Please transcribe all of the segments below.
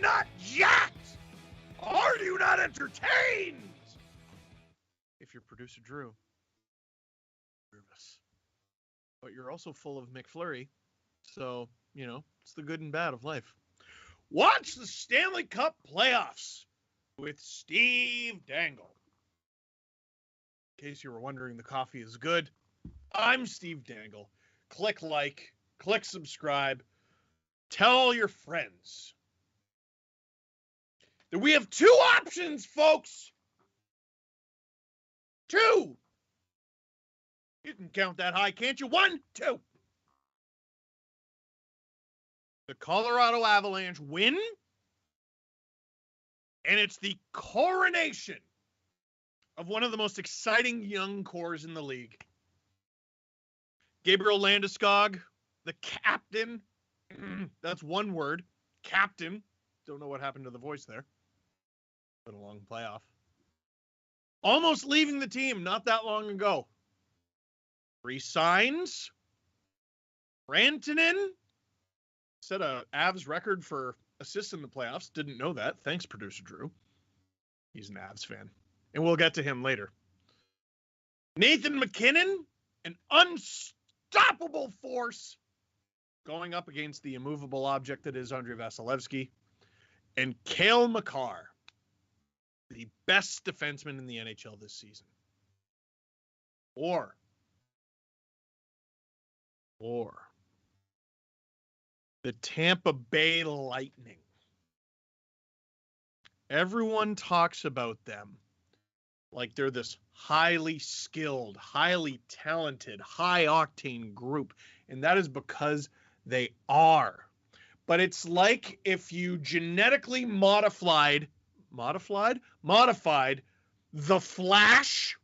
not jacked? Are you not entertained? If you're producer Drew, nervous. But you're also full of McFlurry. So, you know, it's the good and bad of life. Watch the Stanley Cup playoffs with Steve Dangle. In case you were wondering, the coffee is good. I'm Steve Dangle. Click like, click subscribe. Tell all your friends. We have two options, folks. Two. You can count that high, can't you? 1, 2. The Colorado Avalanche win, and it's the coronation of one of the most exciting young cores in the league. Gabriel Landeskog, the captain. That's one word. Captain. Don't know what happened to the voice there. Been a long playoff. Almost leaving the team not that long ago. Resigns. Rantanen set a Avs record for assists in the playoffs. Didn't know that. Thanks, producer Drew. He's an Avs fan. And we'll get to him later. Nathan MacKinnon, an unstoppable force going up against the immovable object that is Andrei Vasilevsky. And Cale Makar, the best defenseman in the NHL this season. Or the Tampa Bay Lightning. Everyone talks about them like they're this highly skilled, highly talented, high-octane group, and that is because they are. But it's like if you genetically modified the Flash,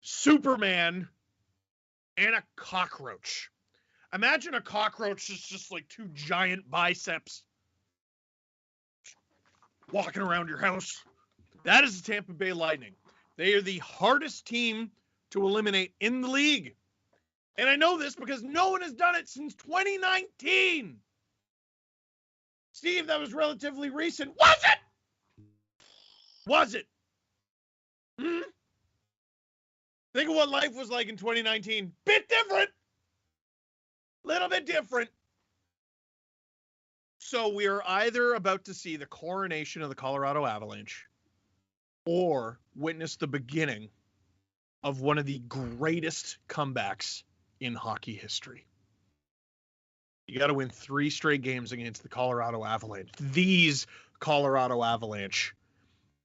Superman, and a cockroach. Imagine a cockroach is just like two giant biceps walking around your house. That is the Tampa Bay Lightning. They are the hardest team to eliminate in the league. And I know this because no one has done it since 2019. Steve, that was relatively recent. Was it? Was it? Think of what life was like in 2019. Bit different. Little bit different. So we are either about to see the coronation of the Colorado Avalanche or witness the beginning of one of the greatest comebacks in hockey history. You got to win 3 straight games against the Colorado Avalanche. These Colorado Avalanche.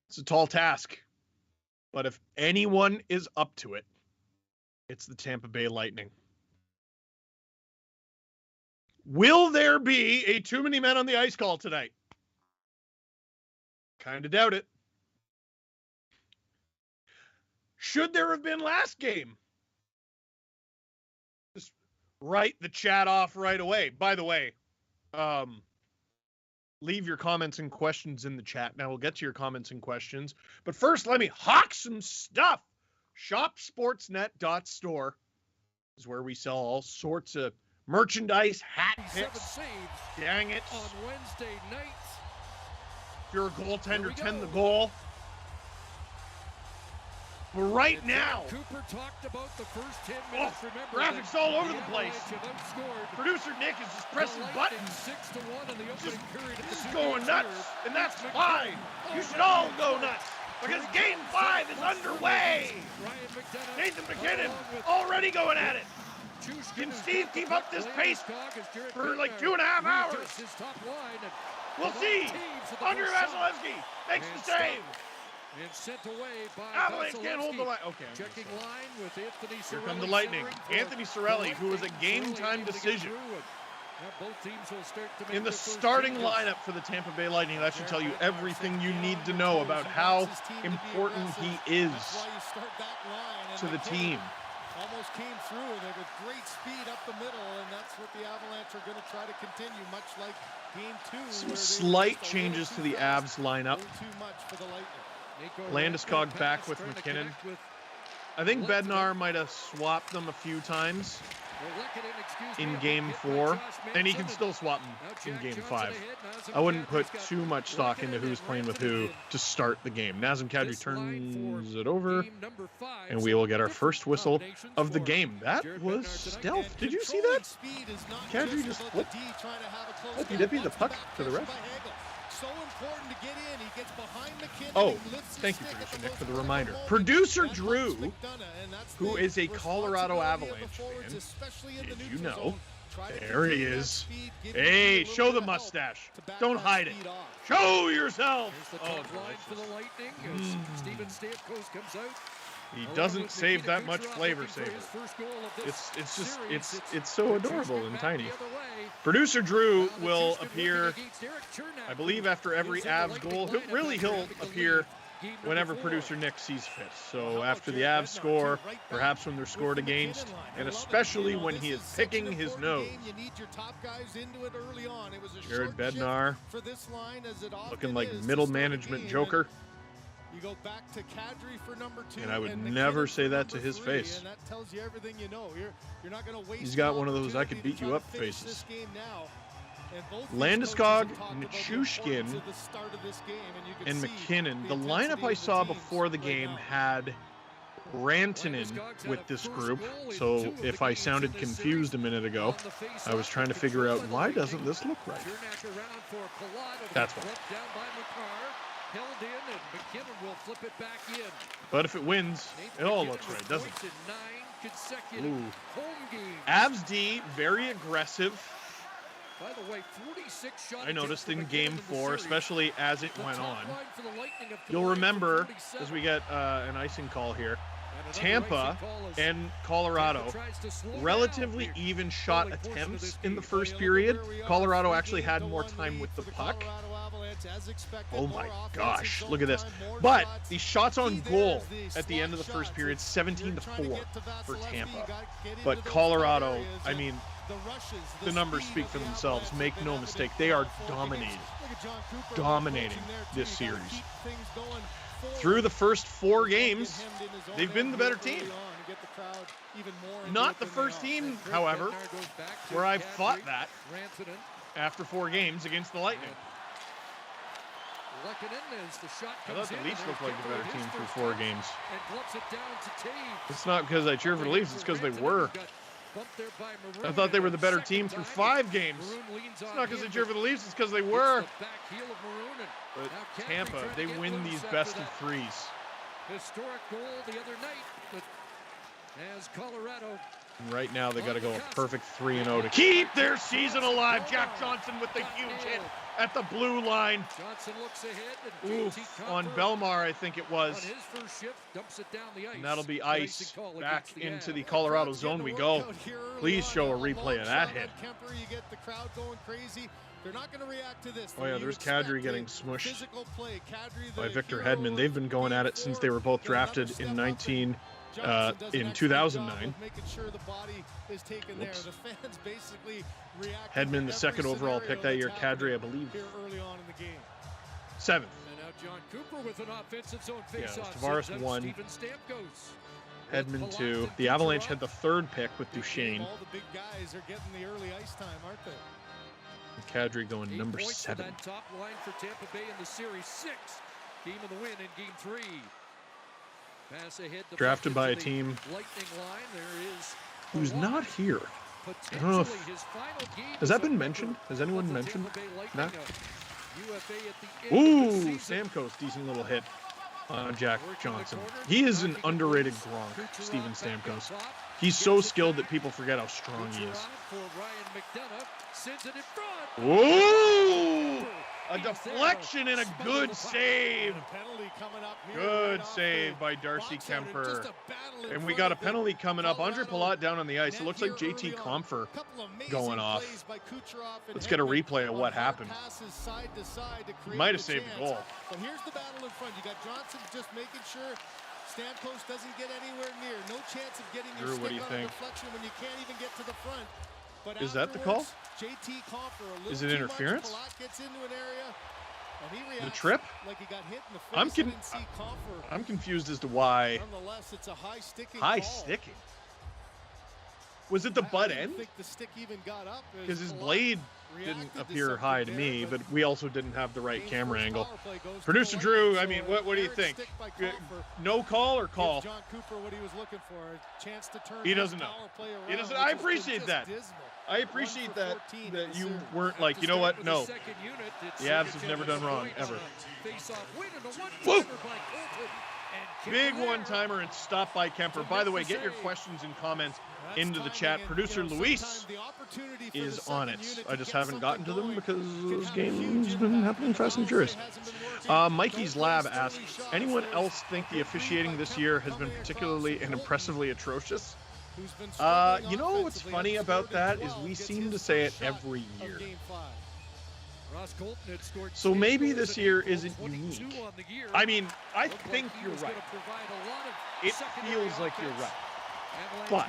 It's a tall task. But if anyone is up to it, it's the Tampa Bay Lightning. Will there be a too many men on the ice call tonight? Kind of doubt it. Should there have been last game? Just write the chat off right away. By the way, leave your comments and questions in the chat. Now we'll get to your comments and questions. But first, let me hawk some stuff. ShopSportsnet.store is where we sell all sorts of merchandise, hat picks. Dang it. On Wednesday nights. If you're a goaltender, tend the goal. But right now, Cooper talked about the first 10 minutes. Remember, graphics all over the place. Producer Nick is just pressing buttons. 6-1 in the opening period. This is going nuts, and that's fine. You should all go nuts because Game 5 is underway. Nathan MacKinnon already going at it. Can Steve keep up this pace for like 2.5 hours? We'll see. Andrei Vasilevsky makes the save. And sent away by Avalanche can't hold the line. Okay. Checking line with Anthony Cirelli. Here come the Lightning. Anthony Cirelli, who was a game-time decision in the starting lineup for the Tampa Bay Lightning. That should tell you everything you need to know about how important he is to the team. Almost came through there with great speed up the middle, and that's what the Avalanche are going to try to continue, much like Game 2. Some slight changes to the Avs lineup. Landeskog back with MacKinnon. I think Bednar might have swapped them a few times. in Game 4, and he can still swap him in Game 5. I wouldn't put too much stock into who's playing with who to start the game. Nazem Kadri turns it over, and we will get our first whistle of the game. That was stealth. Did you see that? Kadri just flipped Hippy the puck to the ref. So important to get in. He gets behind McKinnon. Oh, thank you, Producer Nick, for the reminder. Producer Drew, who is a Colorado Avalanche fan, did you know? There he is. Hey, show the mustache. Don't hide it. Show yourself. Oh, for the Lightning. Steven Stamkos comes out. He doesn't save that much flavor saver. It's so adorable and tiny. Producer Drew will appear, I believe, after every Avs goal. He'll appear whenever Producer Nick sees fit. So after the Avs score, perhaps when they're scored against, and especially when he is picking his nose. Jared Bednar, looking like middle management joker. You go back to Kadri for number 2, and I would never say that to his face. And that tells you everything you know. You're not going to waste. He's got one of those I could beat you up faces. Landeskog, Nichushkin, and McKinnon. The lineup I saw before the game had Rantanen with this group. So if I sounded confused a minute ago, I was trying to figure out why doesn't this look right. That's why. Held in, and McKinnon will flip it back in. But if it wins, it all looks right, doesn't it? 9 consecutive home games. Avs D, very aggressive. By the way, 46 shots. I noticed in Game 4, especially as it went on. You'll remember, as we get an icing call here, Tampa and Colorado, relatively even shot attempts in the first period. Colorado actually had more time with the puck. Oh my gosh, look at this. But the shots on goal at the end of the first period, 17-4 for Tampa. But Colorado, I mean, the numbers speak for themselves. Make no mistake, they are dominating this series. Through the first 4 games, they've been the better team. Not the first team, however, where I've thought that after 4 games against the Lightning. I thought the Leafs looked like the better team through 4 games. It's not because I cheer for the Leafs, it's because they were. I thought they were the better team through 5 games. It's not because I cheer for the Leafs, it's because they were. But Tampa, they win these best of 3s. Historic goal the other night, but as Colorado. Right now, they got to go a perfect 3-0 to keep their season alive. Jack Johnson with the huge hit at the blue line. Johnson looks ahead. Oof, on Belmar, I think it was. On his first shift, dumps it down the ice. And that'll be ice. Back into the Colorado zone we go. Please show a replay of that hit. They're not going to react to this. Oh yeah, there's Kadri getting smushed by Victor Hedman. They've been going at it since they were both drafted in 2009. Whoops. Hedman, the second overall pick that year. Kadri, I believe, 7th. Yeah, Tavares 1. Hedman 2. The Avalanche had the 3rd pick with Duchesne. All the big guys are getting the early ice time, aren't they? Kadri going number 7. Top line for Tampa Bay in the series 6. Game of the win in Game 3. Pass ahead. Drafted by a team who's not here. I don't know if... Has that been mentioned? Has anyone mentioned that? Ooh, Stamkos, decent little hit on Jack Johnson. He is an underrated Gronk, Steven Stamkos. He's so skilled that people forget how strong he is. Ooh! A deflection and a good save. Good save by Darcy Kemper. And we got a penalty coming up. Andre Palat down on the ice. It looks like JT Compher going off. Let's get a replay of what happened. He might have saved the goal. But here's the battle in front. You got Johnson just making sure Stamkos doesn't get anywhere near. No chance of getting your stick on a deflection when you can't even get to the front. But is that the call? JT Compher, is it interference? Gets into an area, and he the trip? Like he got hit in the face. I'm confused as to why. Nonetheless, it's a high sticking. High sticking. Was it the butt end? I think the stick even got up. Because his blade didn't appear high to me, but we also didn't have the right camera angle. Producer Drew, I mean, what do you think? No call or call? John Cooper what he was looking for, a chance to turn. He doesn't know. He doesn't. I appreciate that. I appreciate that you weren't like, you know what? No. The Avs have never done wrong, ever. Woo! Big one-timer and stop by Kemper. By the way, get your questions and comments into the chat. Producer Luis is on it. I just haven't gotten to them because this game's been happening fast and furious. Mikey's Lab asks, anyone else think the officiating this year has been particularly and impressively atrocious? You know what's funny about that is we seem to say it every year. So maybe this year isn't unique. I mean, I think you're right. It feels like you're right. But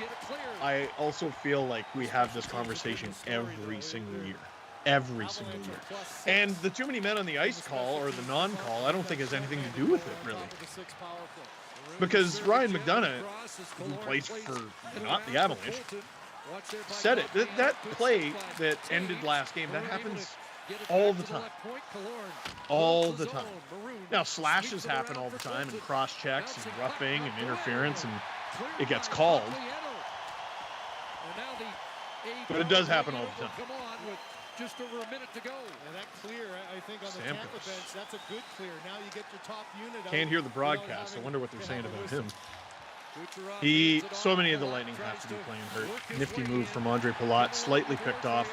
I also feel like we have this conversation every single year. Every single year. And the too many men on the ice call or the non-call, I don't think has anything to do with it, really. Because Ryan McDonough, who plays for not the Avalanche, said it. That play that ended last game, that happens all the time. All the time. Now, slashes happen all the time, and cross-checks, and roughing, and interference, and it gets called. But it does happen all the time. Just over a minute to go. And that clear, I think, on the Tampa bench, that's a good clear. Now you get your top unit. Can't hear the broadcast. I wonder what they're saying about him. So many of the Lightning have to be playing hurt. Nifty move from Andre Palat, slightly picked off.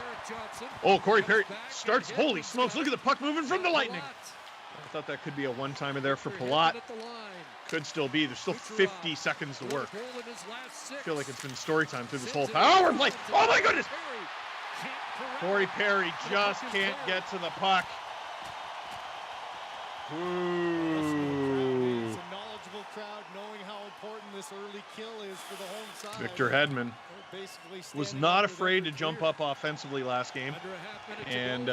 Oh, Corey Perry starts. Holy smokes, look at the puck moving from the Lightning. I thought that could be a one-timer there for Palat. Could still be. There's still 50 seconds to work. I feel like it's been story time through this whole power play. Oh my goodness! Corey Perry just can't get to the puck. Ooh. It's a knowledgeable crowd knowing how important this early kill is for the home side. Victor Hedman was not afraid to jump up offensively last game and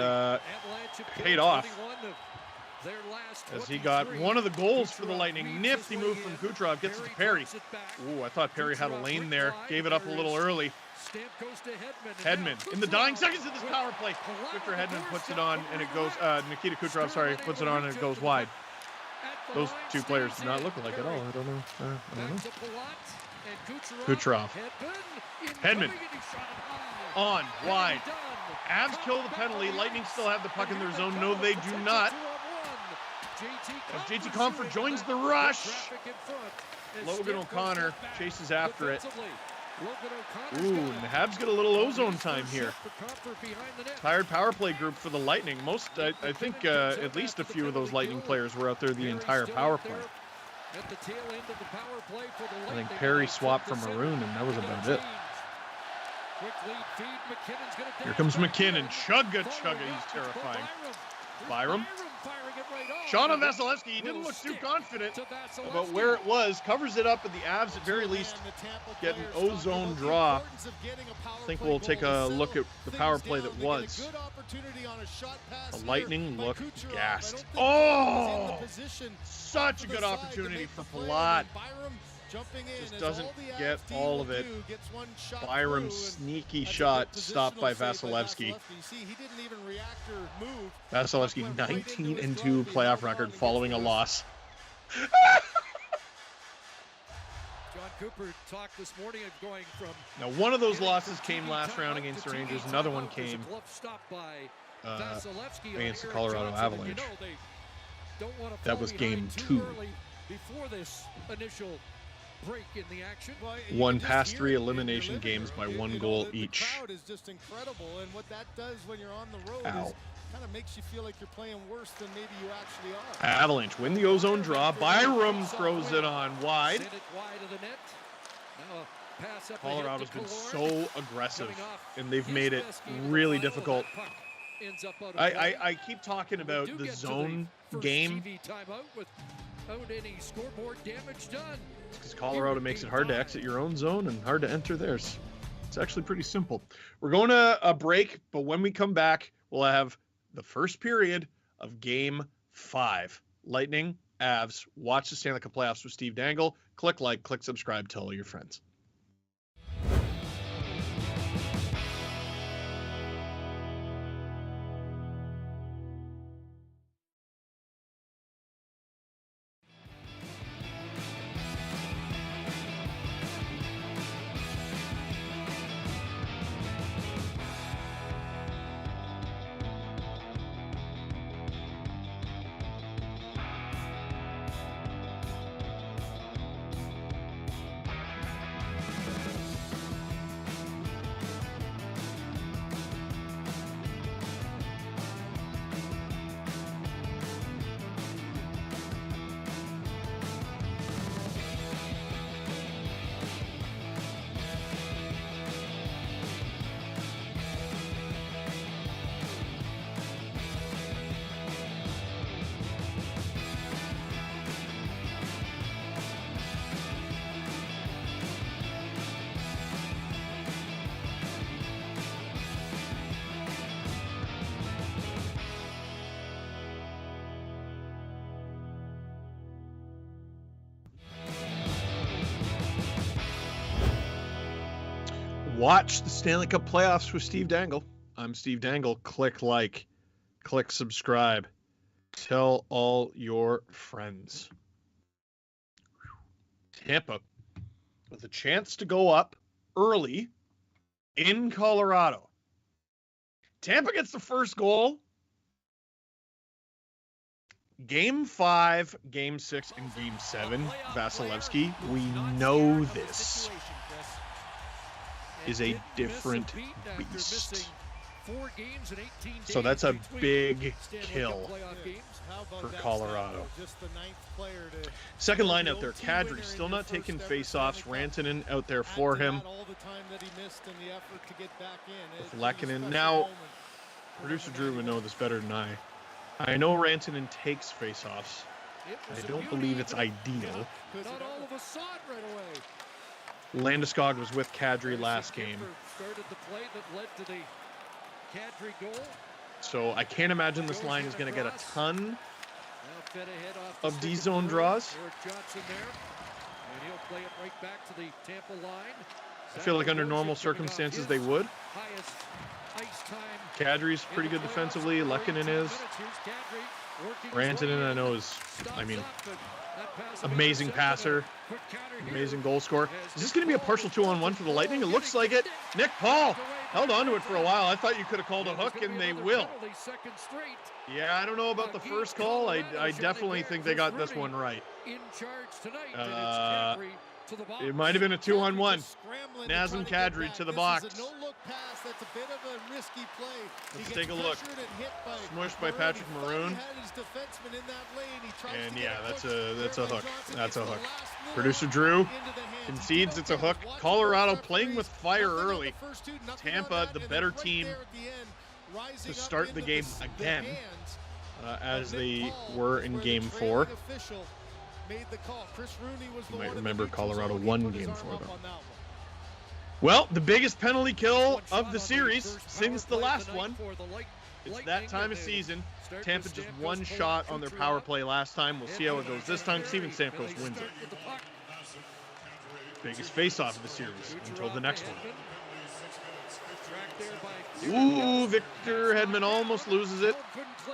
paid off as he got one of the goals for the Lightning. Nifty move from Kucherov, gets it to Perry. Ooh, I thought Perry had a lane there. Gave it up a little early. Hedman in the dying seconds of this power play. Victor Hedman puts it on and it goes, Nikita Kucherov, sorry, puts it on and it goes wide. Those two players do not look alike at all. I don't know. Kucherov. Hedman. On, wide. Avs kill the penalty. Lightning still have the puck in their zone. No, they do not. As JT Comfort joins the rush. Logan O'Connor chases after it. Ooh, and the Habs get a little ozone time here. Tired power play group for the Lightning. I think at least a few of those Lightning players were out there the entire power play. I think Perry swapped for Maroon, and that was about it. Here comes McKinnon. Chugga, he's terrifying. Byram. Shauna Vasilevsky, he didn't look too confident about where it was. Covers it up, but the Avs at very least get an ozone draw. I think we'll take a look at the power play that was. The Lightning look gassed. Oh! Such a good opportunity for Palat. Just doesn't get all of it. Byram's sneaky shot stopped by Vasilevsky. Vasilevsky 19-2 playoff record following a loss. John Cooper talked this morning of going from. Now, one of those losses came last round against the Rangers. Another one came against the Colorado Avalanche. That was game 2. Before this initial break in the action. Won past 3 elimination games by 1 goal each. The crowd is just incredible, and what that does when you're on the road is kind of makes you feel like you're playing worse than maybe you actually are. Avalanche win the ozone draw. Byram throws it on wide. Colorado's been so aggressive, and they've made it really difficult. I keep talking about the zone game. Any scoreboard damage done. Because Colorado makes it hard to exit your own zone and hard to enter theirs. It's actually pretty simple. We're going to a break, but when we come back, we'll have the first period of Game 5. Lightning, Avs. Watch the Stanley Cup playoffs with Steve Dangle. Click like, click subscribe, tell all your friends. Watch the Stanley Cup playoffs with Steve Dangle. I'm Steve Dangle. Click like, click subscribe. Tell all your friends. Tampa with a chance to go up early in Colorado. Tampa gets the first goal. Game 5, Game 6, and Game 7, Vasilevsky, we know this is a different beast. So that's a big kill for Colorado. Second line out there, Kadri still not taking faceoffs. Rantanen out there for him. With Lehkonen. Now, producer Drew would know this better than I. I know Rantanen takes faceoffs. I don't believe it's ideal. Landeskog was with Kadri last game. So I can't imagine this line is going to get a ton of D-zone draws. I feel like under normal circumstances they would. Kadri's pretty good defensively. Lehkonen is. Rantanen, I know, is, amazing passer. Amazing goal scorer. Is this going to be a partial 2-on-1 for the Lightning? It looks like it. Nick Paul held on to it for a while. I thought you could have called a hook, and they will. Yeah, I don't know about the first call. I definitely think they got this one right. It might have been a 2-on-1. Nazem Kadri to the box. Let's take a look. Smushed by Patrick Maroon. And yeah, that's a hook. That's a hook. Producer Drew concedes it's a hook. Colorado playing with fire early. Tampa, the better team to start the game again, as they were in Game 4. You might remember Colorado won Game 4, though. Well, the biggest penalty kill of the series since the last one. It's that time of season. Tampa just one shot on their power play last time. We'll see how it goes this time. Steven Stamkos wins it. Biggest face-off of the series until the next one. Ooh, Victor Hedman almost loses it.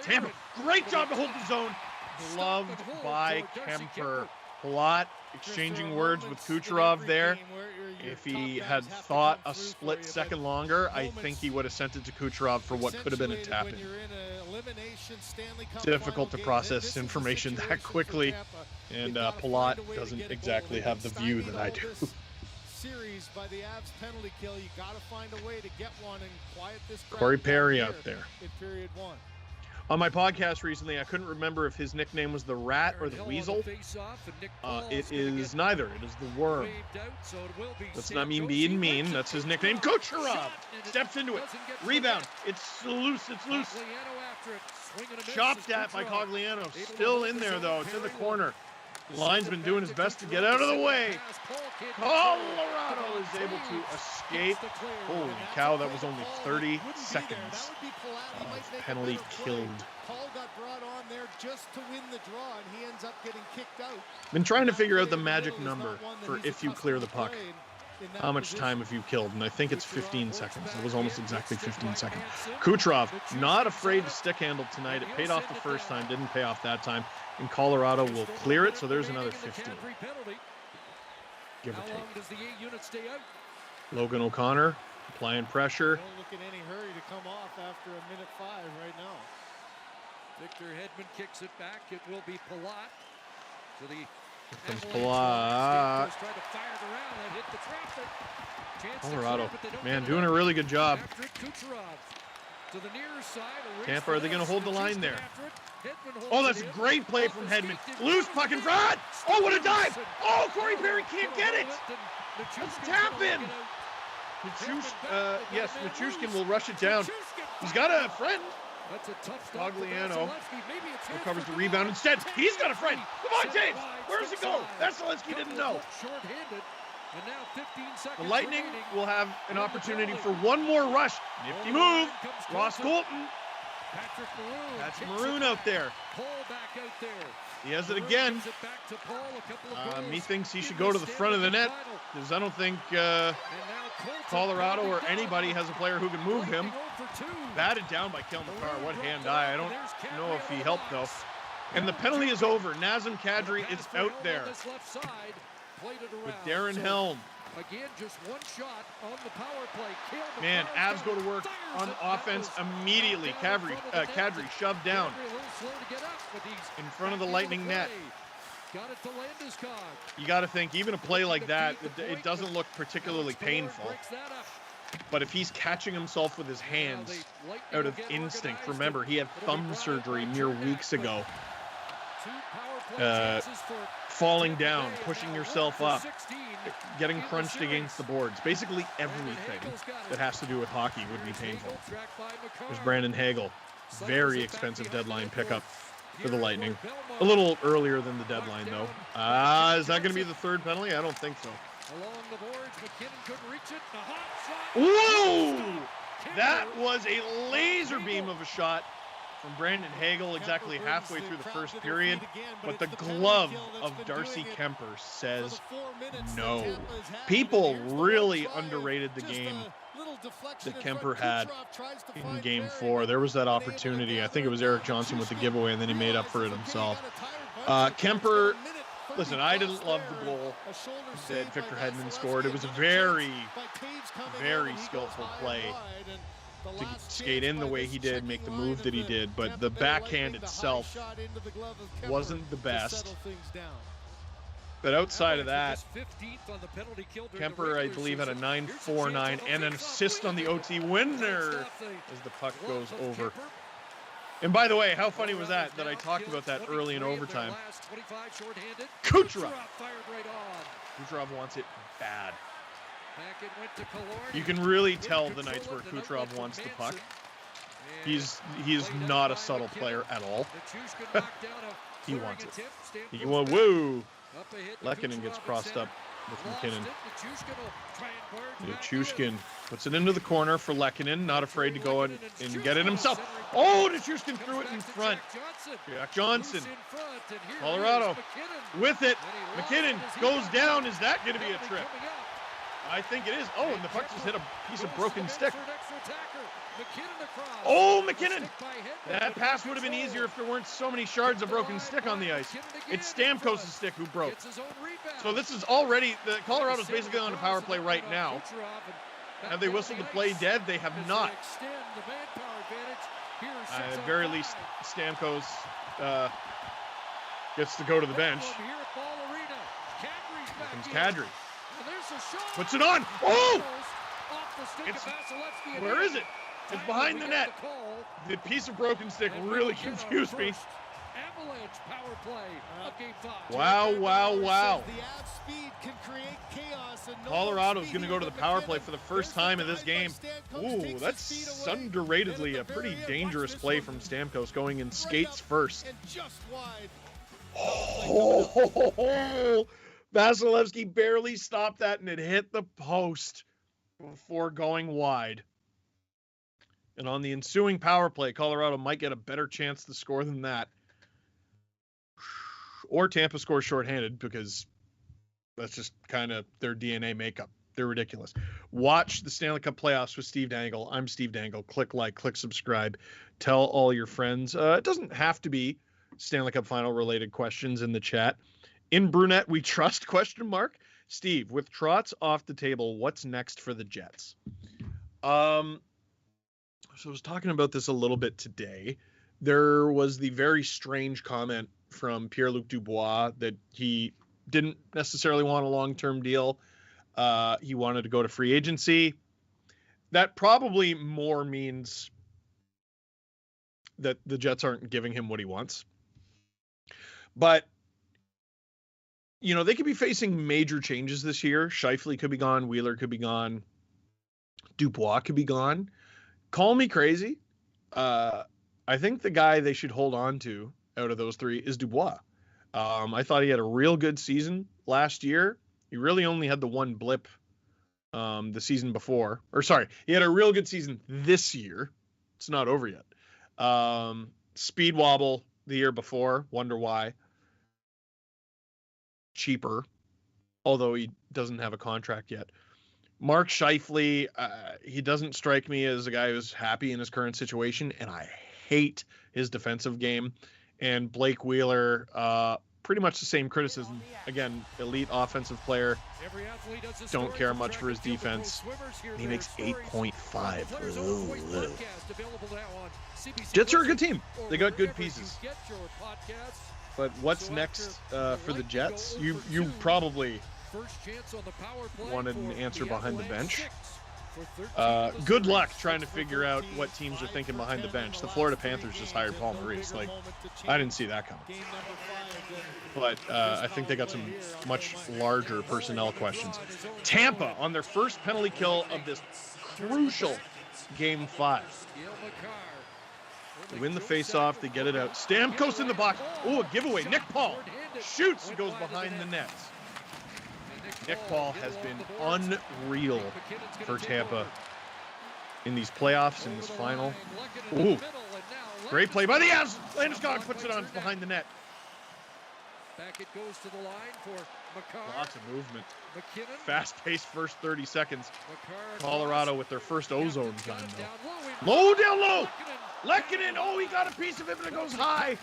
Tampa, great job to hold the zone. Gloved by Kemper. Palat exchanging words with Kucherov there. If he had thought a split second longer, I think he would have sent it to Kucherov for what could have been a tap-in. Difficult to process information that quickly, and Palat doesn't exactly have the view that I do. Corey Perry out there. On my podcast recently, I couldn't remember if his nickname was the Rat or the Weasel. It is neither. It is the Worm. That's not mean being mean. That's his nickname. Kucherov steps into it. Rebound. It's loose. It's loose. Chopped at by Cogliano. Still in there, though. It's in the corner. Linesman doing his best to get out of the way. Colorado is able to escape. Holy cow, that was only 30 seconds of penalty killed. Been trying to figure out the magic number for if you clear the puck. How much time have you killed? And I think it's 15 seconds. It was almost exactly 15 seconds. Kucherov, not afraid to stick handle tonight. It paid off the first time, didn't pay off that time. And Colorado will clear it, so there's another 15. Give or take. Logan O'Connor applying pressure. Don't look in any hurry to come off after a minute 5 right now. Victor Hedman kicks it back. It will be Palat to the. Here comes Palat. Colorado, man, doing a really good job. Tampa, are they going to hold the line there? Oh, that's a great play from Hedman. Loose puck in front. Oh, what a dive. Oh, Corey Perry can't get it. Let's tap in. Yes, Machushkin will rush it down. He's got a friend. Cogliano recovers the rebound instead. He's got a friend. Come on, James. Where does it go? Vasilevsky didn't know. The Lightning will have an opportunity for one more rush. Nifty move. Ross Colton That's Maroon out there. He has it again. Methinks he should go to the front of the net because I don't think Colorado or anybody has a player who can move him. Batted down by Cale Makar. What hand-eye. I don't know if he helped, though. And the penalty is over. Nazem Kadri is out there with Darren Helm. Again, just one shot on the power play. Man, Avs go to work on offense immediately. Kadri shoved down in front of the Lightning net. You got to think, even a play like that, it doesn't look particularly painful. But if he's catching himself with his hands out of instinct, remember, he had thumb surgery mere weeks ago. Falling down, pushing yourself up, getting crunched against the boards. Basically everything that has to do with hockey would be painful. There's Brandon Hagel. Very expensive deadline pickup for the Lightning. A little earlier than the deadline, though. Is that going to be the third penalty? I don't think so. Whoa! That was a laser beam of a shot from Brandon Hagel exactly halfway through the first period, but the glove of Darcy Kemper says no. People really underrated the game that Kemper had in Game 4. There was that opportunity. I think it was Eric Johnson with the giveaway, and then he made up for it himself. Kemper, listen, I didn't love the goal that Victor Hedman scored. It was a very, very skillful play to skate in the way he did, make the move that he did, but the backhand itself wasn't the best. But outside of that, Kemper, I believe, had a 9.49 and an assist on the OT winner as the puck goes over. And by the way, how funny was that I talked about that early in overtime? Kucherov wants it bad. You can really tell the nights where Kucherov wants the puck. He's not a subtle player at all. He wants it. Whoa! Lekkinen gets crossed up with McKinnon. Nichushkin puts it into the corner for Lekkinen, not afraid to go and get it himself. Oh, Nichushkin threw it in front. Jack Johnson. Colorado with it. McKinnon goes down. Is that going to be a trip? I think it is. Oh, and the puck just hit a piece of broken stick. Oh, McKinnon! That pass would have been easier if there weren't so many shards of broken stick on the ice. It's Stamkos' stick who broke. So this is already, Colorado's basically on a power play right now. Have they whistled the play dead? They have not. At the very least, Stamkos gets to go to the bench. Here comes Kadri. Puts it on. Oh! Where is it? It's behind the net. The piece of broken stick really confused me. Wow. Colorado's going to go to the power play for the first time in this game. Ooh, that's underratedly a pretty dangerous play from Stamkos, going in skates first. Oh, Vasilevsky barely stopped that, and it hit the post before going wide. And on the ensuing power play, Colorado might get a better chance to score than that. Or Tampa scores shorthanded, because that's just kind of their DNA makeup. They're ridiculous. Watch the Stanley Cup playoffs with Steve Dangle. I'm Steve Dangle. Click like, click subscribe. Tell all your friends. It doesn't have to be Stanley Cup final related questions in the chat. In Brunette, we trust, ? Steve, with Trotz off the table, what's next for the Jets? So I was talking about this a little bit today. There was the very strange comment from Pierre-Luc Dubois that he didn't necessarily want a long-term deal. He wanted to go to free agency. That probably more means that the Jets aren't giving him what he wants. But, you know, they could be facing major changes this year. Scheifele could be gone. Wheeler could be gone. Dubois could be gone. Call me crazy. I think the guy they should hold on to out of those three is Dubois. I thought he had a real good season last year. He really only had the one blip the season before. Or sorry, he had a real good season this year. It's not over yet. Speed Wobble the year before. Wonder why. Cheaper, although he doesn't have a contract yet. Mark Scheifele, he doesn't strike me as a guy who's happy in his current situation, and I hate his defensive game. And Blake Wheeler, pretty much the same criticism. Again, elite offensive player. Don't care much for his defense. And he makes 8.5. Jets are a good team. They got good pieces. But what's next for the Jets? You probably wanted an answer behind the bench. Good luck trying to figure out what teams are thinking behind the bench. The Florida Panthers just hired Paul Maurice. Like, I didn't see that coming. But I think they got some much larger personnel questions. Tampa on their first penalty kill of this crucial Game 5. They win the face-off. They get it out. Stamkos in the box. Oh, a giveaway. Nick Paul shoots and goes behind the net. Nick Paul has been unreal for Tampa in these playoffs, in this final. Ooh, great play by the Avs. Landeskog puts it on behind the net. Back it goes to the line for McCarr. Lots of movement. Fast-paced first 30 seconds. Colorado with their first ozone time, though. Low, down low. Lehkonen. Oh, he got a piece of it, but it goes high.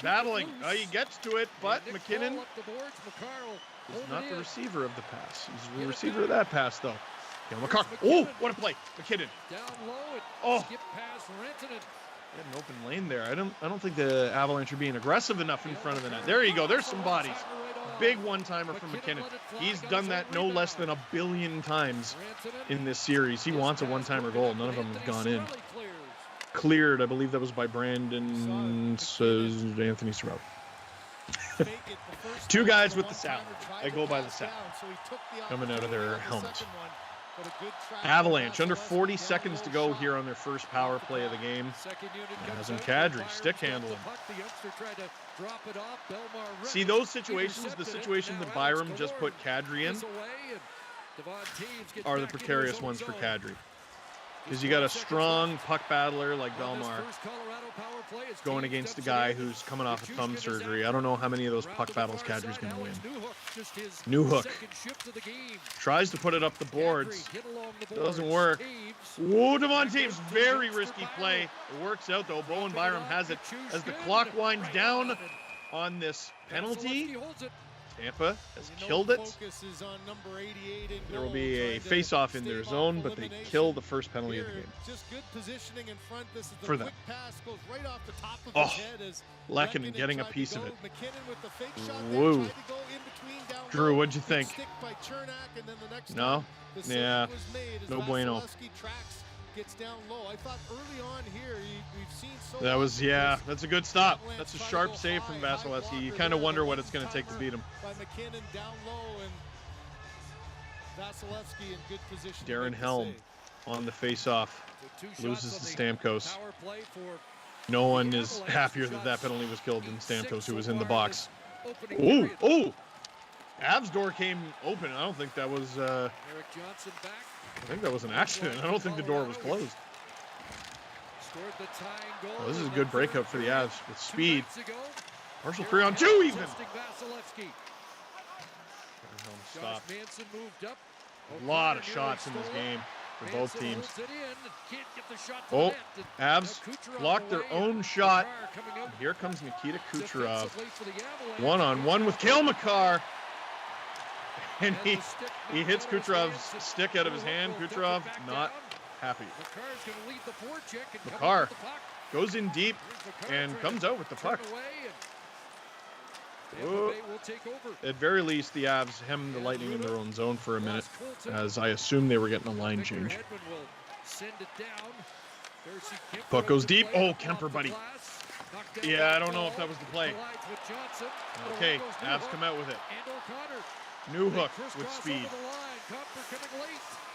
Battling. He gets to it, but McKinnon is not the receiver of the pass. He's the receiver of that pass, though. McCarr. Oh, what a play. McKinnon. Oh. Skip past Rantanen. Had an open lane there. I don't think the Avalanche are being aggressive enough in front of the net. There you go. There's some bodies. Big one-timer from McKinnon. He's done that no less than 1 billion times in this series. He wants a one-timer goal. None of them have gone in. Cleared, I believe that was by Brandon Anthony Sorrell. Two guys with the sound. They go by the sound coming out of their helmet. Avalanche, under 40 seconds to go here on their first power play of the game. Nazem Kadri, stick handling. See those situations, the situation that Byram just put Kadri in, are the precarious ones for Kadri. Because you got a strong puck battler like Belmar going against a guy who's coming off a thumb surgery. I don't know how many of those puck battles Kadri's going to win. Newhook tries to put it up the boards. Doesn't work. Whoa, Devon Taves, very risky play. It works out, though. Bowen Byram has it as the clock winds down on this penalty. Tampa has killed it. There will be a face-off in their zone, but they kill the first penalty of the game. For them. Oh, Lehkonen getting a piece of it. Woo. Drew, what'd you think? No? Yeah. No bueno. Gets down low. I thought early on here we've seen so that was that's a good stop. That's a sharp save from Vasilevsky. You kind of wonder what it's going to take to beat him. By McKinnon down low and Vasilevsky in good position. Darren Helm on the face-off loses to Stamkos. No one is happier that that penalty was killed than Stamkos, who was in the box. Ooh, ooh! Avs door came open. I don't think that was. I think that was an accident. I don't think the door was closed. Oh, this is a good breakup for the Avs with speed. Partial 3-on-2 even. Stop. A lot of shots in this game for both teams. Oh, Avs blocked their own shot. And here comes Nikita Kucherov. One-on-one with Cale Makar. And he hits Kucherov's stick out of his hand. Kucherov not happy. Makar goes in deep and comes out with the puck. Whoa. At very least, the Avs hemmed the Lightning in their own zone for a minute, as I assume they were getting a line change. Puck goes deep. Oh, Kemper, buddy. Yeah, I don't know if that was the play. Okay, Avs come out with it. Newhook with speed.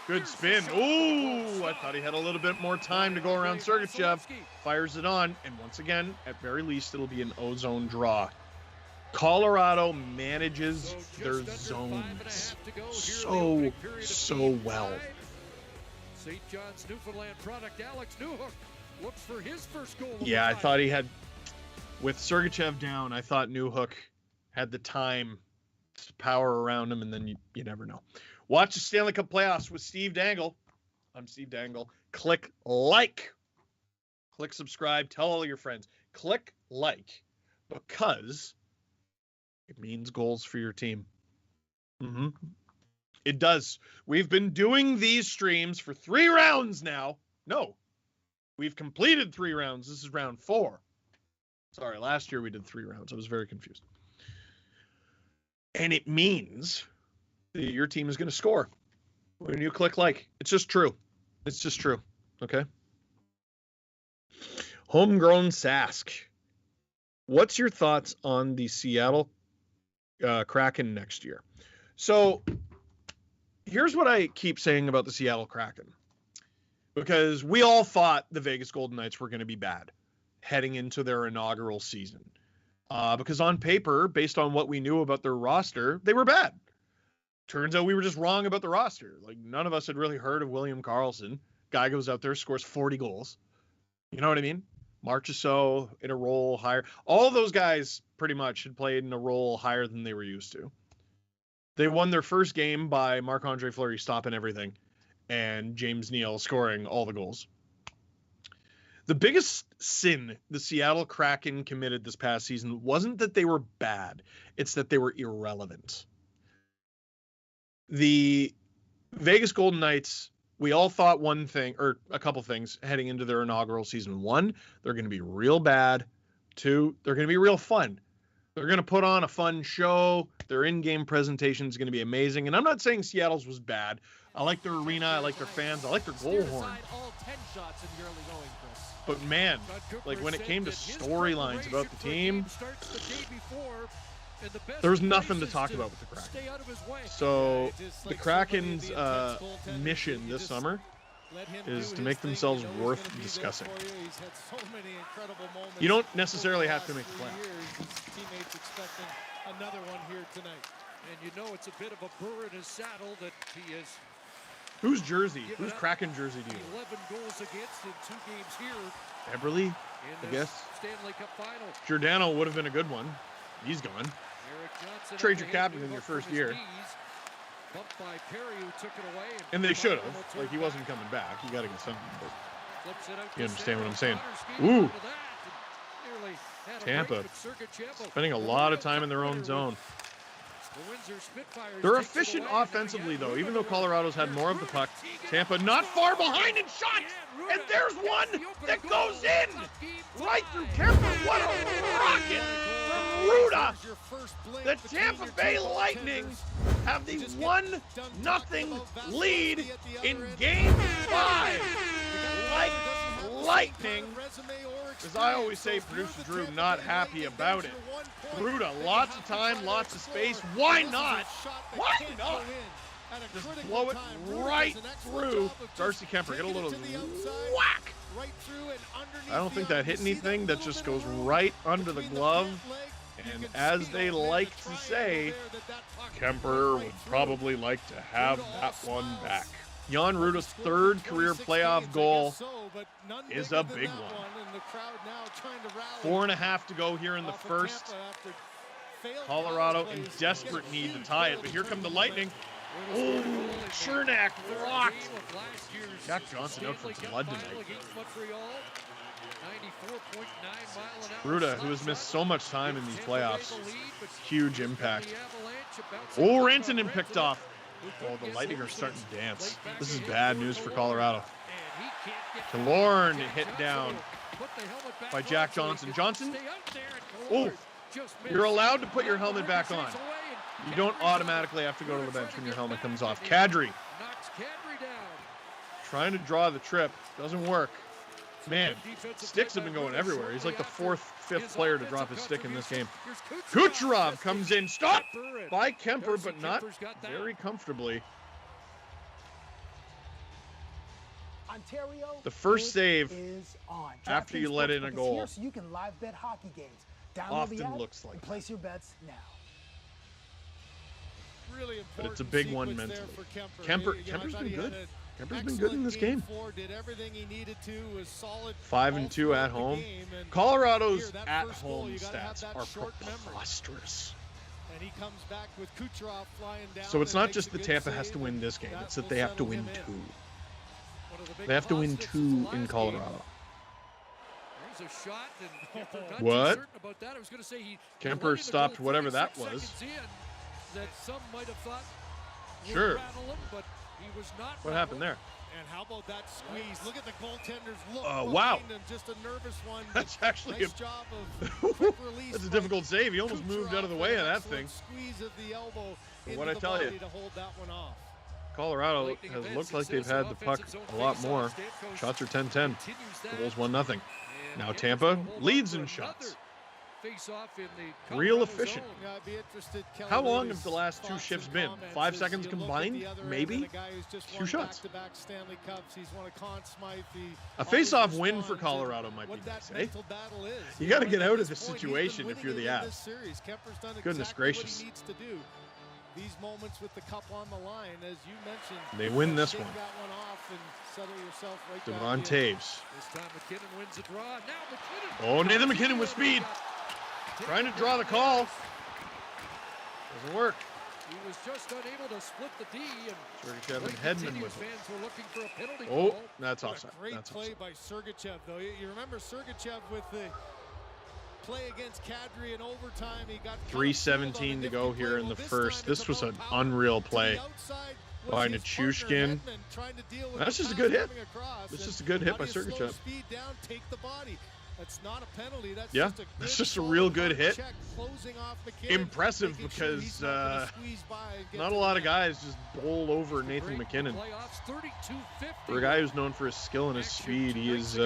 Good spin. Ooh, I thought he had a little bit more time to go around Sergachev. Fires it on, and once again, at very least, it'll be an O-zone draw. Colorado manages their zones so well. St. John's Newfoundland product, Alex Newhook. looks for his first goal. Yeah, I thought he had, with Sergachev down, I thought Newhook had the time, power around him, and then you never know. Watch the Stanley Cup playoffs with Steve Dangle. I'm Steve Dangle. Click like. Click subscribe. Tell all your friends. Click like, because it means goals for your team. It does. We've been doing these streams for 3 rounds now. No, we've completed 3 rounds. This is round 4. Sorry, last year we did 3 rounds. I was very confused. And it means that your team is going to score when you click like. It's just true. It's just true. Okay. Homegrown Sask. What's your thoughts on the Seattle Kraken next year? So here's what I keep saying about the Seattle Kraken, because we all thought the Vegas Golden Knights were going to be bad heading into their inaugural season. Because on paper, based on what we knew about their roster, they were bad. Turns out we were just wrong about the roster. Like, none of us had really heard of William Karlsson. Guy goes out there, scores 40 goals. You know what I mean? Marchessault in a role higher. All those guys pretty much had played in a role higher than they were used to. They won their first game by Marc-Andre Fleury stopping everything and James Neal scoring all the goals. The biggest sin the Seattle Kraken committed this past season wasn't that they were bad. It's that they were irrelevant. The Vegas Golden Knights, we all thought one thing, or a couple things, heading into their inaugural season. 1, they're going to be real bad. 2, they're going to be real fun. They're going to put on a fun show. Their in-game presentation is going to be amazing. And I'm not saying Seattle's was bad. I like their arena. I like their fans. I like their goal horn. But man, like when it came to storylines about the team, there was nothing to talk about with the Kraken. So the Kraken's mission this summer is to make themselves worth discussing. You don't necessarily have to make the playoffs. Another one here tonight. And you know it's a bit of a burr in his saddle that he is. Whose jersey? Whose Kraken jersey do you want? 11 goals against in 2 games here. Eberle, I guess. Stanley Cup final. Giordano would have been a good one. He's gone. Trade your captain in your first year. Bumped by Perry, who took it away, and they should have. Like, he wasn't coming back. You got to get something. But you understand what I'm saying? Ooh. Tampa spending a lot of time in their own zone. They're efficient offensively, though. Even though Colorado's had more of the puck, Tampa not far behind in shots. And there's one that goes in right through Tampa. What a rocket from Ruda. The Tampa Bay Lightning have the 1-0 lead in Game 5. Like lightning. As I always say, producer Drew not happy about it. Ruda, lots of time, lots of space. Why not? Why not? Just blow it right through Darcy Kemper. Get a little whack. I don't think that hit anything. That just goes right under the glove. And as they like to say, Kemper would probably like to have that one back. Jan Ruda's 3rd career playoff goal is a big one. 4.5 to go here in the first. Colorado in desperate need to tie it, but here come the Lightning. Oh, Chernak blocked. Jack Johnson out for blood tonight. Ruda, who has missed so much time in these playoffs, huge impact. Oh, Rantanen picked off. Oh, the Lightning are starting to dance. This is bad news for Colorado. Killorn hit down by Jack Johnson. Johnson? Oh, you're allowed to put your helmet back on. You don't automatically have to go to the bench when your helmet comes off. Kadri trying to draw the trip. Doesn't work. Man, sticks have been going everywhere. He's like the 4th, 5th player to drop his stick in this game. Kucherov comes in. Stop by Kemper, but not very comfortably. The first save after you let in a goal often looks like place your bets now. Really but it's a big one mentally. Kemper's been good. Kemper's been good in this game. 5-2 at home. Colorado's at-home stats are preposterous. And he comes back with Kucherov flying down. So it's not just that Tampa has to win this game; it's that they have to win 2. They have to win 2 in Colorado. There's a shot, and Kemper, what? About that. I was going to say Kemper stopped whatever that was. That some might have thought sure. Him, but he was not what happened there? And how about that squeeze? Look at the goaltender's look. Wow. Him, just a nervous one. That's actually nice job of quick release. That's a difficult save. He almost moved out of the way of that thing. Squeeze of the elbow what I tell you, to hold that one off. Colorado has looked like they've had the puck a lot more. Shots are 10-10. Goals 1-0. Now Tampa leads in shots. Real efficient. How long have the last 2 shifts been? 5 seconds combined? Maybe? 2 shots. A face-off win for Colorado might be nice, eh? You got to get out of this situation if you're the Avs. Goodness gracious. These moments with the cup on the line, as you mentioned, they win this one. Right Devon Taves. This time McKinnon wins the draw. Now McKinnon. Oh, Nathan McKinnon with speed. Trying to draw the call. Doesn't work. He was just unable to split the D. Sergachev and Hedman with it. Fans were looking for a penalty oh, call. that's offside. Great that's play offside. by Sergachev, though. You remember Sergachev with the play against Kadri in overtime. He got 3:17 to go here in the first. This was an unreal play by Nichushkin. That's just a good hit. That's just a good hit by Sergachev. That's not a penalty. That's yeah, just that's just a real good hit. Impressive because not a lot of guys just bowl over Nathan McKinnon. For a guy who's known for his skill and his speed, he is.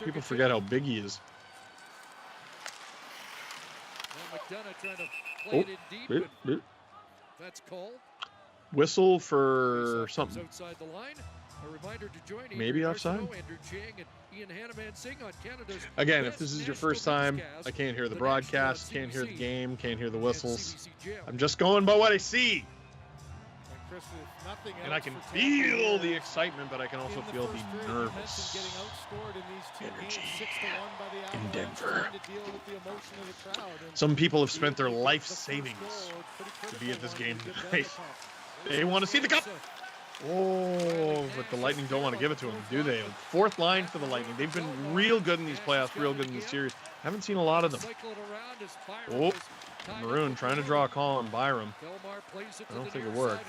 People forget how big he is. Oh, that's called. Whistle for something. Outside the line. A reminder to join maybe offside. Again, if this is your first time, I can't hear the broadcast, can't hear the game, can't hear the whistles. I'm just going by what I see. And I can feel the excitement, but I can also feel the nervous energy in Denver. Some people have spent their life savings to be at this game tonight. They want to see the cup. Oh, but the Lightning don't want to give it to them, do they? 4th line for the Lightning. They've been real good in these playoffs, real good in this series. Haven't seen a lot of them. Oh, Maroon trying to draw a call on Byram. I don't think it worked.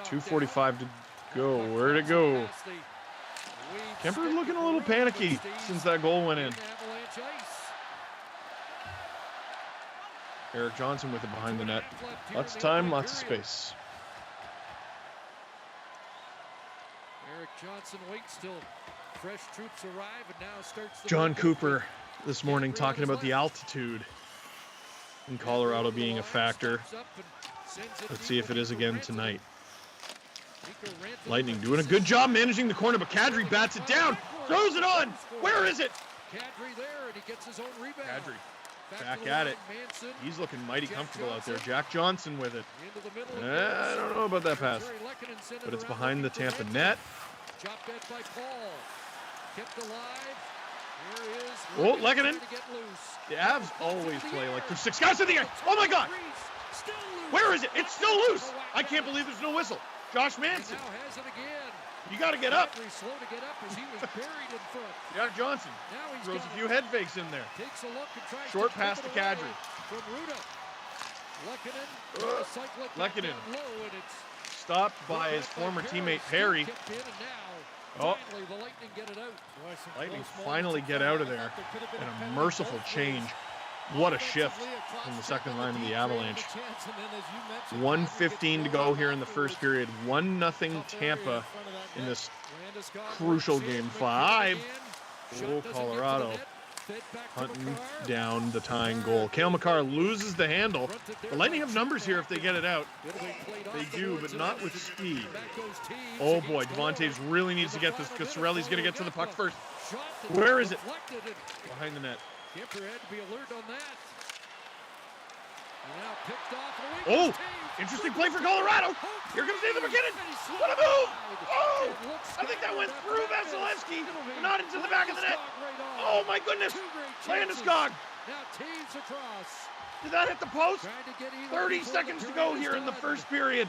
2:45 to go. Where'd it go? Kemper looking a little panicky since that goal went in. Eric Johnson with it behind the net. Lots of time, lots of space. Eric Johnson waits till fresh troops arrive and now starts the John Cooper this morning talking about the altitude in Colorado being a factor. Let's see if it is again tonight. Lightning doing a good job managing the corner, but Kadri bats it down, throws it on. Where is it? Kadri there, and he gets his own rebound. Kadri back at it. He's looking mighty comfortable out there. Jack Johnson with it. I don't know about that pass, but it's behind the Tampa net. Oh, Lehkonen. The Avs always play like there's 6 guys in the air. Oh my God! Where is it? It's still loose. I can't believe there's no whistle. Josh Manson. You got to get up. Jack Johnson throws a few head fakes in there. Short pass to Kadri. Lehkonen. Stopped by his former teammate Perry. Oh, Lightning finally get out of there. And a merciful change. What a shift from the second line of the Avalanche. 1:15 to go here in the first period. 1-0 Tampa in this crucial game 5. Oh, Colorado hunting down the tying goal. Cale Makar loses the handle. The Lightning have numbers here if they get it out. They do, but not with speed. Oh boy, Devon Taves really needs to get this because Cirelli's going to get to the puck first. Where is it? Behind the net. Kemper had to be alert on that. Oh, interesting play for Colorado. Here comes Nathan MacKinnon. What a move! Oh, I think that went through Vasilevsky, but not into the back of the net. Oh my goodness! Landeskog. Did that hit the post? 30 seconds to go here in the first period.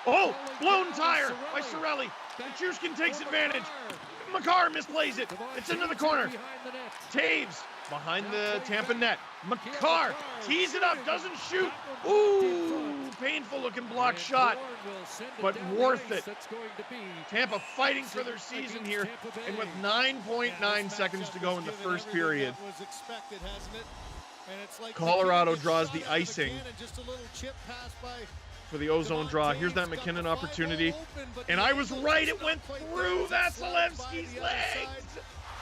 Oh, blown tire by Cirelli. Nichushkin takes advantage. Makar misplays it. It's into the corner. Taves behind the Tampa net. Makar tees it up, doesn't shoot. Ooh, painful looking block shot, but worth it. Tampa fighting for their season here, and with 9.9 seconds to go in the first period, Colorado draws the icing for the ozone draw. Here's that MacKinnon opportunity, and I was right. It went through Vasilevsky's legs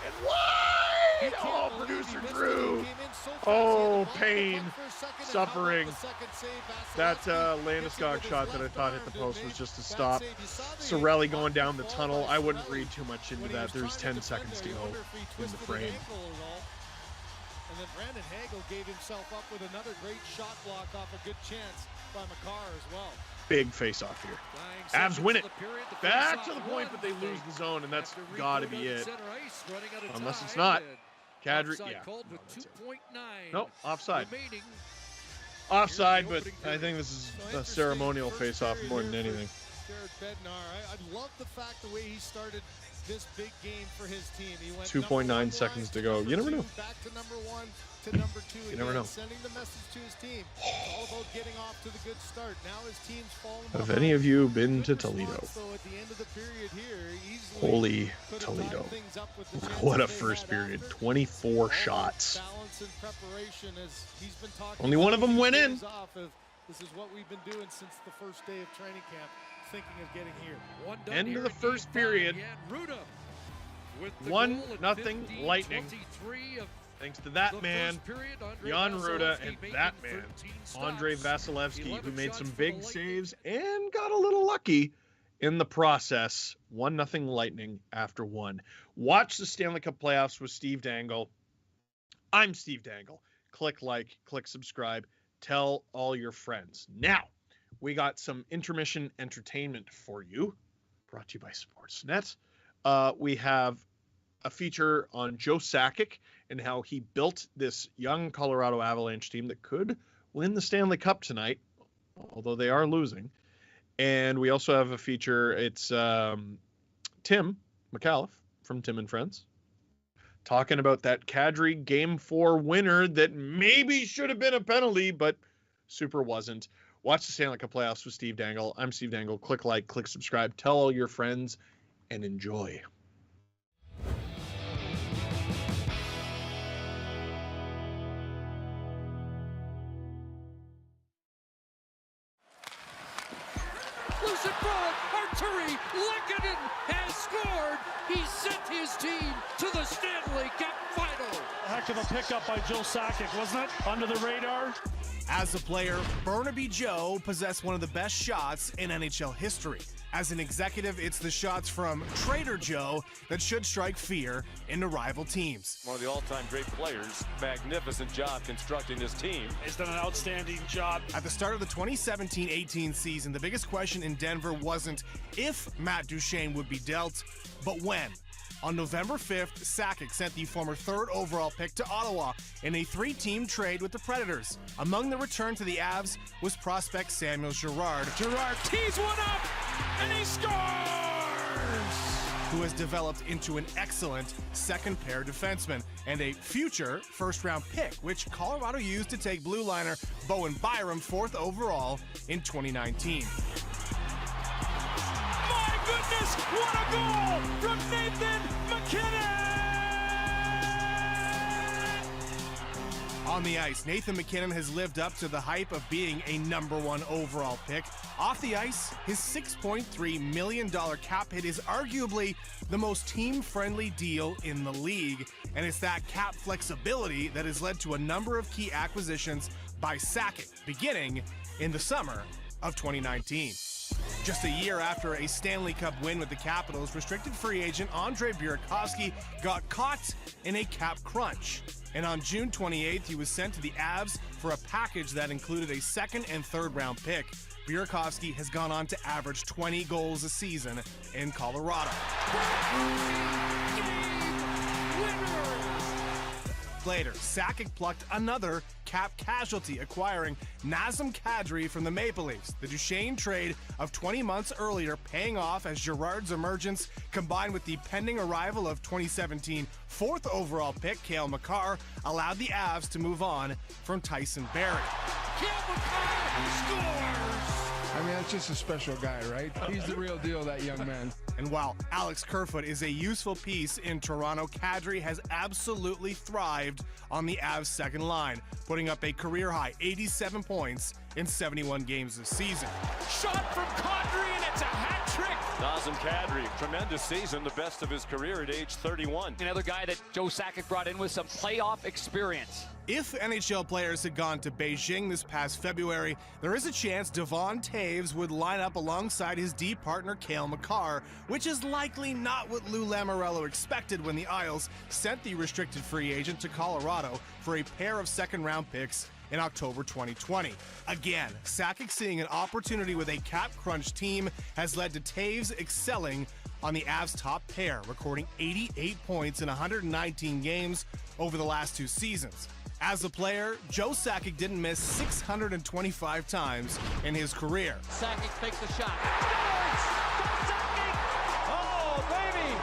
and wide. Oh, producer Drew. Oh, pain, suffering. That Landeskog shot that I thought hit the post was just a stop. Cirelli going down the tunnel. I wouldn't read too much into that. There's 10 seconds to go in the frame. And then Brandon Hagel gave himself up with another great shot block off a good chance by Makar as well. Big face-off here. Avs win it. Back to the point, but they lose the zone, and that's got to be it. Unless it's not. Kadri, yeah. No, offside. Offside, but I think this is a ceremonial face-off more than anything. I love the fact the way he started this big game for his team. He went 2.9 seconds to go. You never know. Back to number 1 to number 2. You never know. Sending the message to his team. It's all about getting off to the good start. Now his team's falling Have any of you been to Toledo? At the end of the period here, Holy Toledo. What a first period. 24 shots. Only one of them went in. This is what we've been doing since the first day of training camp. Thinking of getting here. End of the first period. 1-0 Lightning. Thanks to that man, Jan Ruda, and that man, Andrei Vasilevsky, who made some big saves and got a little lucky in the process. 1-0 Lightning after one. Watch the Stanley Cup playoffs with Steve Dangle. I'm Steve Dangle. Click like, click subscribe. Tell all your friends. Now, we got some intermission entertainment for you, brought to you by Sportsnet. We have a feature on Joe Sakic and how he built this young Colorado Avalanche team that could win the Stanley Cup tonight, although they are losing. And we also have a feature. It's Tim McAuliffe from Tim and Friends talking about that Kadri Game 4 winner that maybe should have been a penalty, but super wasn't. Watch the Stanley Cup playoffs with Steve Dangle. I'm Steve Dangle. Click like, click subscribe, tell all your friends, and enjoy. Loose in front, Arturi Lehkonen has scored. He sent his team to the Stanley Cup final. A heck of a pickup by Joe Sakic, wasn't it? Under the radar. As a player, Burnaby Joe possessed one of the best shots in NHL history. As an executive, it's the shots from Trader Joe that should strike fear into rival teams. One of the all-time great players. Magnificent job constructing his team. He's done an outstanding job. At the start of the 2017-18 season, the biggest question in Denver wasn't if Matt Duchene would be dealt, but when. On November 5th, Sakic sent the former 3rd overall pick to Ottawa in a 3-team trade with the Predators. Among the return to the Avs was prospect Samuel Girard. Girard tees one up, and he scores! Who has developed into an excellent second-pair defenseman and a future first-round pick, which Colorado used to take blue liner Bowen Byram 4th overall in 2019. Goodness, what a goal from Nathan MacKinnon! On the ice, Nathan MacKinnon has lived up to the hype of being a #1 overall pick. Off the ice, his $6.3 million cap hit is arguably the most team-friendly deal in the league, and it's that cap flexibility that has led to a number of key acquisitions by Sakic, beginning in the summer of 2019. Just a year after a Stanley Cup win with the Capitals, restricted free agent Andrei Burakovsky got caught in a cap crunch. And on June 28th, he was sent to the Avs for a package that included a second and third round pick. Burakovsky has gone on to average 20 goals a season in Colorado. Later, Sakic plucked another cap casualty, acquiring Nazem Kadri from the Maple Leafs. The Duchesne trade of 20 months earlier paying off as Girard's emergence, combined with the pending arrival of 2017 fourth overall pick Cale Makar, allowed the Avs to move on from Tyson Barrie. Cale Makar scores! I mean, that's just a special guy, right? He's the real deal, that young man. And while Alex Kerfoot is a useful piece in Toronto, Kadri has absolutely thrived on the Avs' second line, putting up a career-high 87 points in 71 games this season. Shot from Kadri, and it's a hat trick. Nazem Kadri, tremendous season, the best of his career at age 31. Another guy that Joe Sakic brought in with some playoff experience. If NHL players had gone to Beijing this past February, there is a chance Devon Toews would line up alongside his D partner Cale Makar, which is likely not what Lou Lamoriello expected when the Isles sent the restricted free agent to Colorado for a pair of second-round picks in October 2020. Again, Sakic seeing an opportunity with a cap-crunch team has led to Toews excelling on the Avs' top pair, recording 88 points in 119 games over the last two seasons. As a player, Joe Sakic didn't miss 625 times in his career. Sakic takes the shot. Oh, baby!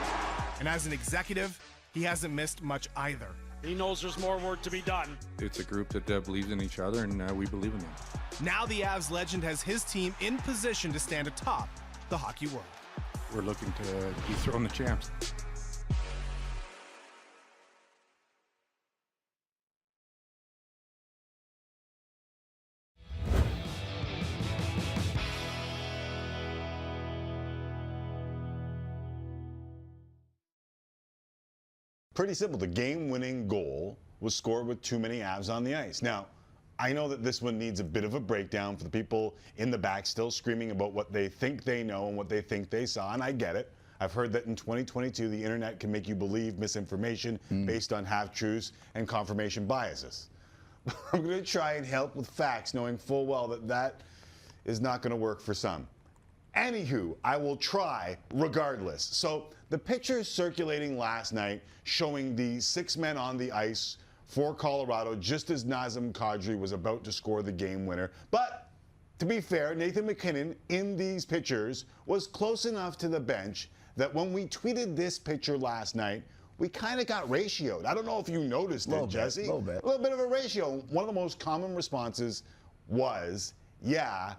And as an executive, he hasn't missed much either. He knows there's more work to be done. It's a group that believes in each other, and we believe in them. Now the Avs legend has his team in position to stand atop the hockey world. We're looking to dethrone the champs. Pretty simple. The game-winning goal was scored with too many Avs on the ice. Now, I know that this one needs a bit of a breakdown for the people in the back still screaming about what they think they know and what they think they saw, and I get it. I've heard that in 2022, the internet can make you believe misinformation based on half-truths and confirmation biases. I'm going to try and help with facts, knowing full well that that is not going to work for some. Anywho, I will try regardless. So the pictures circulating last night showing the 6 men on the ice for Colorado just as Nazem Kadri was about to score the game winner. But to be fair, Nathan MacKinnon in these pictures was close enough to the bench that when we tweeted this picture last night, we kind of got ratioed. I don't know if you noticed it, Jesse. A little bit of a ratio. One of the most common responses was, yeah,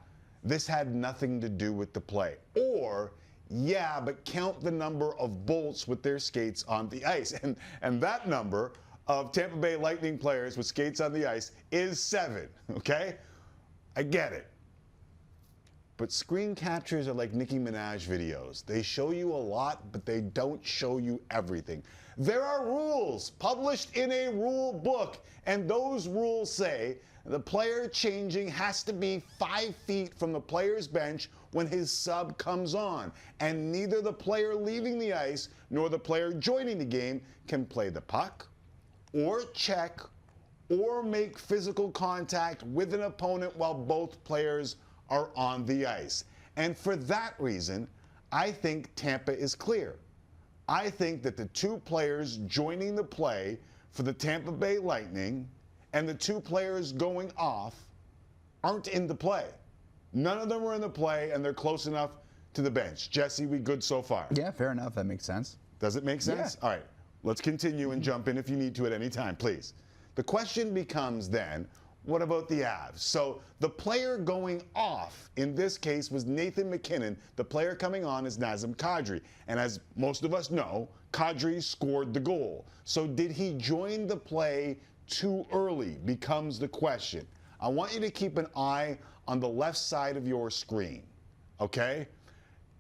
this had nothing to do with the play. Or, yeah, but count the number of bolts with their skates on the ice. And that number of Tampa Bay Lightning players with skates on the ice is 7, okay? I get it. But screen captures are like Nicki Minaj videos. They show you a lot, but they don't show you everything. There are rules published in a rule book, and those rules say the player changing has to be 5 feet from the player's bench when his sub comes on, and neither the player leaving the ice nor the player joining the game can play the puck or check or make physical contact with an opponent while both players are on the ice. And for that reason, I think Tampa is clear. I think that the 2 players joining the play for the Tampa Bay Lightning and the 2 players going off aren't in the play. None of them are in the play, and they're close enough to the bench. Jesse, we good so far? Yeah, fair enough. That makes sense. Does it make sense? Yeah. All right, let's continue and jump in if you need to at any time, please. The question becomes then, what about the Avs? So the player going off in this case was Nathan MacKinnon. The player coming on is Nazem Kadri. And as most of us know, Kadri scored the goal. So did he join the play too early becomes the question. I want you to keep an eye on the left side of your screen, okay?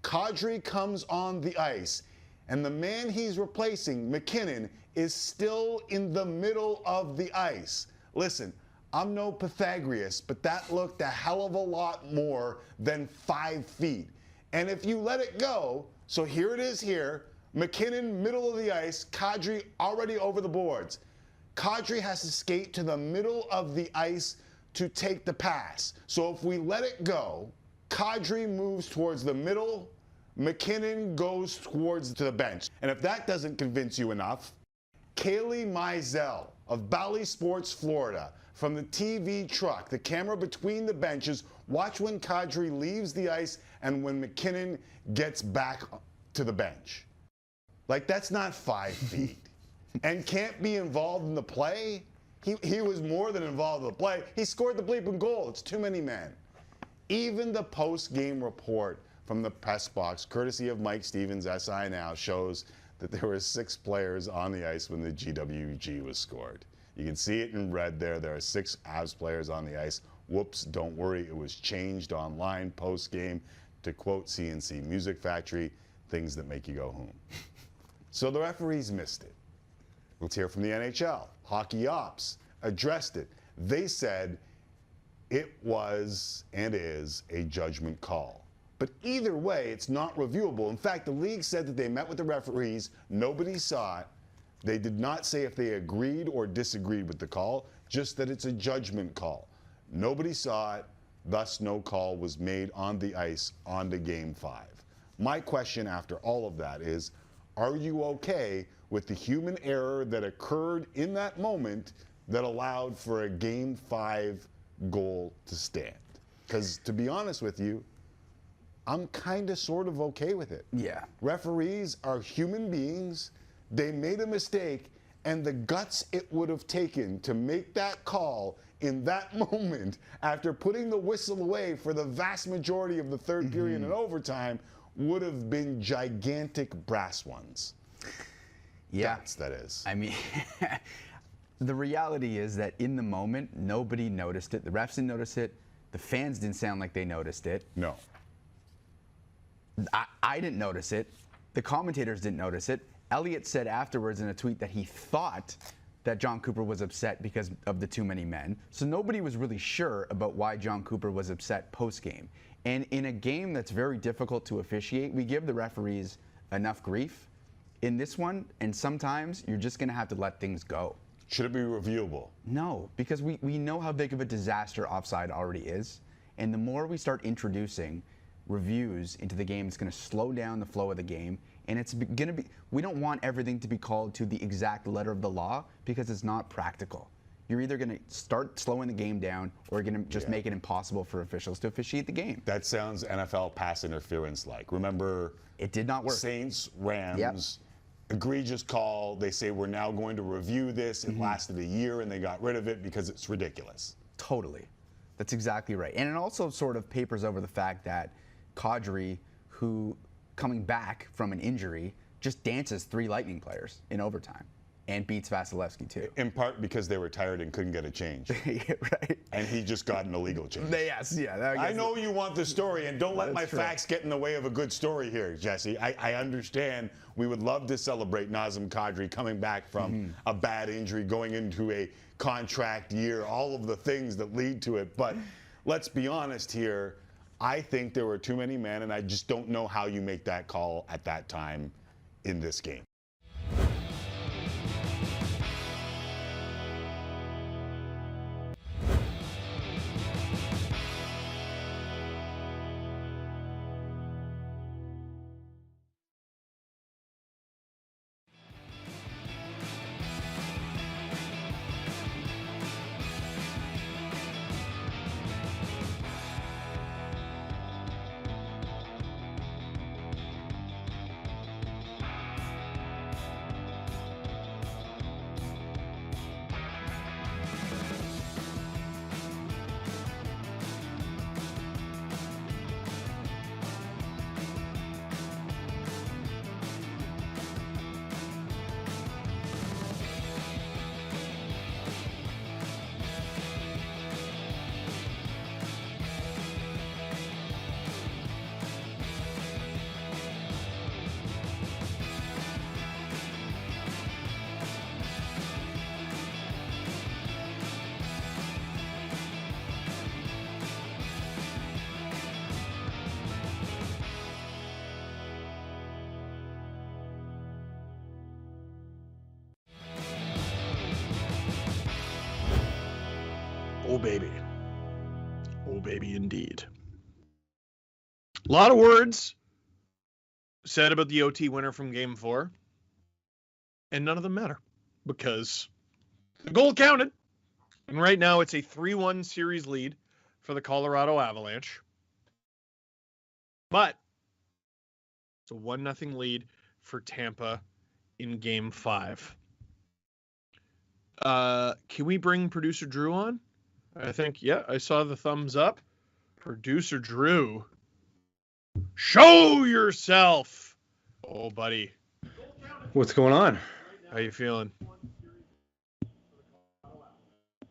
Kadri comes on the ice, and the man he's replacing, MacKinnon, is still in the middle of the ice. Listen, I'm no Pythagoras, but that looked a hell of a lot more than 5 feet. And if you let it go, so here it is here, McKinnon, middle of the ice, Kadri already over the boards. Kadri has to skate to the middle of the ice to take the pass. So if we let it go, Kadri moves towards the middle, McKinnon goes towards the bench. And if that doesn't convince you enough, Kaylee Mizell of Bally Sports, Florida, from the TV truck, the camera between the benches, watch when Kadri leaves the ice and when McKinnon gets back to the bench. Like, that's not 5 feet. And can't be involved in the play? He was more than involved in the play. He scored the bleeping goal. It's too many men. Even the post-game report from the press box, courtesy of Mike Stevens, SI Now, shows that there were 6 players on the ice when the GWG was scored. You can see it in red there. There are 6 Avs players on the ice. Whoops, don't worry. It was changed online post-game. To quote CNC Music Factory, things that make you go home. So the referees missed it. Let's hear from the NHL. Hockey Ops addressed it. They said it was and is a judgment call. But either way, it's not reviewable. In fact, the league said that they met with the referees. Nobody saw it. They did not say if they agreed or disagreed with the call, just that it's a judgment call. Nobody saw it, thus no call was made on the ice on to Game 5. My question after all of that is, are you okay with the human error that occurred in that moment that allowed for a Game 5 goal to stand? Because to be honest with you, I'm kind of sort of okay with it. Yeah. Referees are human beings. They made a mistake, and the guts it would have taken to make that call in that moment after putting the whistle away for the vast majority of the third period and overtime would have been gigantic brass ones. Yeah. That is. I mean, the reality is that in the moment, nobody noticed it. The refs didn't notice it. The fans didn't sound like they noticed it. No. I didn't notice it. The commentators didn't notice it. Elliott said afterwards in a tweet that he thought that John Cooper was upset because of the too many men. So nobody was really sure about why John Cooper was upset post-game. And in a game that's very difficult to officiate, we give the referees enough grief. In this one, and sometimes you're just going to have to let things go. Should it be reviewable? No, because we know how big of a disaster offside already is. And the more we start introducing reviews into the game, it's going to slow down the flow of the game. And it's going to be, we don't want everything to be called to the exact letter of the law because it's not practical. You're either going to start slowing the game down or you're going to just make it impossible for officials to officiate the game. That sounds NFL pass interference like. Remember, it did not work. Saints, Rams, egregious call. They say we're now going to review this. It lasted a year and they got rid of it because it's ridiculous. Totally. That's exactly right. And it also sort of papers over the fact that Kadri, who coming back from an injury, just dances 3 Lightning players in overtime and beats Vasilevsky too. In part because they were tired and couldn't get a change. Yeah, right. And he just got an illegal change. Yes, yeah. I know you want the story, and don't let my facts get in the way of a good story here, Jesse. I understand we would love to celebrate Nazem Kadri coming back from a bad injury, going into a contract year, all of the things that lead to it. But let's be honest here. I think there were too many men, and I just don't know how you make that call at that time in this game. Oh, baby. Oh, baby, indeed. A lot of words said about the OT winner from Game 4, and none of them matter because the goal counted. And right now it's a 3-1 series lead for the Colorado Avalanche. But it's a 1-0 lead for Tampa in Game 5. Can we bring producer Drew on? I think, yeah, I saw the thumbs up. Producer Drew, show yourself. Oh, buddy. What's going on? How you feeling?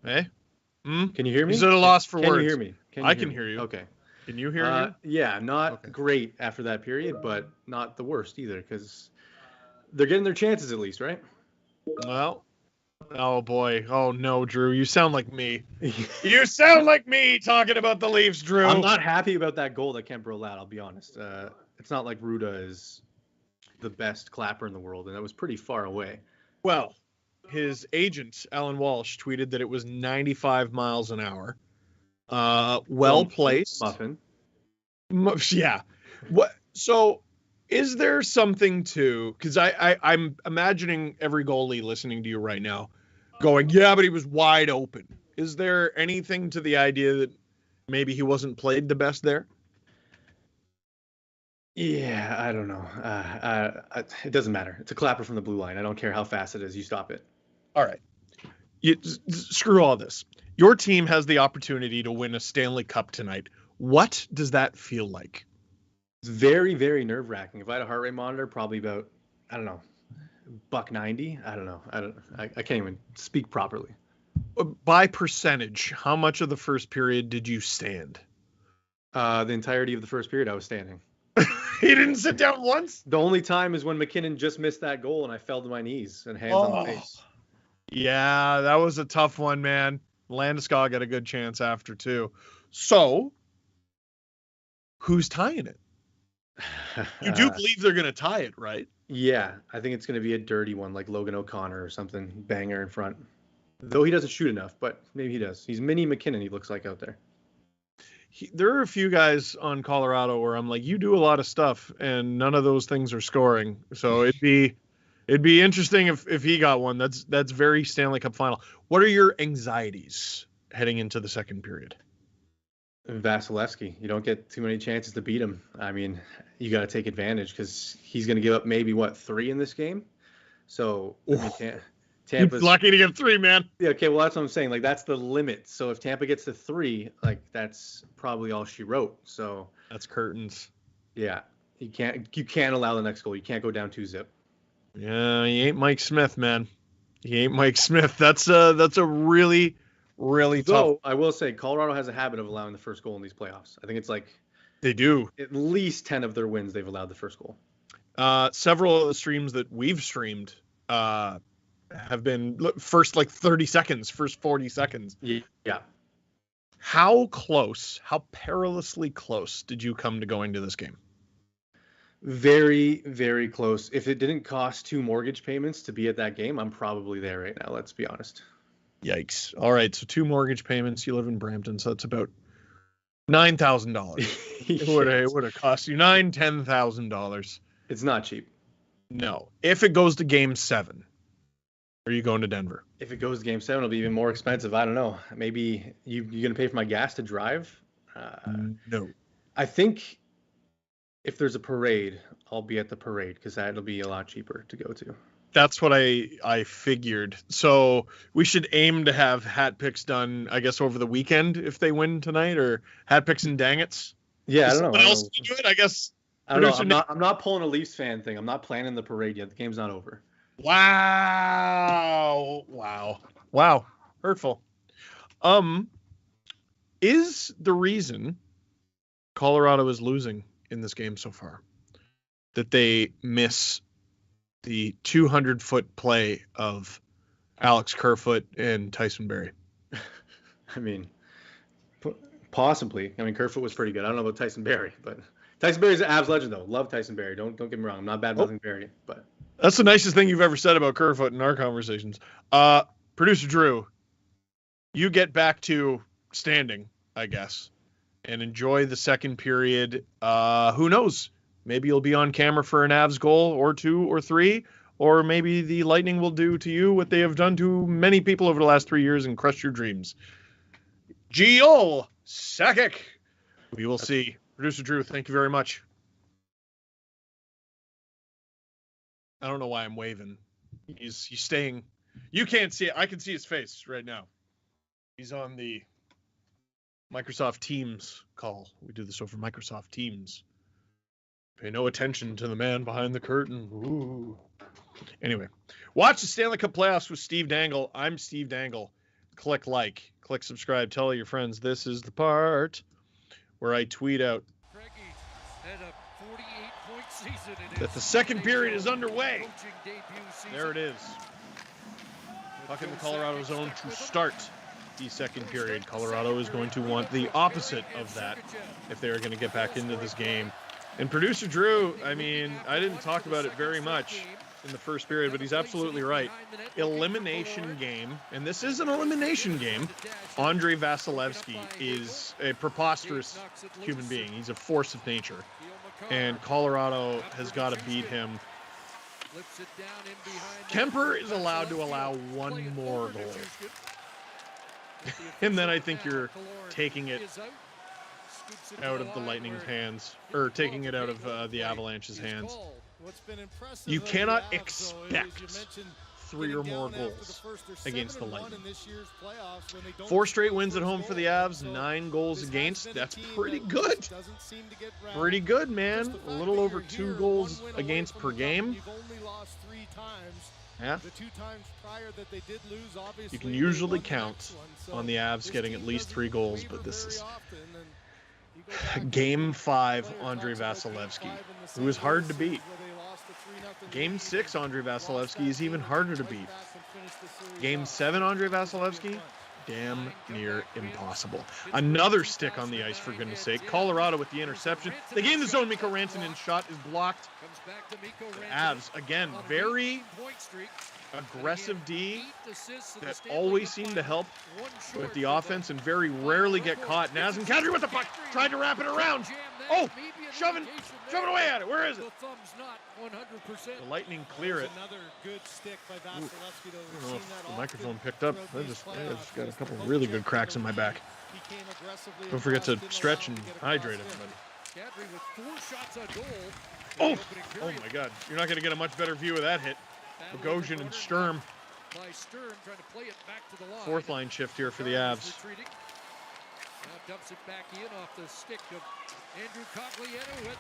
Hey? Can you hear me? Is it a loss for words? Can you hear me? I can hear you. Okay. Can you hear me? Yeah, not great after that period, but not the worst either because they're getting their chances at least, right? Well, oh boy. Oh no, Drew. You sound like me. You sound like me talking about the Leafs, Drew. I'm not happy about that goal that Kemper allowed, I'll be honest. It's not like Ruda is the best clapper in the world, and that was pretty far away. Well, his agent, Alan Walsh, tweeted that it was 95 miles an hour. Well placed. Muffin. Yeah. What? So, is there something to? Because I'm imagining every goalie listening to you right now, going, "Yeah, but he was wide open." Is there anything to the idea that maybe he wasn't played the best there? Yeah, I don't know. It doesn't matter. It's a clapper from the blue line. I don't care how fast it is. You stop it. All right. Screw all this. Your team has the opportunity to win a Stanley Cup tonight. What does that feel like? It's very, very nerve-wracking. If I had a heart rate monitor, probably about, I don't know, $190. I don't know. I can't even speak properly. By percentage, how much of the first period did you stand? The entirety of the first period, I was standing. He didn't sit down once? The only time is when McKinnon just missed that goal and I fell to my knees and hands on the face. Yeah, that was a tough one, man. Landeskog got a good chance after, too. So, who's tying it? You do believe they're going to tie it, right? Yeah, I think it's going to be a dirty one like Logan O'Connor or something, banger in front. Though he doesn't shoot enough, but maybe he does. He's mini McKinnon, he looks like out there. There are a few guys on Colorado where I'm like, you do a lot of stuff, and none of those things are scoring. So it'd be interesting if he got one. That's very Stanley Cup final. What are your anxieties heading into the second period? Vasilevsky, you don't get too many chances to beat him. I mean, you got to take advantage because he's going to give up maybe 3 in this game. So I mean, Tampa's lucky to get 3, man. Yeah, okay, well that's what I'm saying. Like that's the limit. So if Tampa gets to 3, like that's probably all she wrote. So that's curtains. Yeah, you can't allow the next goal. You can't go down 2-0. Yeah, he ain't Mike Smith, man. He ain't Mike Smith. That's a really, really tough. So I will say Colorado has a habit of allowing the first goal in these playoffs. I think it's like they do. At least 10 of their wins they've allowed the first goal. Several of the streams that we've streamed have been first 30 seconds, first 40 seconds. Yeah. How perilously close did you come to going to this game? Very, very close. If it didn't cost 2 mortgage payments to be at that game, I'm probably there right now. Let's be honest. Yikes. All right. So 2 mortgage payments. You live in Brampton. So that's about $9,000. It would have cost you $10,000. It's not cheap. No. If it goes to game 7, are you going to Denver? If it goes to game 7, it'll be even more expensive. I don't know. Maybe you're going to pay for my gas to drive? No. I think if there's a parade, I'll be at the parade because that'll be a lot cheaper to go to. That's what I figured. So we should aim to have hat picks done, I guess, over the weekend if they win tonight, or hat picks and dangits. Yeah, I don't know. Someone else do it, I guess. I don't know. I'm not pulling a Leafs fan thing. I'm not planning the parade yet. The game's not over. Wow. Hurtful. Is the reason Colorado is losing in this game so far that they miss the 200-foot play of Alex Kerfoot and Tyson Barrie? I mean, possibly. I mean, Kerfoot was pretty good. I don't know about Tyson Barrie, but Tyson Barrie's an Avs legend, though. Love Tyson Barrie. Don't get me wrong. I'm not bad-mouthing Barrie, but that's the nicest thing you've ever said about Kerfoot in our conversations. Producer Drew, you get back to standing, I guess, and enjoy the second period. Who knows? Maybe you'll be on camera for an Avs goal or 2 or 3, or maybe the Lightning will do to you what they have done to many people over the last 3 years and crush your dreams. Joel Sakic. We will see. Producer Drew, thank you very much. I don't know why I'm waving. He's staying. You can't see it. I can see his face right now. He's on the Microsoft Teams call. We do this over Microsoft Teams. Pay no attention to the man behind the curtain. Ooh. Anyway, watch the Stanley Cup playoffs with Steve Dangle. I'm Steve Dangle. Click like, click subscribe, tell all your friends. This is the part where I tweet out that the second period is underway. There it is. Puck in the Colorado zone to start the second period. Colorado is going to want the opposite of that if they are going to get back into this game. And producer Drew, I mean, I didn't talk about it very much in the first period, but he's absolutely right. Elimination game, and this is an elimination game. Andrei Vasilevsky is a preposterous human being. He's a force of nature. And Colorado has got to beat him. Kemper is allowed to allow one more goal. And then I think you're taking it out of the Lightning's hands, or taking it out of the Avalanche's hands. You cannot expect 3 or more goals against the Lightning. 4 straight wins at home for the Avs, 9 goals against. That's pretty good. Pretty good, man. A little over 2 goals against per game. Yeah. You can usually count on the Avs getting at least 3 goals, but this is Game 5, Andrei Vasilevsky, who is hard to beat. Game 6, Andrei Vasilevsky is even harder to beat. Game 7, Andrei Vasilevsky, damn near impossible. Another stick on the ice, for goodness sake. Colorado with the interception. They gain the zone. Mikko Rantanen's shot is blocked. The Avs, again, very aggressive D that always seem to help with the offense and very rarely get caught. Nazem Kadri with the puck, tried to wrap it around. Oh, shoving away at it. Where is it? The Lightning clear it. Ooh, I don't know if the microphone picked up. I just got a couple of really good cracks in my back. Don't forget to stretch and hydrate, everybody. Oh my God. You're not going to get a much better view of that hit. Bogosian and Sturm. 4th line shift here for the Avs.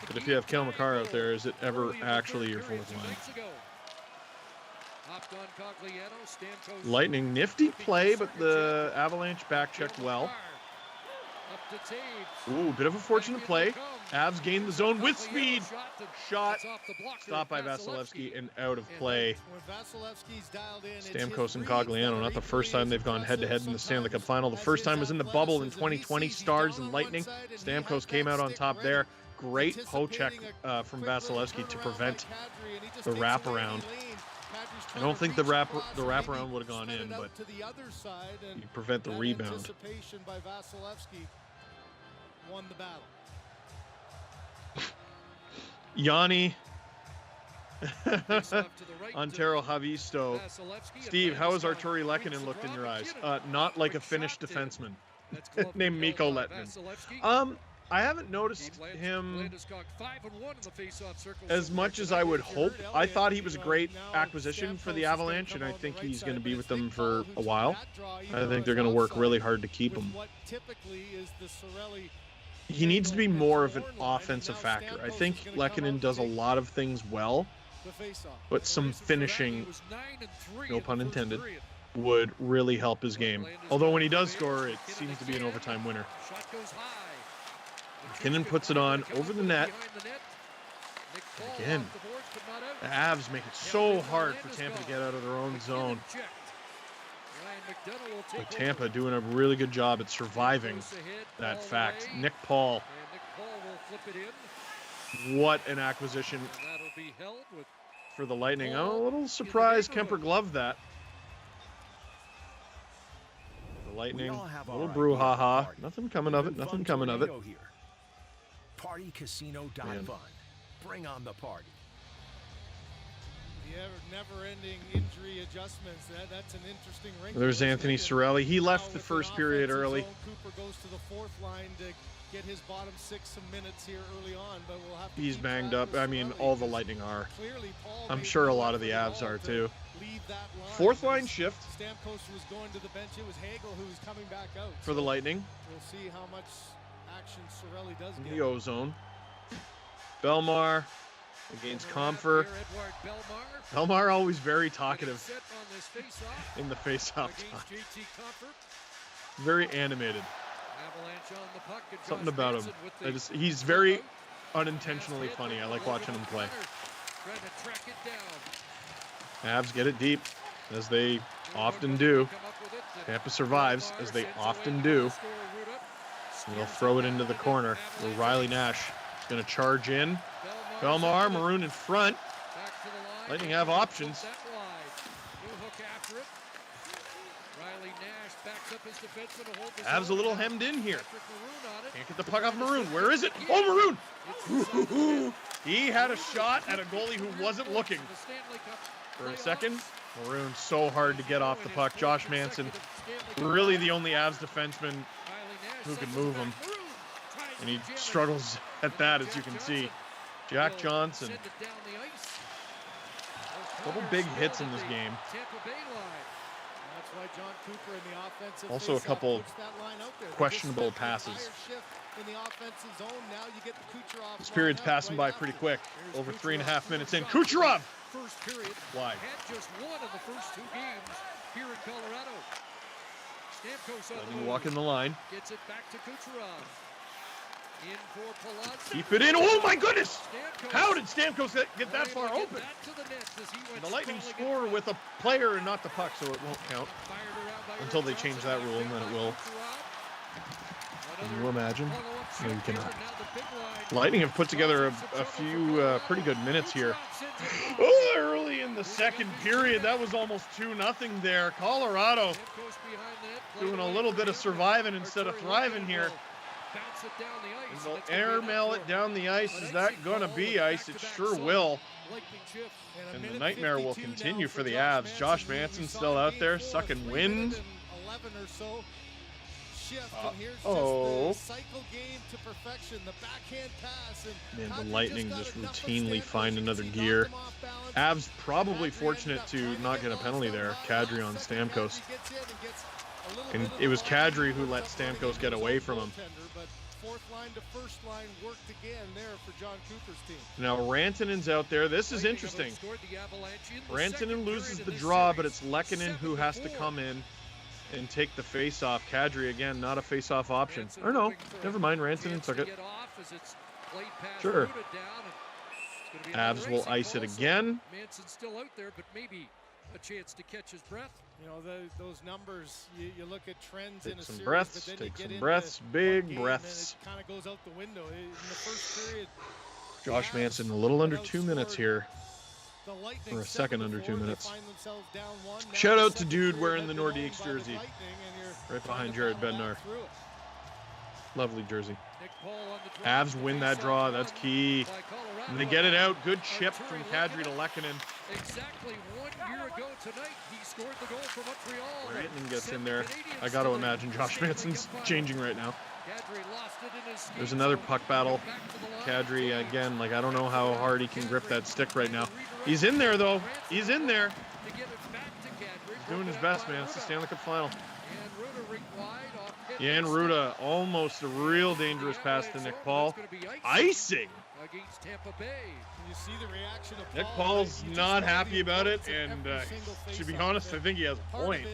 But if you have Kel McCarr out there, is it ever actually your 4th line? Lightning, nifty play, but the Avalanche back checked well. Ooh, bit of a fortunate play. Avs gain the zone with speed. Shot. Stopped by Vasilevsky and out of play. Stamkos and Cogliano. Not the first time they've gone head-to-head in the Stanley Cup Final. The first time was in the bubble in 2020. Stars and Lightning. Stamkos came out on top there. Great poke-check from Vasilevsky to prevent the wraparound. I don't think the wraparound would have gone in, but you prevent the rebound. Won the battle. Yanni Antero Havisto. Steve, how has Arturi Lehkonen looked in your eyes? Not like a Finnish defenseman named Mikko Lehtonen. I haven't noticed him as much as I would hope. I thought he was a great acquisition for the Avalanche, and I think he's going to be with them for a while. I think they're going to work really hard to keep him. He needs to be more of an offensive factor. I think Lehkonen does a lot of things well, but some finishing, no pun intended, would really help his game. Although when he does score, it seems to be an overtime winner. McKinnon puts it on over the net. Again, the Avs make it so hard for Tampa to get out of their own zone. But Tampa doing a really good job at surviving that fact. Nick Paul. What an acquisition for the Lightning. I'm a little surprised Kemper gloved that. The Lightning, a little brouhaha. Nothing coming of it. Nothing coming of it. PartyCasino.fun. Bring on the party. The never-ending injury adjustments. That's an interesting wrinkle. There's Anthony Cirelli. He left the first period early. Cooper goes to the fourth line to get his bottom six some minutes here early on, but we'll have to. He's banged up. I mean, all the Lightning are. I'm sure a lot of the Avs are too. Fourth line shift. Stamkos was going to the bench. It was Hagel who was coming back out. For the Lightning. We'll see how much action Cirelli does get. The ozone. Belmar against Comfer. Belmar always very talkative in the face-off time. Very animated. Something about him. He's very unintentionally funny. I like watching him play. Avs get it deep, as they often do. Tampa survives, as they often do. And they'll throw it into the corner where Riley Nash is going to charge in. Belmar, Maroon in front. Lightning have options. Avs a little hemmed in here. Can't get the puck off Maroon. Where is it? Oh, Maroon! He had a shot at a goalie who wasn't looking. For a second, Maroon so hard to get off the puck. Josh Manson, really the only Avs defenseman who can move him. And he struggles at that, as you can see. Jack Johnson. A couple big hits in this game. Also a couple questionable passes. This period's passing by pretty quick. Over 3.5 minutes in. Kucherov! Wide. Just one of the first two games here in Colorado. Letting walk in the line. Gets it back to Kucherov. In for Palazzo. Keep it in. Oh my goodness! How did Stamkos get that far open? The Lightning score with a player and not the puck, so it won't count. Until they change that rule, and then it will. Can you imagine? No, you cannot. Lightning have put together a few pretty good minutes here. Oh, early in the second period, that was almost 2-0 there. Colorado doing a little bit of surviving instead of thriving here. They'll airmail it down the ice. Is that going to be ice? It sure will. And the nightmare will continue for the Avs. Josh Manson still out there, sucking wind. Oh. Man, the Lightning just routinely find another gear. Avs probably fortunate to not get a penalty there. Kadri on Stamkos. And it was Kadri who let Stamkos get away from him. Fourth line to first line worked again there for John Cooper's team. Now Rantanen's out there. This is interesting. Rantanen loses the draw, but it's Lehkonen who has to come in and take the face-off. Kadri, again, not a face-off option. Or no, never mind. Rantanen took it. Sure. Avs will ice it again. Manson's still out there, but maybe a chance to catch his breath. You know, those numbers, you look at trends in a series, breaths, but then take some breaths, big breaths. It kind of goes out the window. In the first period, Josh Manson, a little under 2 minutes here. For a second under 2 minutes. Shout out to dude wearing the Nordiques jersey. Right behind Jared Bednar. Lovely jersey. Avs win that draw. That's key. And they get it out. Good chip from Kadri to Lehkonen. Exactly 1 year ago tonight, he scored the goal for Montreal. Rantanen gets in there. I got to imagine Josh Manson's changing right now. There's another puck battle. Kadri, again, like, I don't know how hard he can grip that stick right now. He's in there, though. He's in there. He's doing his best, man. It's the Stanley Cup final. Jan Ruda, almost a real dangerous pass to Nick Paul. Icing! Against Tampa Bay. You see the reaction of Nick Paul's not happy about it, and to be honest, I think he has a point.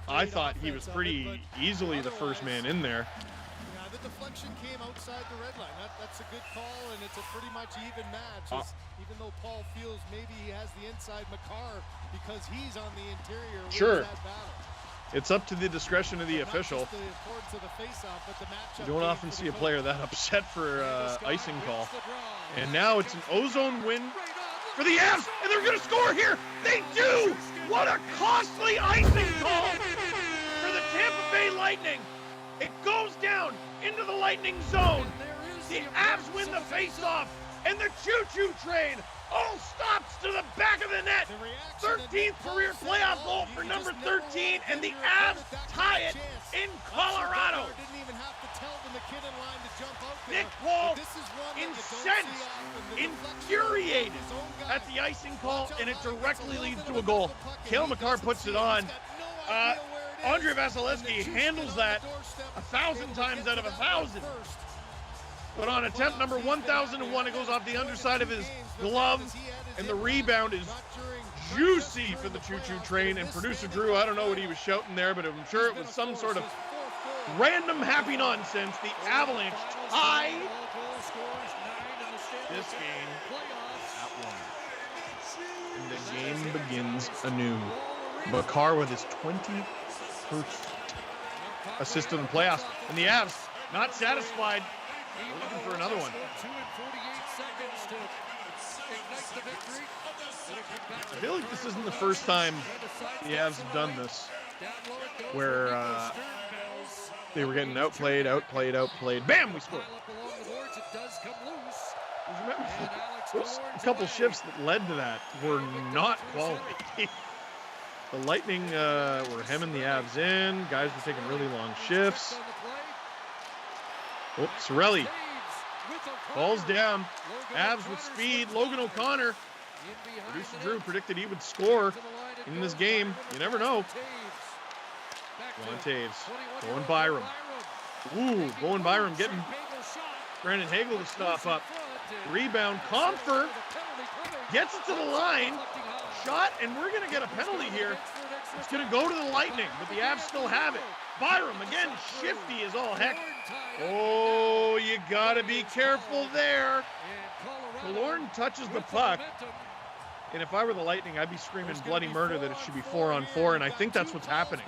I thought he was pretty easily the first man in there. Yeah, the deflection came outside the red line. That's a good call, and it's a pretty much even match. Even though Paul feels maybe he has the inside Makar because he's on the interior. Sure. It's up to the discretion of the official. You don't often see a player that upset for icing call. And now it's an ozone win for the Avs, and they're going to score here. They do! What a costly icing call for the Bay Lightning. It goes down into the Lightning zone. The Avs win the faceoff, and the choo-choo train all stops to the back of the net. 13th career playoff goal for number 13, and the Avs tie it in Colorado. Nick Paul incensed, infuriated at the icing call, and it directly leads to a goal. Cale Makar puts it on. Andre Vasilevsky handles that 1,000 times out of 1,000. But on attempt number 1,001, it goes off the underside of his glove, and the rebound is juicy for the choo-choo train. And producer Drew, I don't know what he was shouting there, but I'm sure it was some sort of random happy nonsense. The Avalanche tie this game at 1. And the game begins anew. Makar with his 21st assist in the playoffs. And the Avs, not satisfied, we're looking for another one. 2 and 48 seconds to ignite the victory. I feel like this isn't the first time the Avs have done this, where they were getting outplayed. Bam, we scored. Those a couple shifts that led to that were not quality. The Lightning were hemming the Avs in. Guys were taking really long shifts. Oh, Cirelli falls down. Avs with speed. Logan O'Connor. Producer Drew predicted he would score in this game. You never know. Ron Taves. Bowen Byram. Ooh, Bowen Byram getting Brandon Hagel to stop up. Rebound. Comfer gets it to the line. Shot, and we're going to get a penalty here. It's going to go to the Lightning, but the Avs still have it. Byram, again, shifty as all heck. Oh, you got to be careful there. Killorn touches the puck. And if I were the Lightning, I'd be screaming bloody murder that it should be 4-on-4, and I think that's what's happening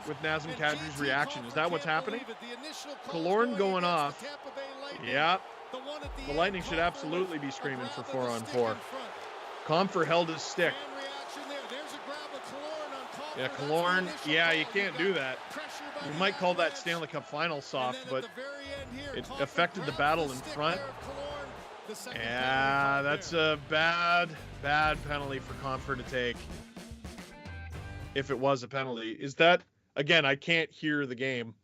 with Nazem Kadri's reaction. Is that what's happening? Killorn going off. Yeah. The Lightning should absolutely be screaming for 4-on-4. Comfer held his stick. Yeah, Killorn, yeah, you can't do that. You might call that Stanley Cup final soft, but it affected the battle in front. Yeah, that's a bad penalty for Comfer to take. If it was a penalty. Is that, again, I can't hear the game.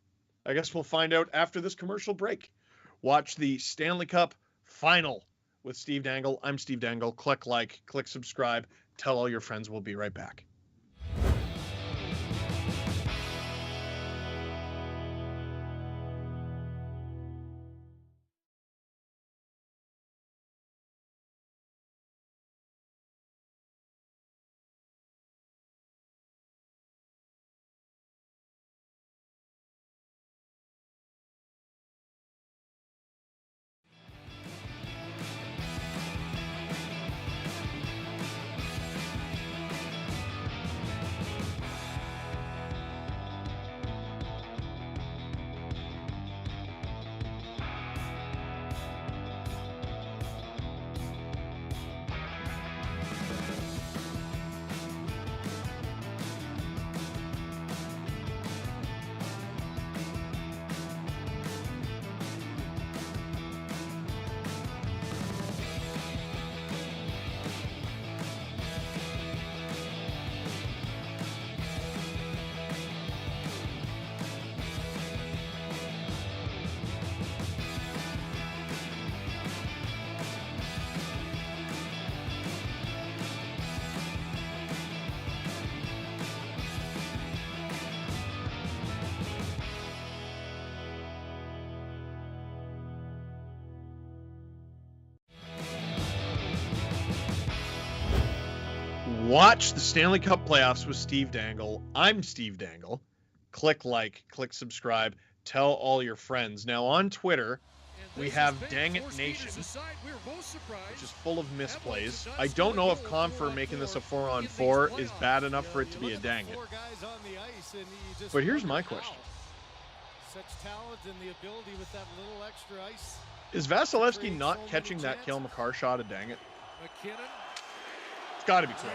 I guess we'll find out after this commercial break. Watch the Stanley Cup final with Steve Dangle. I'm Steve Dangle. Click like, click subscribe. Tell all your friends. We'll be right back. Watch the Stanley Cup playoffs with Steve Dangle. I'm Steve Dangle. Click like, click subscribe, tell all your friends. Now on Twitter, we have Dang It Nation, which is full of misplays. I don't know if Comfer making this a 4-on-4 is bad enough for it to be a dang it. But here's my question. Is Vasilevsky not catching that Cale Makar shot a dang it? It's got to be close.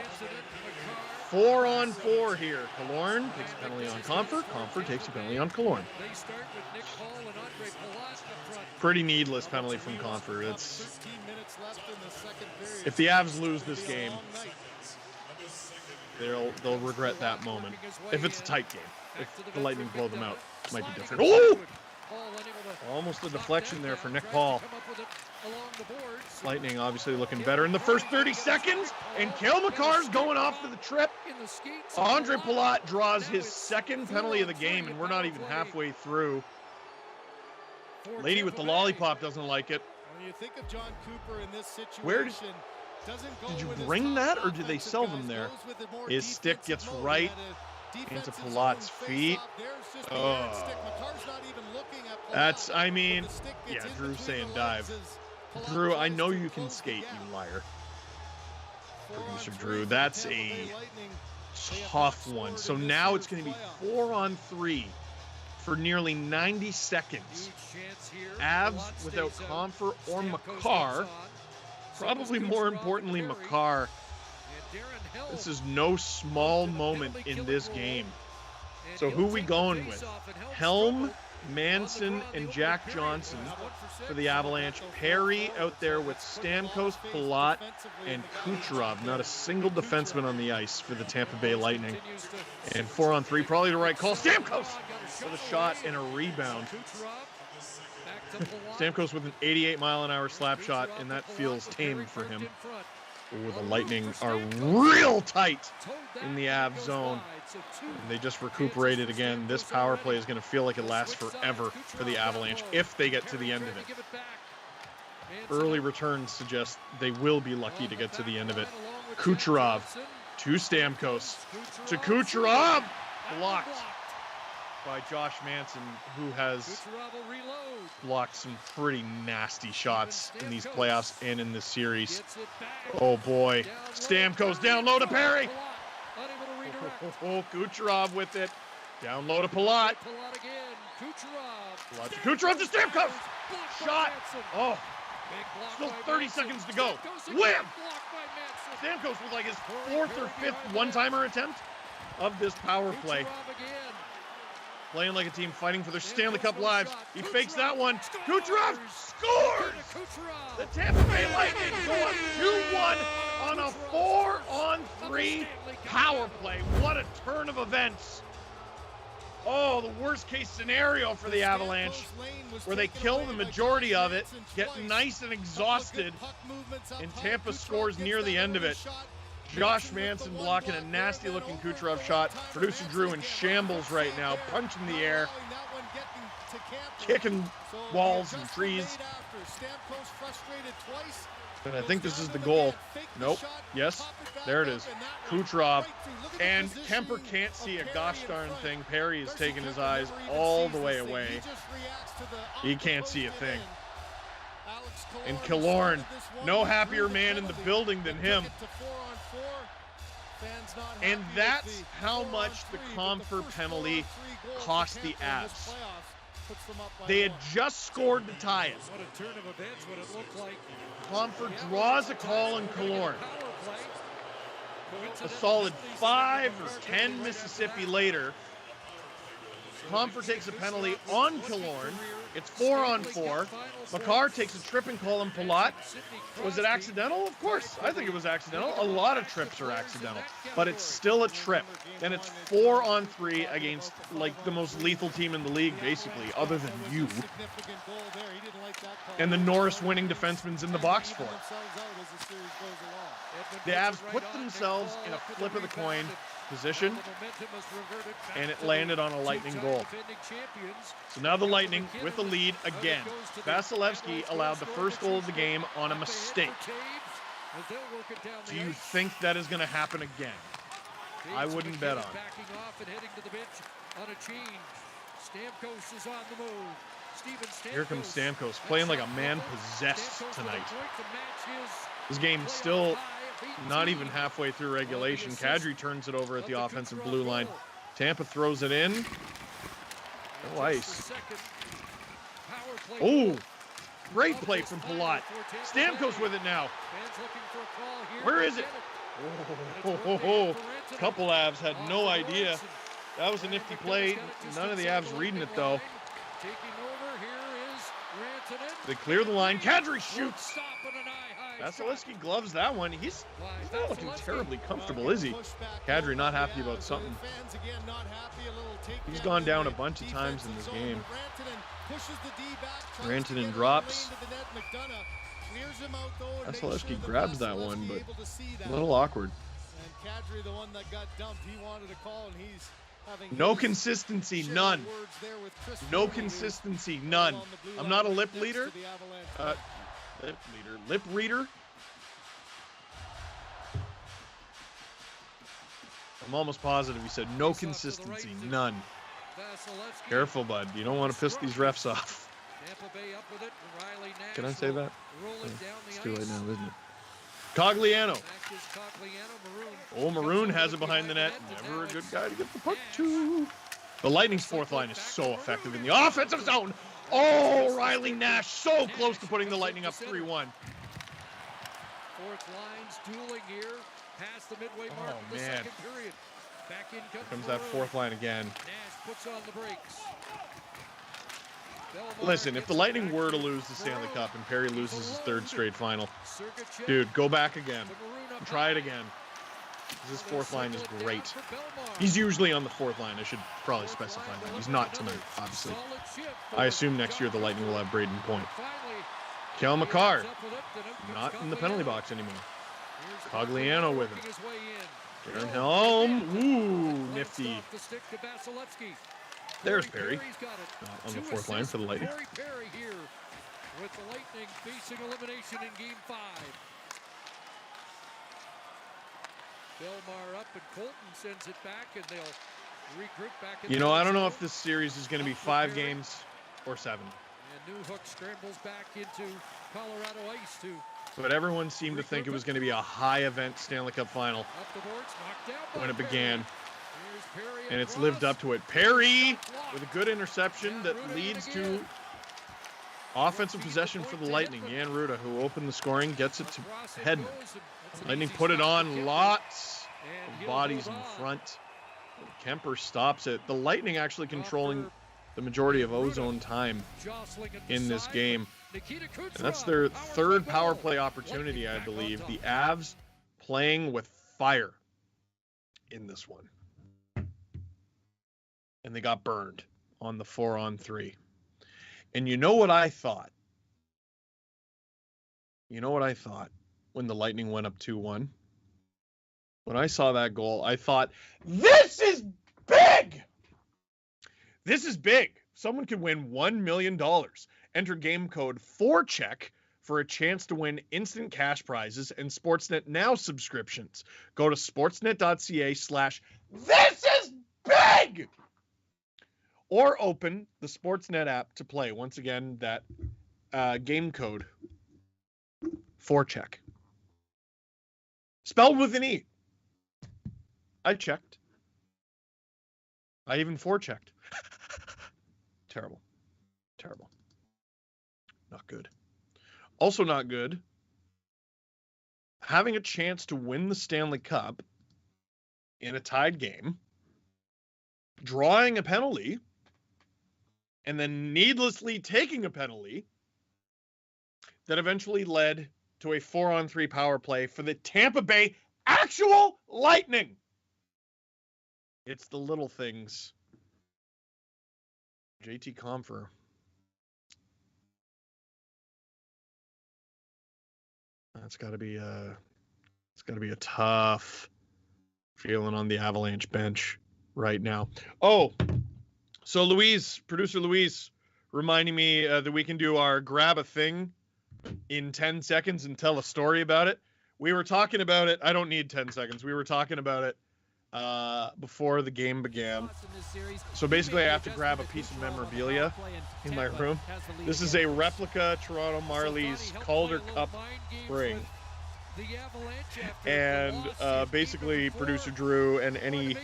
4-on-4 here. Killorn takes a penalty on Comfort. Comfort takes a penalty on Killorn. Pretty needless penalty from Comfort. It's if the Avs lose this game, they'll regret that moment. If it's a tight game, if the Lightning blow them out, it might be different. Oh! Almost a deflection there for Nick Paul. Lightning obviously looking better in the first 30 seconds, and Cale Makar's going off to the trip. Andre Palat draws his second penalty of the game, and we're not even halfway through. Lady with the lollipop doesn't like it. When you think of John Cooper in this situation, Where did you bring that, or did they sell them there? His stick gets right into Palat's feet. Oh. That's, I mean, yeah, Drew's saying dive. Drew, I know you can skate, you liar. Producer Drew, that's a tough one. So now it's going to be 4-on-3 for nearly 90 seconds. Avs without Comfort or Makar. Probably more importantly, Makar. This is no small moment in this game. So who we going with? Helm, Manson, and Jack Johnson for the Avalanche. Perry out there with Stamkos, Palat, and Kucherov. Not a single defenseman on the ice for the Tampa Bay Lightning. And 4-on-3, probably the right call. Stamkos with a shot and a rebound. Stamkos with an 88-mile-an-hour slap shot, and that feels tame for him. Ooh, the Lightning are real tight in the Avs zone. And they just recuperated again. This power play is going to feel like it lasts forever for the Avalanche if they get to the end of it. Early returns suggest they will be lucky to get to the end of it. Kucherov to Stamkos. To Kucherov! Blocked by Josh Manson, who has blocked some pretty nasty shots in these playoffs and in this series. Oh boy. Stamkos down low to Perry. Oh, Kucherov with it. Down low to Palat. Palat to Kucherov to Stamkos. Shot. Oh. Still 30 seconds to go. Wham! Stamkos with like his 4th or 5th one-timer attempt of this power play. Playing like a team, fighting for their Stanley Cup lives. He fakes that one. Kucherov scores! The Tampa Bay Lightning go up 2-1 on a 4-on-3 power play. What a turn of events. Oh, the worst case scenario for the Avalanche, where they kill the majority of it, get nice and exhausted, and Tampa scores near the end of it. Josh Manson blocking a nasty-looking Kucherov shot. Producer Drew in shambles right now, punching the air, kicking walls and trees. And I think this is the goal. Nope. Yes. There it is. Kucherov. And Kemper can't see a gosh darn thing. Perry is taking his eyes all the way away. He can't see a thing. And Killorn, no happier man in the building than him. And that's how much the Comfort penalty cost the Avs. They had just scored to tie it. Comfort draws a call on Killorn. A solid 5 or 10 Mississippi later, Comfort takes a penalty on Killorn. It's 4-on-4. Makar takes a tripping call on Palat. Was it accidental? Of course. I think it was accidental. A lot of trips are accidental, but it's still a trip. And it's 4-on-3 against like the most lethal team in the league, basically, other than you. And the Norris winning defenseman's in the box for it. The Avs put themselves in a flip of the coin position, and it landed on a Lightning goal. So now the Lightning with the lead again. Vasilevsky allowed the first goal of the game on a mistake. Do you think that is going to happen again? I wouldn't bet on it. Here comes Stamkos, playing like a man possessed tonight. This game's still not even halfway through regulation. Kadri turns it over at the offensive blue line. Tampa throws it in. No ice. Oh, great play from Palat. Stamkos with it now. Where is it? Oh, couple Avs had no idea. That was a nifty play. None of the Avs reading it, though. They clear the line. Kadri shoots. Vasilevsky gloves that one. He's not looking terribly comfortable, is he? Kadri not happy about something. He's gone down a bunch of times in this game. Rantanen drops. Vasilevsky grabs that one, but a little awkward. No consistency, none. No consistency, none. I'm not a lip reader. Lip reader. I'm almost positive he said no consistency, none. Careful, bud. You don't want to piss these refs off. Can I say that? It's too late now, isn't it? Cogliano. Oh, Maroon has it behind the net. Never a good guy to get the puck to. The Lightning's fourth line is so effective in the offensive zone. Oh, Riley Nash so close to putting the Lightning up 3-1. Fourth line's dueling here past the midway mark of the second period. Back in comes that fourth line again. Nash puts on the brakes. Listen, if the Lightning were to lose the Stanley Cup and Perry loses his third straight final, dude, go back again. Try it again. This fourth line is great. He's usually on the fourth line. I should probably specify that. He's not tonight, obviously. I assume next year the Lightning will have Braden Point. Kel McCarr, not in the penalty box anymore. Cogliano with him. Darren Helm, ooh, nifty. There's Perry on the fourth line for the Lightning. Perry here with the Lightning facing elimination in Game 5. Belmar up and Colton sends it back and they'll regroup back. You know, I don't know if this series is going to be 5 games or 7. And Newhook scrambles back into Colorado ice too. But everyone seemed to think it was going to be a high event Stanley Cup final when it began. And it's lived up to it. Perry with a good interception that leads to offensive possession for the Lightning. Jan Ruda, who opened the scoring, gets it to Hedman. Lightning put it on. Lots of bodies in front. Kemper stops it. The Lightning actually controlling the majority of ozone time in this game. And that's their third power play opportunity, I believe. The Avs playing with fire in this one. And they got burned on the 4-on-3. And you know what I thought? You know what I thought when the Lightning went up 2-1? When I saw that goal, I thought, this is big! This is big. Someone could win $1 million. Enter game code 4CHECK for a chance to win instant cash prizes and Sportsnet Now subscriptions. Go to sportsnet.ca/this is big! Or open the Sportsnet app to play. Once again, that game code 4CHECK. Spelled with an E. I checked. I even 4-checked. Terrible. Terrible. Not good. Also not good. Having a chance to win the Stanley Cup in a tied game, drawing a penalty, and then needlessly taking a penalty that eventually led to a 4-on-3 power play for the Tampa Bay actual Lightning. It's the little things. JT Compher. It's got to be a tough feeling on the Avalanche bench right now. Oh, so Louise, producer Louise, reminding me that we can do our grab a thing in 10 seconds and tell a story about it. We were talking about it. I don't need 10 seconds. We were talking about it before the game began. So basically I have to grab a piece of memorabilia in my room. This is a replica Toronto Marlies Calder Cup ring. And basically producer Drew and any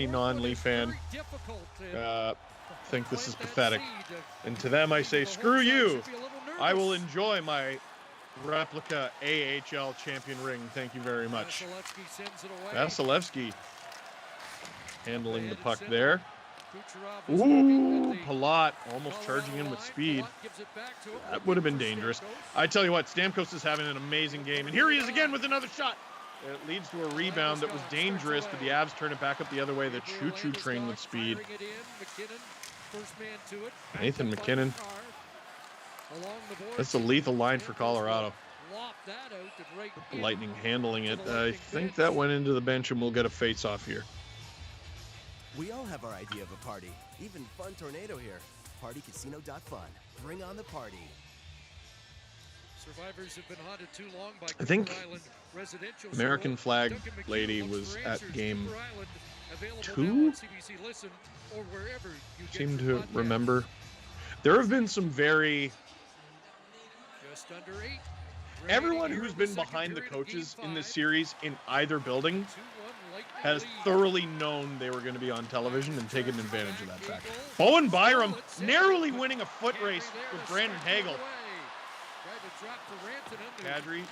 non-Leaf fan think this is pathetic. And to them I say, screw you. I will enjoy my replica AHL champion ring. Thank you very much. Vasilevsky sends it away. Vasilevsky handling the puck there. Kucherov is Ooh, Palat almost charging in with speed. That would have been dangerous. I tell you what, Stamkos is having an amazing game. And here he is again with another shot. It leads to a rebound that was dangerous, but the Avs turn it back up the other way. The choo-choo train with speed. Nathan McKinnon. That's a lethal line for Colorado. Lightning handling it. I think that went into the bench, and we'll get a face-off here. We all have our idea of a party. Even Fun Tornado here. PartyCasino.fun. Bring on the party. Survivors have been haunted too long by I think Island residential American flag lady was at game 2. Seem to remember. There have been some very... Just under 8. Everyone who's been behind the coaches in this series in either building has thoroughly known they were going to be on television and taken advantage of that fact. Bowen Byram narrowly winning a foot race with Brandon Hagel. Kadri,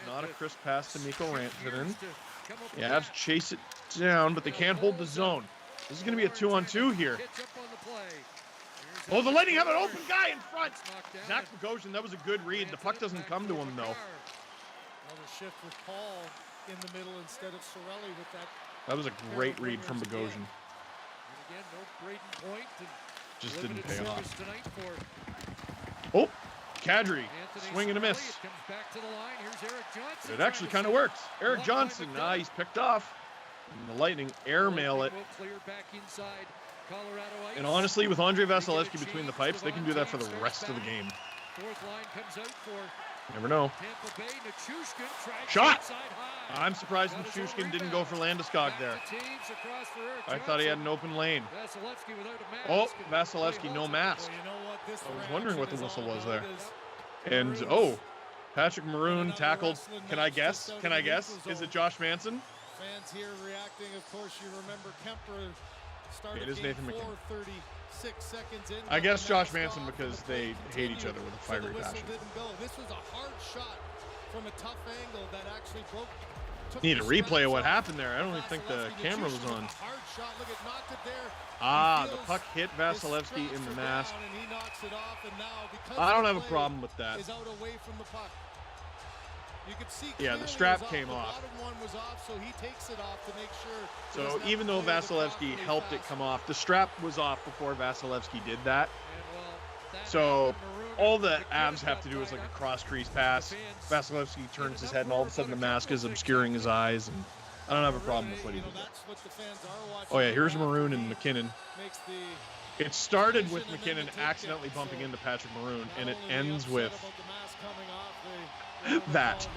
not a crisp pass to Mikko Rantanen. The Avs chase it down, but they can't hold the zone. This is going to be a 2-on-2 here. Oh, the Lightning have an open guy in front. Zach Bogosian, that was a good read. The puck doesn't come to him, though. Another shift with Paul in the middle instead of Cirelli with that. That was a great read from Bogosian. Just didn't pay off. Oh, Kadri, swing and a miss. It actually kind of works. Eric Johnson, he's picked off. And the Lightning airmail it. And honestly, with Andre Vasilevsky between the pipes, they can do that for the rest of the game. Never know. Shot! I'm surprised Nichushkin didn't go for Landeskog there. I thought he had an open lane. Oh, Vasilevsky, no mask. I was wondering what the whistle was there. And, oh, Patrick Maroon tackled. Can I guess? Can I guess? Is it Josh Manson? Fans here reacting. Of course, you remember Kemper started it is Nathan game McKinnon. 36 seconds in. I guess Josh Manson because they hate each other with a fiery passion. This was a hard shot from a tough angle that actually broke. Need a replay of what happened there. I don't even think the camera was on. Ah, the puck hit Vasilevsky in the mask. I don't have a problem with that. Yeah, the strap came off. So even though Vasilevsky helped it come off, the strap was off before Vasilevsky did that. So all the Avs have to do is like a cross crease pass. Vasilevsky turns his head and all of a sudden the mask is obscuring his eyes. And I don't have a problem with what he did there. Oh yeah, here's Maroon and McKinnon. It started with McKinnon accidentally bumping into Patrick Maroon, and it ends with that.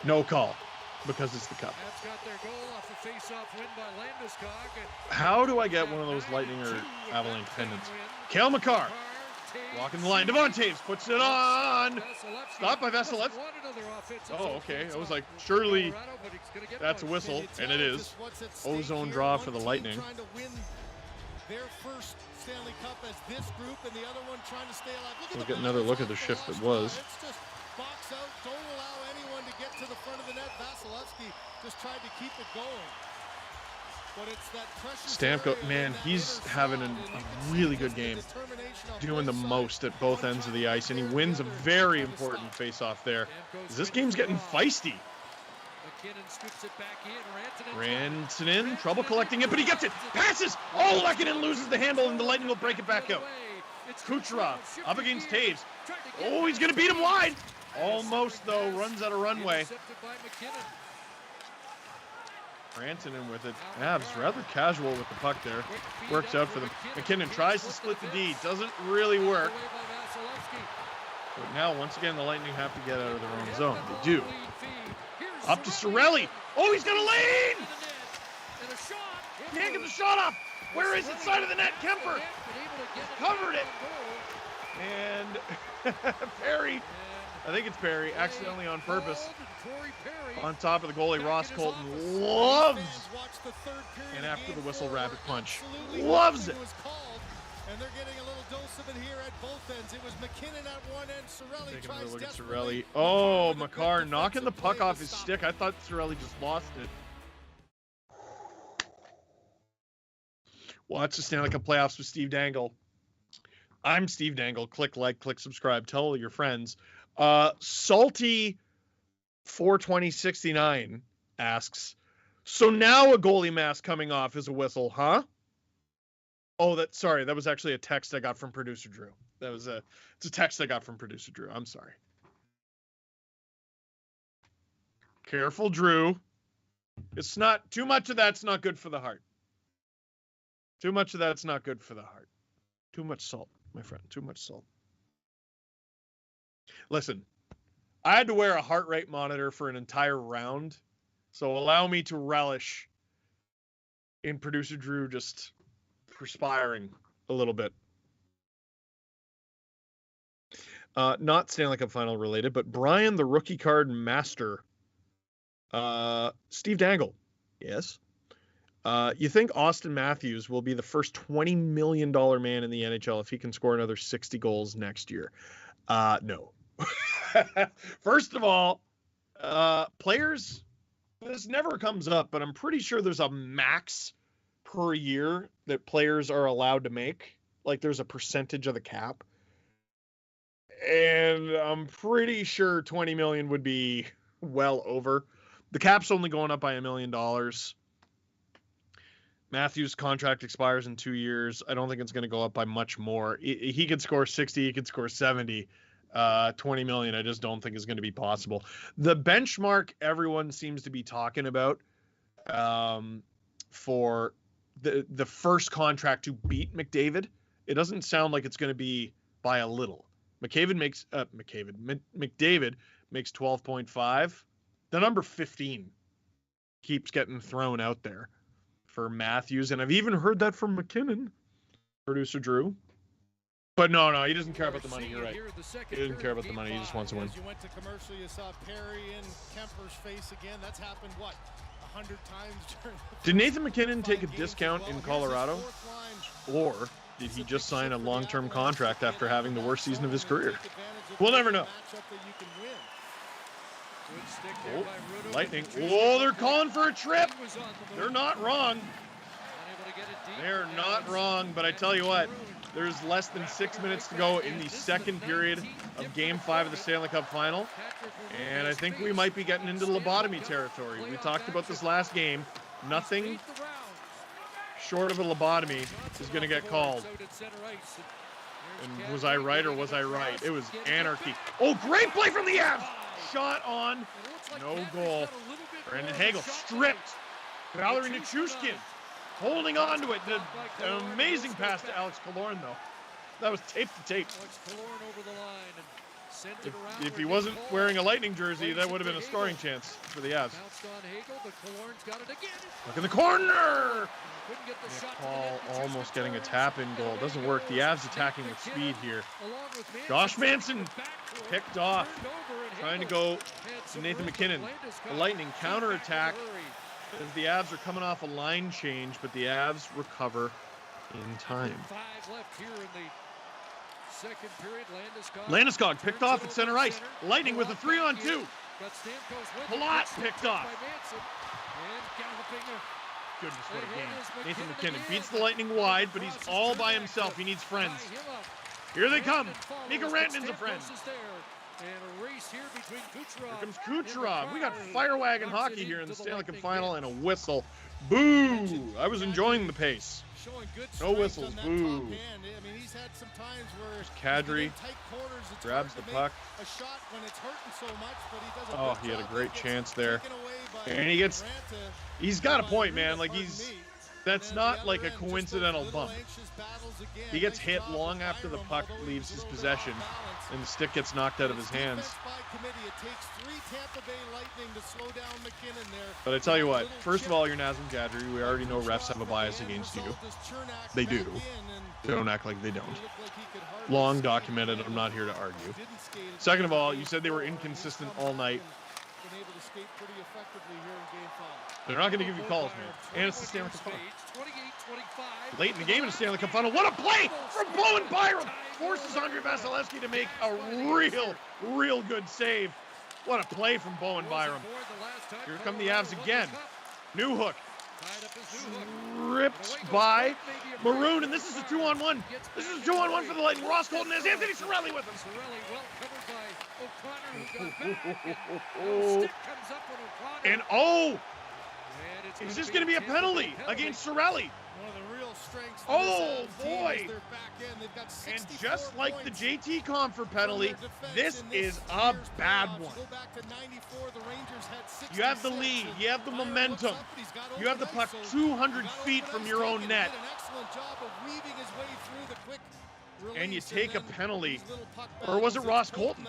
No call, because it's the Cup. How do I get one of those Lightning or Avalanche pendants? Cale Makar, walking the line. Devon Toews puts it on. Stopped by Vasilevsky. Oh, okay. I was like, surely that's a whistle, and it is. Ozone draw for the Lightning. Their first Stanley Cup as this group, and the other one trying to stay alive. We'll get another look at the shift that was. It's just box out. Don't allow anyone to get to the front of the net. Vasilevsky just tried to keep it going. But it's that pressure. Stamkos, man, he's having a really good game. Doing the most at both ends of the ice, and he wins a very important face-off there. This game's getting feisty. Rantanen, trouble collecting it, but he gets it. Passes! Oh, Lehkonen loses the handle, and the Lightning will break it back out. Kucherov up against Toews. Oh, he's going to beat him wide. Almost, though. Runs out of runway. Rantanen with it. Avs rather casual with the puck there. Works out for them. McKinnon tries to split the D. Doesn't really work. But now, once again, the Lightning have to get out of their own zone. They do. Up to Cirelli. Oh, he's got a lane! Can't get the shot off. Where is it? Side of the net. Kemper covered it. And Perry, I think it's Perry, accidentally on purpose. On top of the goalie, Ross Colton loves, and after the whistle, rapid punch. Loves it. And they're getting a little dose of it here at both ends. It was McKinnon at one end. Cirelli Taking tries a look at desperately. Cirelli. Oh, Makar knocking the puck off his stick. I thought Cirelli just lost it. Watch the Stanley Cup playoffs with Steve Dangle. I'm Steve Dangle. Click like, click subscribe. Tell all your friends. Salty 42069 asks, so now a goalie mask coming off is a whistle, huh? Oh, sorry. That was actually a text I got from producer Drew. It's a text I got from producer Drew. I'm sorry. Careful, Drew. It's not too much of that's not good for the heart. Too much of that's not good for the heart. Too much salt, my friend. Too much salt. Listen, I had to wear a heart rate monitor for an entire round, so allow me to relish in producer Drew just perspiring a little bit. Not Stanley Cup final related, but Brian the rookie card master. Steve Dangle. Yes. You think Austin Matthews will be the first $20 million man in the NHL if he can score another 60 goals next year? No. First of all, players, this never comes up, but I'm pretty sure there's a max per year that players are allowed to make. Like there's a percentage of the cap. And I'm pretty sure 20 million would be well over. The cap's only going up by $1 million. Matthews' contract expires in 2 years. I don't think it's going to go up by much more. He could score 60. He could score 70. 20 million, I just don't think is going to be possible. The benchmark everyone seems to be talking about for the first contract to beat McDavid, it doesn't sound like it's going to be by a little. McDavid makes 12.5. The number 15 keeps getting thrown out there for Matthews, and I've even heard that from McKinnon, producer Drew. But no, he doesn't care about the money. You're right. He doesn't care about the money. He just wants to win. As you went to commercial, you saw Perry in Kemper's face again. That's happened, 100 times during the Did Nathan McKinnon take a discount in Colorado? Or did he just sign a long-term contract after having the worst season of his career? We'll never know. Oh, Lightning. Oh, they're calling for a trip. They're not wrong. They're not wrong, but I tell you what, there's less than 6 minutes to go in the second period of Game 5 of the Stanley Cup Final, and I think we might be getting into lobotomy territory. We talked about this last game. Nothing short of a lobotomy is going to get called. And was I right or was I right? It was anarchy. Oh, great play from the Avs! Shot on, no goal. Brandon Hagel stripped. Valerie Nichushkin holding on to it. An amazing pass to Alex Killorn, though. That was tape to tape. If he wasn't wearing a Lightning jersey, that would have been a scoring chance for the Avs. Look in the corner! Paul almost getting a tap-in goal. Doesn't work. The Avs attacking with speed here. Josh Manson picked off. Trying to go to Nathan McKinnon. The Lightning counterattack as the Avs are coming off a line change, but the Avs recover in time. Landeskog picked off at center ice. Lightning with a 3-on-2. Palat picked off. Goodness, what a game. Nathan McKinnon beats the Lightning wide, but he's all by himself. He needs friends. Here they come. Mika Rantanen's a friend. Here comes Kucherov. We got fire wagon hockey here in the Stanley Cup Final and a whistle. Boo! I was enjoying the pace. No whistles. Boo. Kadri grabs the puck. Oh, he had a great chance there. And he's got a point, man. Like that's not like a coincidental bump. He gets hit long after the puck leaves his possession and the stick gets knocked out of his hands. But I tell you what, first of all, you're Nazem Kadri. We already know refs have a bias against you. They do. Don't act like they don't. Long documented. I'm not here to argue. Second of all, you said they were inconsistent all night. been able to skate pretty effectively here in Game 5. They're not going to give you calls, man. And it's the Stanley Cup Final. Late in the game in the Stanley Cup Final. What a play from Bowen Byram! Forces Andre Vasilevsky to make a real good save. What a play from Bowen Byram. Here come the Avs again. New hook. Ripped by Maroon, and this is a 2-on-1. This is a 2-on-1 for the Lightning. Ross Colton has Anthony Cirelli with him. And is this going to be a penalty against Cirelli? One of the real strengths of Oh boy! their back end. They've got And just like the JT Compher penalty, this is a bad one. Go back to 94, the Rangers had 66. You have the lead, you have the momentum, you have the puck 200 feet from your own net, and you take a penalty. Or was it Ross Colton?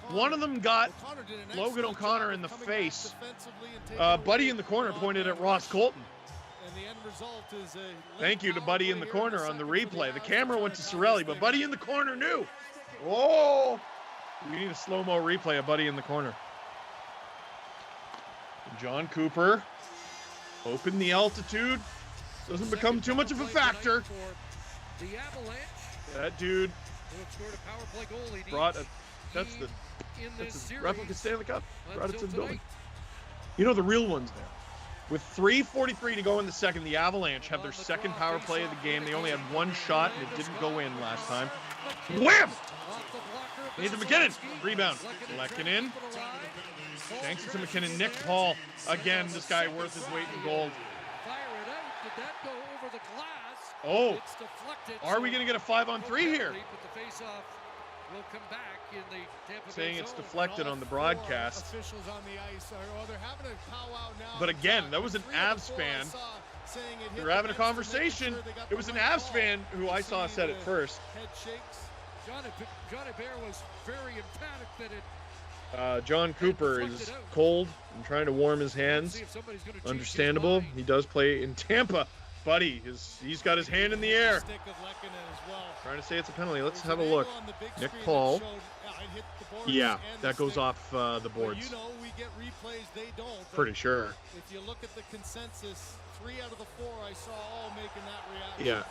One of them got Logan O'Connor in the face. Buddy in the corner pointed at Ross Colton. Thank you to Buddy in the corner on the replay. The camera went to Cirelli, but Buddy in the corner knew. Oh! We need a slow-mo replay of Buddy in the corner. John Cooper. Hoping the altitude doesn't become too much of a factor. That dude brought a... That's the replica Stanley Cup. Brought it to the building. You know the real ones there. With 3:43 to go in the second, the Avalanche have their second power play of the game. They only had one shot, and it didn't go in last time. Wham! Nathan McKinnon, rebound. Lehkonen. Thanks to McKinnon. Nick Paul. Again, this guy worth his weight in gold. Oh, are we going to get a 5-on-3 here? Will come back in the Tampa saying Bay it's zone. deflected on the broadcast. Officials on the ice they're having a powwow now. But again, that was an Avs fan. They're having a conversation. It was an Avs fan who I saw said it first. Head shakes. Johnny Bear was very emphatic that it. John Cooper is cold and trying to warm his hands. Understandable. He does play in Tampa. Buddy, he's got his hand in the air. Trying to say it's a penalty. Let's have a look. Nick Paul. Yeah, that goes off the boards. We get replays, they don't. Pretty sure. If you look at the consensus, 3 out of the 4 I saw all making that reaction. Yeah.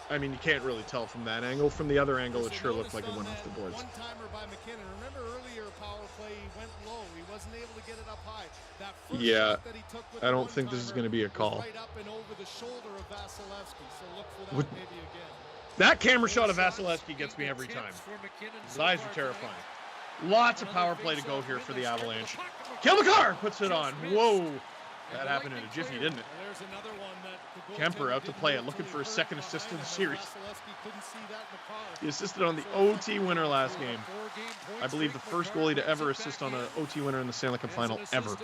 I mean, you can't really tell from that angle. From the other angle, it sure looked like it went off the boards. One-timer by McKinnon. Remember earlier power play, he went low. He wasn't able to get it up high. That first Yeah, shot that he took with I don't think this is going to be a call. right up and over the shoulder of Vasilevsky. So look for that maybe again. That camera shot of Vasilevsky gets me every time. His eyes are terrifying. Lots of power play to go here for the Avalanche. Kilmakar puts it on. Whoa. That happened in a jiffy, didn't it? Kemper out to play it, looking for his second assist in the series. He assisted on the OT winner last game. I believe the first goalie to ever assist on an OT winner in the Stanley Cup Final ever.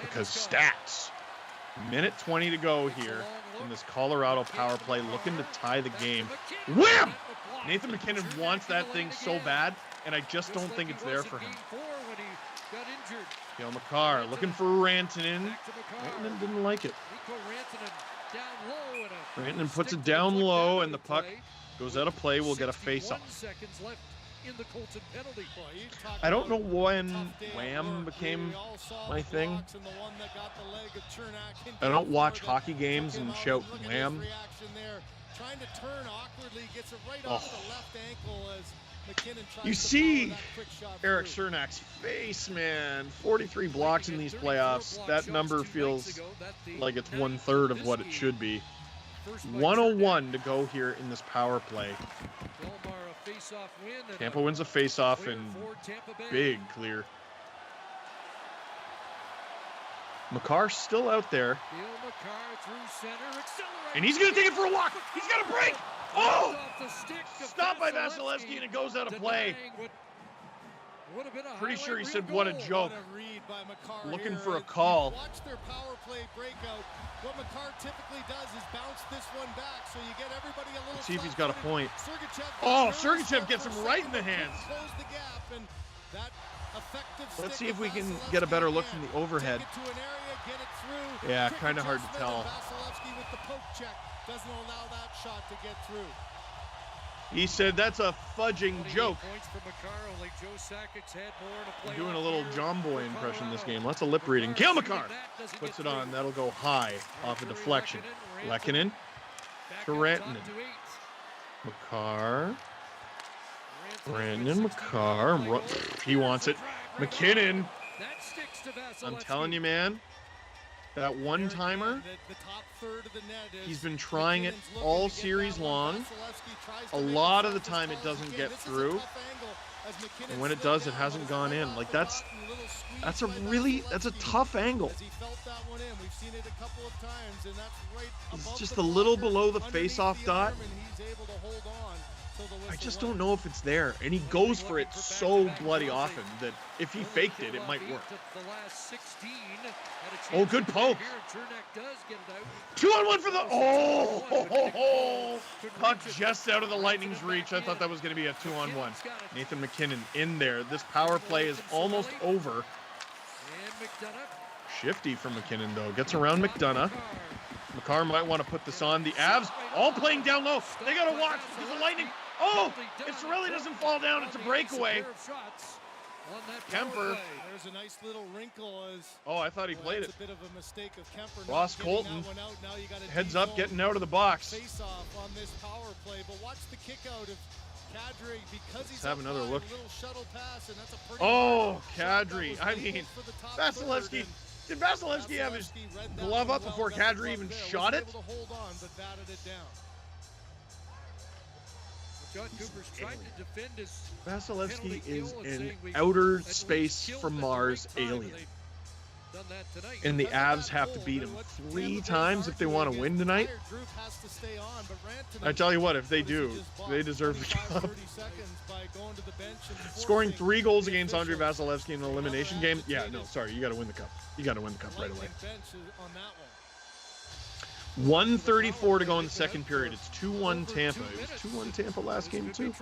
Because stats. Minute 20 to go here in this Colorado power play, looking to tie the game. Wham! Nathan McKinnon wants that thing so bad, and I just don't think it's there for him. Cale Makar looking for Rantanen. Rantanen didn't like it. Rantanen puts it down low, and the puck goes out of play. We'll get a face-off. I don't know when Wham became my thing. I don't watch hockey games and shout Wham. Oh. You see Eric Cernak's face, man. 43 blocks in these playoffs. That number feels like it's 1/3 of what it should be. 101 to go here in this power play. Tampa wins a face-off and big clear. Makar still out there. And he's going to take it for a walk. He's got a break. Oh! Stopped by Vasilevsky, and it goes out of play. Pretty sure he said, what a joke. Looking for a call. Watch their power play breakout. What Makar typically does is bounce this one back, so you get everybody a little. Let's see if he's got a point. Oh, Sergachev gets him right in the hands. Let's see if we can get a better look from the overhead. Yeah, kind of hard to tell. Vasilevsky with the poke check doesn't allow that shot to get through. He said that's a fudging joke. Points for Makar, only Joe Sakic's had more in a I'm doing a little John Boy impression this game. Lots of lip reading. Kale Makar puts it on. That'll go high off a deflection. Lehkonen to Rantanen. Makar. Brandon Makar. He wants it. McKinnon. I'm telling you, man. That one-timer, he's been trying it all series long. A lot of the time it doesn't get through. And when it does, it hasn't gone in. Like, that's a tough angle. It's just a little below the face-off dot. I just don't know if it's there. And he goes for it so bloody often that if he faked it, it might work. Oh, good poke. 2-on-1 for the... Oh! Puck just out of the Lightning's reach. I thought that was going to be a 2-on-1. Nathan McKinnon in there. This power play is almost over. Shifty from McKinnon, though. Gets around McDonough. Makar might want to put this on. The Avs all playing down low. They got to watch because the Lightning... Oh! If Cirelli doesn't fall down, it's a breakaway. Kemper. There's a nice little wrinkle as I thought he played it. A bit of a mistake of Kemper. Ross Colton heads up, getting out of the box. Face off on this power play, but watch the kick out of Kadri because he's have another look. A little shuttle pass, and that's a pretty Kadri. I mean, Vasilevsky. Did Vasilevsky have his glove up before Kadri even shot it? Hold on, but batted it down. John Cooper's trying to defend his Vasilevsky is an outer space from Mars alien. And the Avs have to beat him 3 times if they want to win tonight. I tell you what, if they do, they deserve the cup. Scoring 3 goals against Andrei Vasilevsky in an elimination game? Yeah, no, sorry, you got to win the cup. You got to win the cup right away. 1:34 to go in the second period. It's 2-1 Tampa. It was 2-1 Tampa last game, too.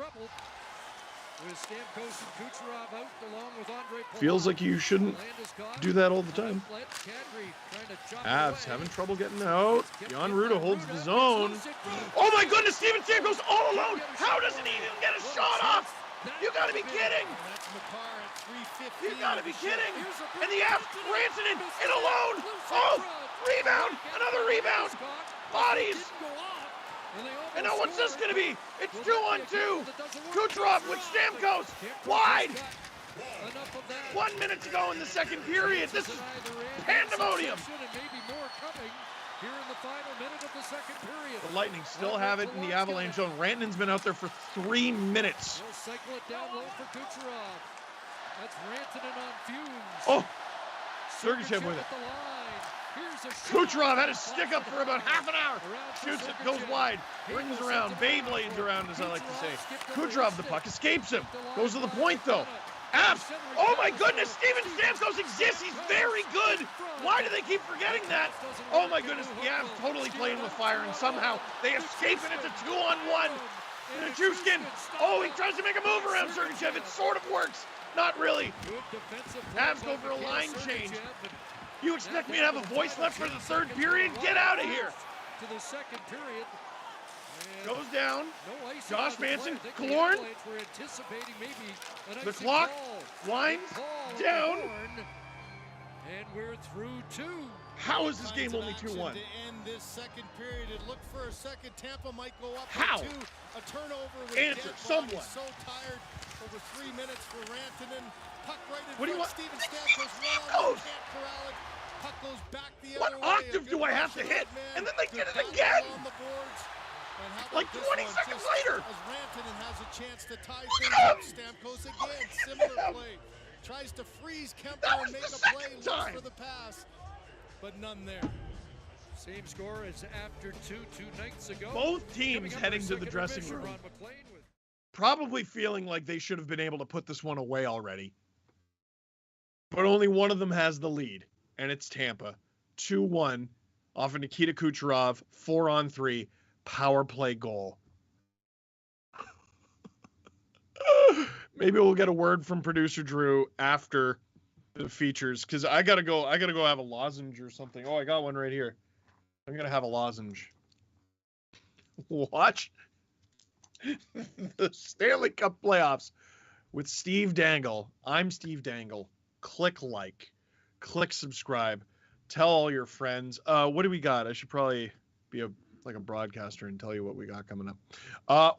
Feels like you shouldn't do that all the time. Avs having trouble getting out. Jan Ruda holds the zone. Oh my goodness, Steven Stamkos all alone. How doesn't he even get a shot off? You gotta be kidding. You gotta be kidding. And the Avs, Rantanen in alone. Oh, rebound, another rebound. Bodies. And now what's this going to be? It's 2-on-2. Kucherov with Stamkos. Wide. 1 minute to go in the second period. This is pandemonium. The Lightning still have it in the Avalanche zone. Rantanen's been out there for 3 minutes. Oh, Sergachev with it. Kucherov had his stick up for about half an hour. Shoots it, goes wide, rings around, Beyblades around, as I like to say. Kucherov, the puck escapes him. Goes to the point, though. Avs, oh my goodness, Steven Stamkos exists. He's very good. Why do they keep forgetting that? Oh my goodness, the Avs totally playing with fire, and somehow they escape, and it's a 2-on-1. Nichushkin, he tries to make a move around Sergachev. It sort of works. Not really. Avs go for a line change. You expect me to have a voice left for the third period? Get out of here. To the second period. Goes down. Josh Manson. Killorn. The clock winds down. And we're through 2. How is this game only 2-1? To end this second period, it looked for a second. Tampa might go up How? 2. A turnover with Answer, someone. So tired. Over 3 minutes for Rantanen. Puck right in what do you want? Steven Stamkos can't corral it. Puck goes back the other way. What octave do I have to hit? And then they did it again. Like 20 seconds later. As Rantanen has a chance to tie things up. Stamkos again. Similar play. Tries to freeze Kemper and make a play. Looks for the pass. But none there. Same score as after 2 nights ago. Both teams heading to the dressing room. Probably feeling like they should have been able to put this one away already. But only one of them has the lead, and it's Tampa. 2-1 off of Nikita Kucherov, 4-on-3, power play goal. Maybe we'll get a word from producer Drew after the features, because I gotta go have a lozenge or something. Oh, I got one right here. I'm gonna have a lozenge. Watch the Stanley Cup playoffs with Steve Dangle. I'm Steve Dangle. Click like, click subscribe, tell all your friends. What do we got? I should probably be like a broadcaster and tell you what we got coming up.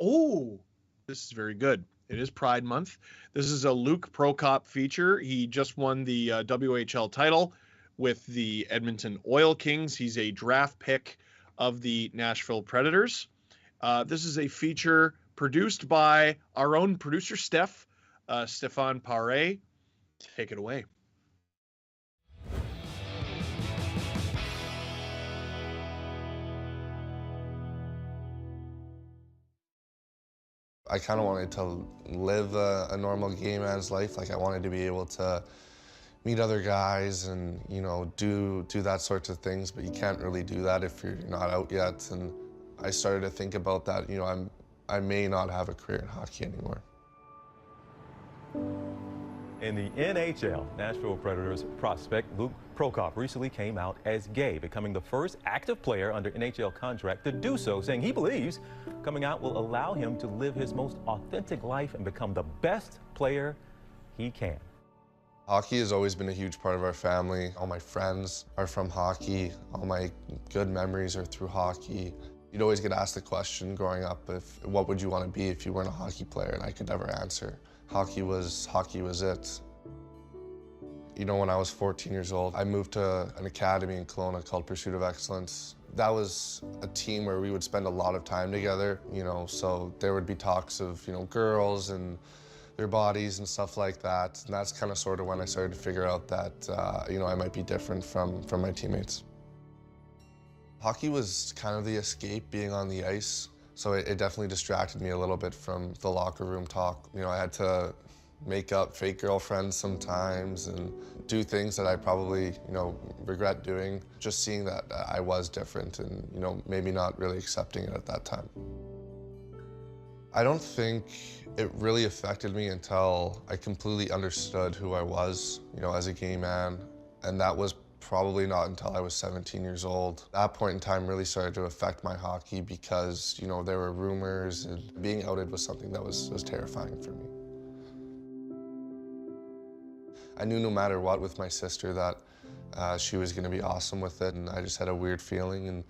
This is very good. It is Pride Month. This is a Luke Prokop feature. He just won the WHL title with the Edmonton Oil Kings. He's a draft pick of the Nashville Predators. This is a feature produced by our own producer, Stéphane Paré. Take it away. I kind of wanted to live a normal gay man's life. Like, I wanted to be able to meet other guys and, you know, do that sorts of things, but you can't really do that if you're not out yet. And I started to think about that, you know, I may not have a career in hockey anymore. In the NHL, Nashville Predators prospect Luke Prokop recently came out as gay, becoming the first active player under NHL contract to do so, saying he believes coming out will allow him to live his most authentic life and become the best player he can. Hockey has always been a huge part of our family. All my friends are from hockey. All my good memories are through hockey. You'd always get asked the question growing up, what would you want to be if you weren't a hockey player? And I could never answer. Hockey was it. You know, when I was 14 years old, I moved to an academy in Kelowna called Pursuit of Excellence. That was a team where we would spend a lot of time together, you know, so there would be talks of, you know, girls and their bodies and stuff like that. And that's kind of sort of when I started to figure out that, you know, I might be different from my teammates. Hockey was kind of the escape being on the ice. So it definitely distracted me a little bit from the locker room talk. You know, I had to make up fake girlfriends sometimes and do things that I probably, you know, regret doing. Just seeing that I was different and, you know, maybe not really accepting it at that time. I don't think it really affected me until I completely understood who I was, you know, as a gay man. And that was probably not until I was 17 years old. That point in time really started to affect my hockey because, you know, there were rumors and being outed was something that was terrifying for me. I knew no matter what with my sister that she was going to be awesome with it, and I just had a weird feeling and,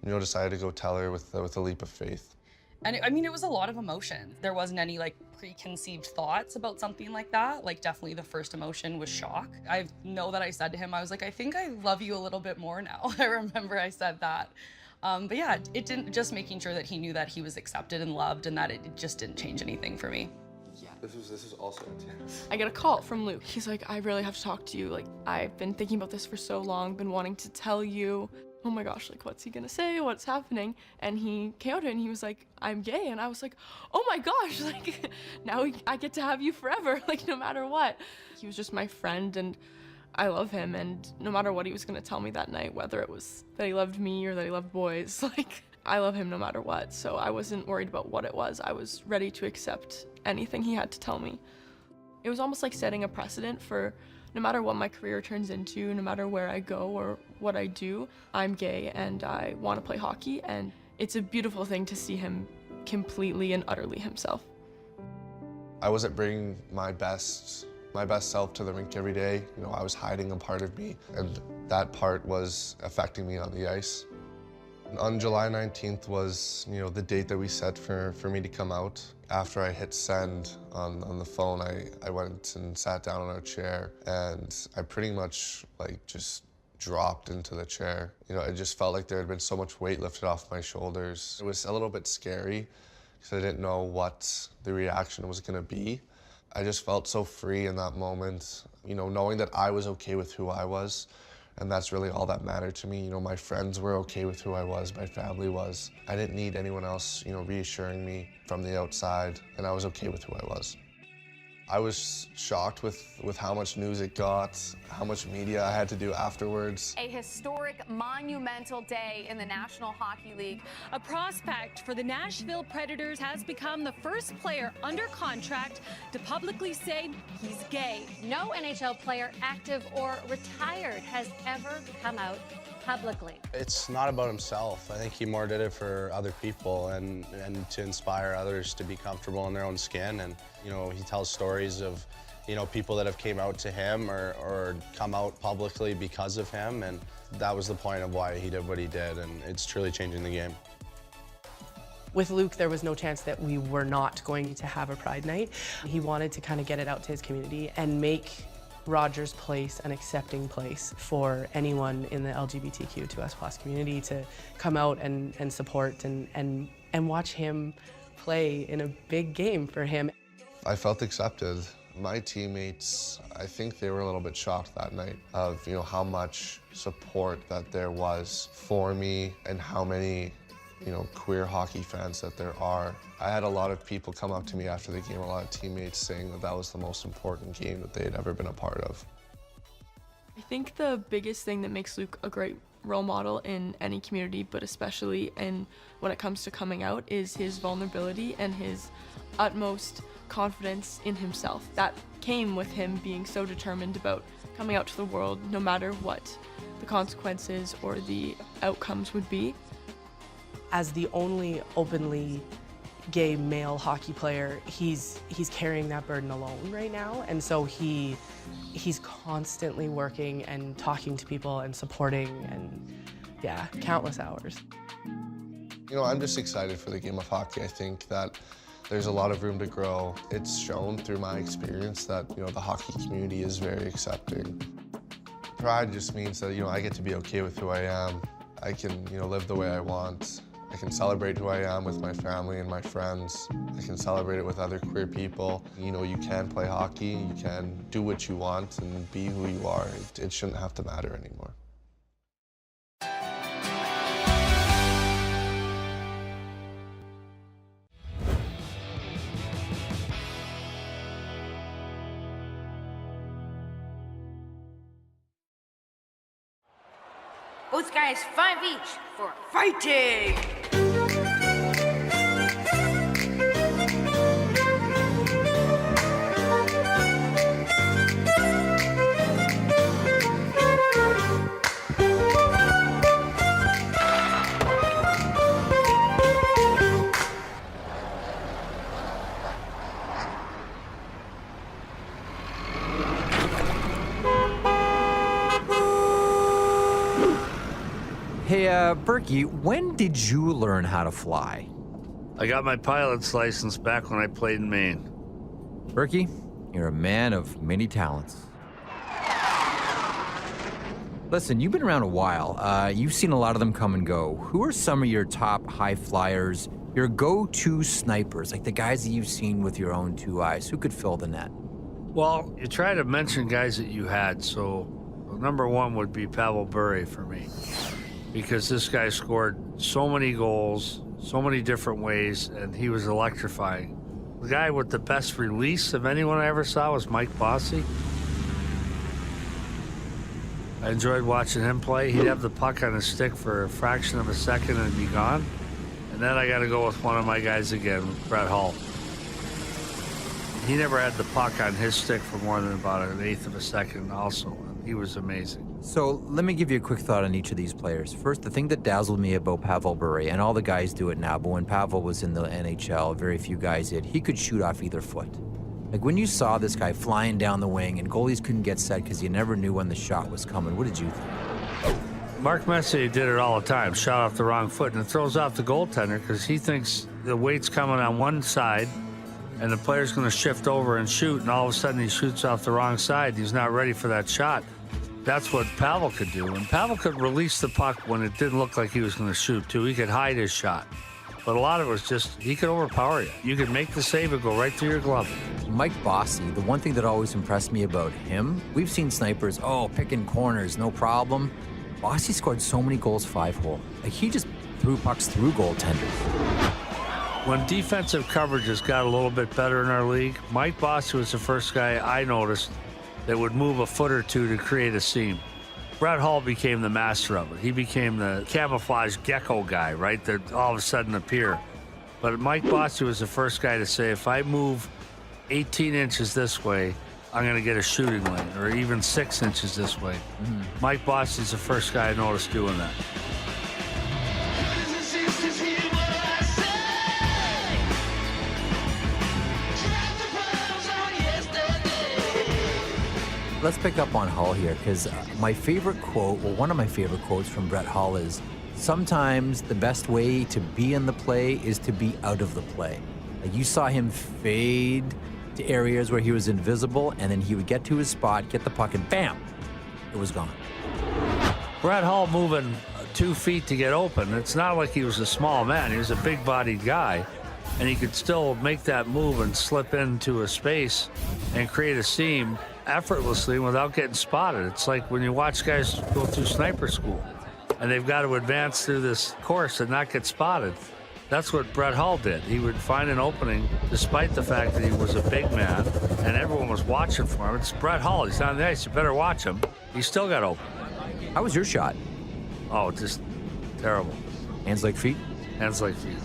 you know, decided to go tell her with a leap of faith. And I mean, it was a lot of emotion. There wasn't any like preconceived thoughts about something like that. Like, definitely the first emotion was shock. I know that I said to him, I was like, I think I love you a little bit more now. I remember I said that. But yeah, it didn't, just making sure that he knew that he was accepted and loved and that it just didn't change anything for me. Yeah. This is also intense. I get a call from Luke. He's like, I really have to talk to you. Like, I've been thinking about this for so long, been wanting to tell you. Oh my gosh, like, what's he gonna say? What's happening? And he came out and he was like, I'm gay. And I was like, oh my gosh, like, now I get to have you forever, like, no matter what. He was just my friend and I love him. And no matter what he was gonna tell me that night, whether it was that he loved me or that he loved boys, like, I love him no matter what. So I wasn't worried about what it was. I was ready to accept anything he had to tell me. It was almost like setting a precedent for no matter what my career turns into, no matter where I go or what I do, I'm gay and I want to play hockey, and it's a beautiful thing to see him completely and utterly himself. I wasn't bringing my best self to the rink every day. You know, I was hiding a part of me, and that part was affecting me on the ice. On July 19th was, you know, the date that we set for me to come out. After I hit send on the phone, I went and sat down on our chair, and I pretty much like just dropped into the chair. You know, it just felt like there had been so much weight lifted off my shoulders. It was a little bit scary because I didn't know what the reaction was gonna be. I just felt so free in that moment, you know, knowing that I was okay with who I was. And that's really all that mattered to me. You know, my friends were okay with who I was, my family was. I didn't need anyone else, you know, reassuring me from the outside, and I was okay with who I was. I was shocked with how much news it got, how much media I had to do afterwards. A historic, monumental day in the National Hockey League. A prospect for the Nashville Predators has become the first player under contract to publicly say he's gay. No NHL player, active or retired, has ever come out publicly. It's not about himself. I think he more did it for other people and to inspire others to be comfortable in their own skin. And, you know, he tells stories of, you know, people that have came out to him or come out publicly because of him. And that was the point of why he did what he did. And it's truly changing the game. With Luke, there was no chance that we were not going to have a Pride Night. He wanted to kind of get it out to his community and make Rogers Place an accepting place for anyone in the LGBTQ2S+ community to come out and support and watch him play in a big game for him. I felt accepted. My teammates, I think they were a little bit shocked that night of, you know, how much support that there was for me and how many, you know, queer hockey fans that there are. I had a lot of people come up to me after the game, a lot of teammates saying that that was the most important game that they had ever been a part of. I think the biggest thing that makes Luke a great role model in any community, but especially when it comes to coming out, is his vulnerability and his utmost confidence in himself. That came with him being so determined about coming out to the world, no matter what the consequences or the outcomes would be. As the only openly gay male hockey player, he's carrying that burden alone right now, and so he's constantly working and talking to people and supporting, and yeah, countless hours. You know, I'm just excited for the game of hockey. I think that there's a lot of room to grow. It's shown through my experience that, you know, the hockey community is very accepting. Pride just means that, you know, I get to be okay with who I am. I can, you know, live the way I want. I can celebrate who I am with my family and my friends. I can celebrate it with other queer people. You know, you can play hockey, you can do what you want and be who you are. It shouldn't have to matter anymore. Both guys 5 each for fighting! Hey, Berkey, when did you learn how to fly? I got my pilot's license back when I played in Maine. Berkey, you're a man of many talents. Listen, you've been around a while. You've seen a lot of them come and go. Who are some of your top high flyers, your go-to snipers, like the guys that you've seen with your own two eyes? Who could fill the net? Well, you try to mention guys that you had, so number one would be Pavel Bure for me. Because this guy scored so many goals, so many different ways, and he was electrifying. The guy with the best release of anyone I ever saw was Mike Bossy. I enjoyed watching him play. He'd have the puck on his stick for a fraction of a second and be gone. And then I got to go with one of my guys again, Brett Hull. He never had the puck on his stick for more than about an eighth of a second also. He was amazing. So let me give you a quick thought on each of these players. First, the thing that dazzled me about Pavel Bure, and all the guys do it now, but when Pavel was in the NHL, very few guys did, he could shoot off either foot. Like when you saw this guy flying down the wing and goalies couldn't get set because you never knew when the shot was coming, what did you think? Mark Messier did it all the time, shot off the wrong foot, and it throws off the goaltender because he thinks the weight's coming on one side and the player's going to shift over and shoot, and all of a sudden he shoots off the wrong side. He's not ready for that shot. That's what Pavel could do. And Pavel could release the puck when it didn't look like he was going to shoot, too. He could hide his shot. But a lot of it was just, he could overpower you. You could make the save and go right through your glove. Mike Bossy, the one thing that always impressed me about him, we've seen snipers, picking corners, no problem. Bossy scored so many goals 5-hole. Like, he just threw pucks through goaltenders. When defensive coverages got a little bit better in our league, Mike Bossy was the first guy I noticed that would move a foot or two to create a seam. Brett Hull became the master of it. He became the camouflage gecko guy, right, that all of a sudden appear. But Mike Bossy was the first guy to say, if I move 18 inches this way, I'm going to get a shooting lane, or even 6 inches this way. Mike Bossie's the first guy I noticed doing that. Let's pick up on Hull here, because my favorite quote, well, one of my favorite quotes from Brett Hull is, sometimes the best way to be in the play is to be out of the play. Like, you saw him fade to areas where he was invisible, and then he would get to his spot, get the puck, and bam, it was gone. Brett Hull moving 2 feet to get open. It's not like he was a small man. He was a big-bodied guy, and he could still make that move and slip into a space and create a seam effortlessly without getting spotted. It's like when you watch guys go through sniper school and they've got to advance through this course and not get spotted. That's what Brett Hull did. He would find an opening despite the fact that he was a big man and everyone was watching for him. It's Brett Hull. He's on the ice. You better watch him. He still got open. How was your shot? Oh, just terrible. Hands like feet? Hands like feet.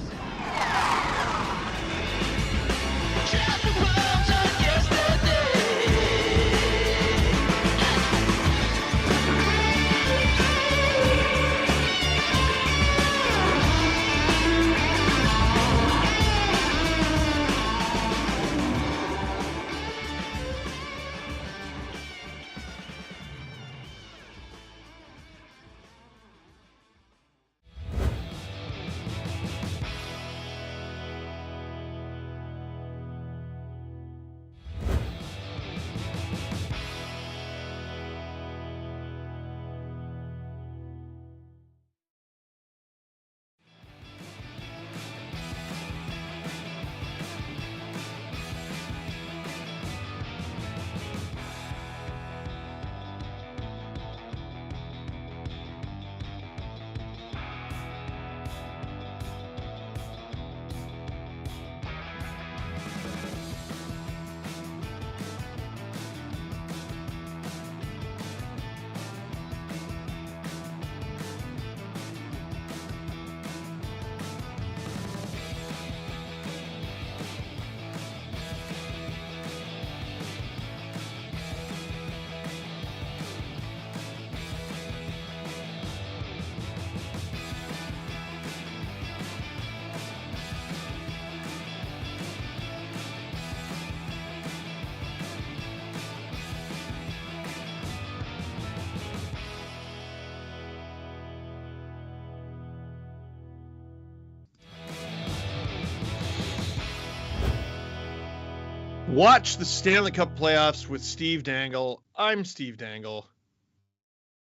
Watch the Stanley Cup playoffs with Steve Dangle. I'm Steve Dangle.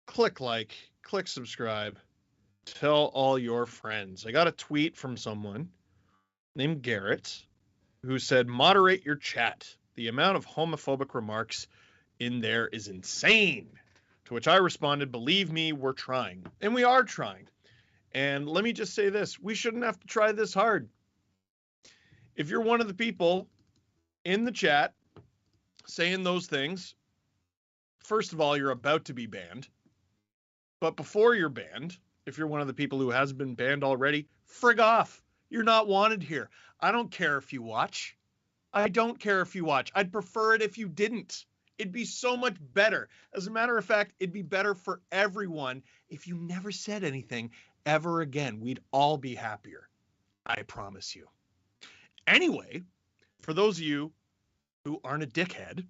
Click like, click subscribe. Tell all your friends. I got a tweet from someone named Garrett who said, moderate your chat. The amount of homophobic remarks in there is insane. To which I responded, believe me, we're trying. And we are trying. And let me just say this. We shouldn't have to try this hard. If you're one of the people in the chat saying those things, first of all, you're about to be banned. But before you're banned, if you're one of the people who has been banned already, frig off. You're not wanted here. I don't care if you watch. I don't care if you watch. I'd prefer it if you didn't. It'd be so much better. As a matter of fact, it'd be better for everyone if you never said anything ever again. We'd all be happier. I promise you. Anyway, for those of you who aren't a dickhead,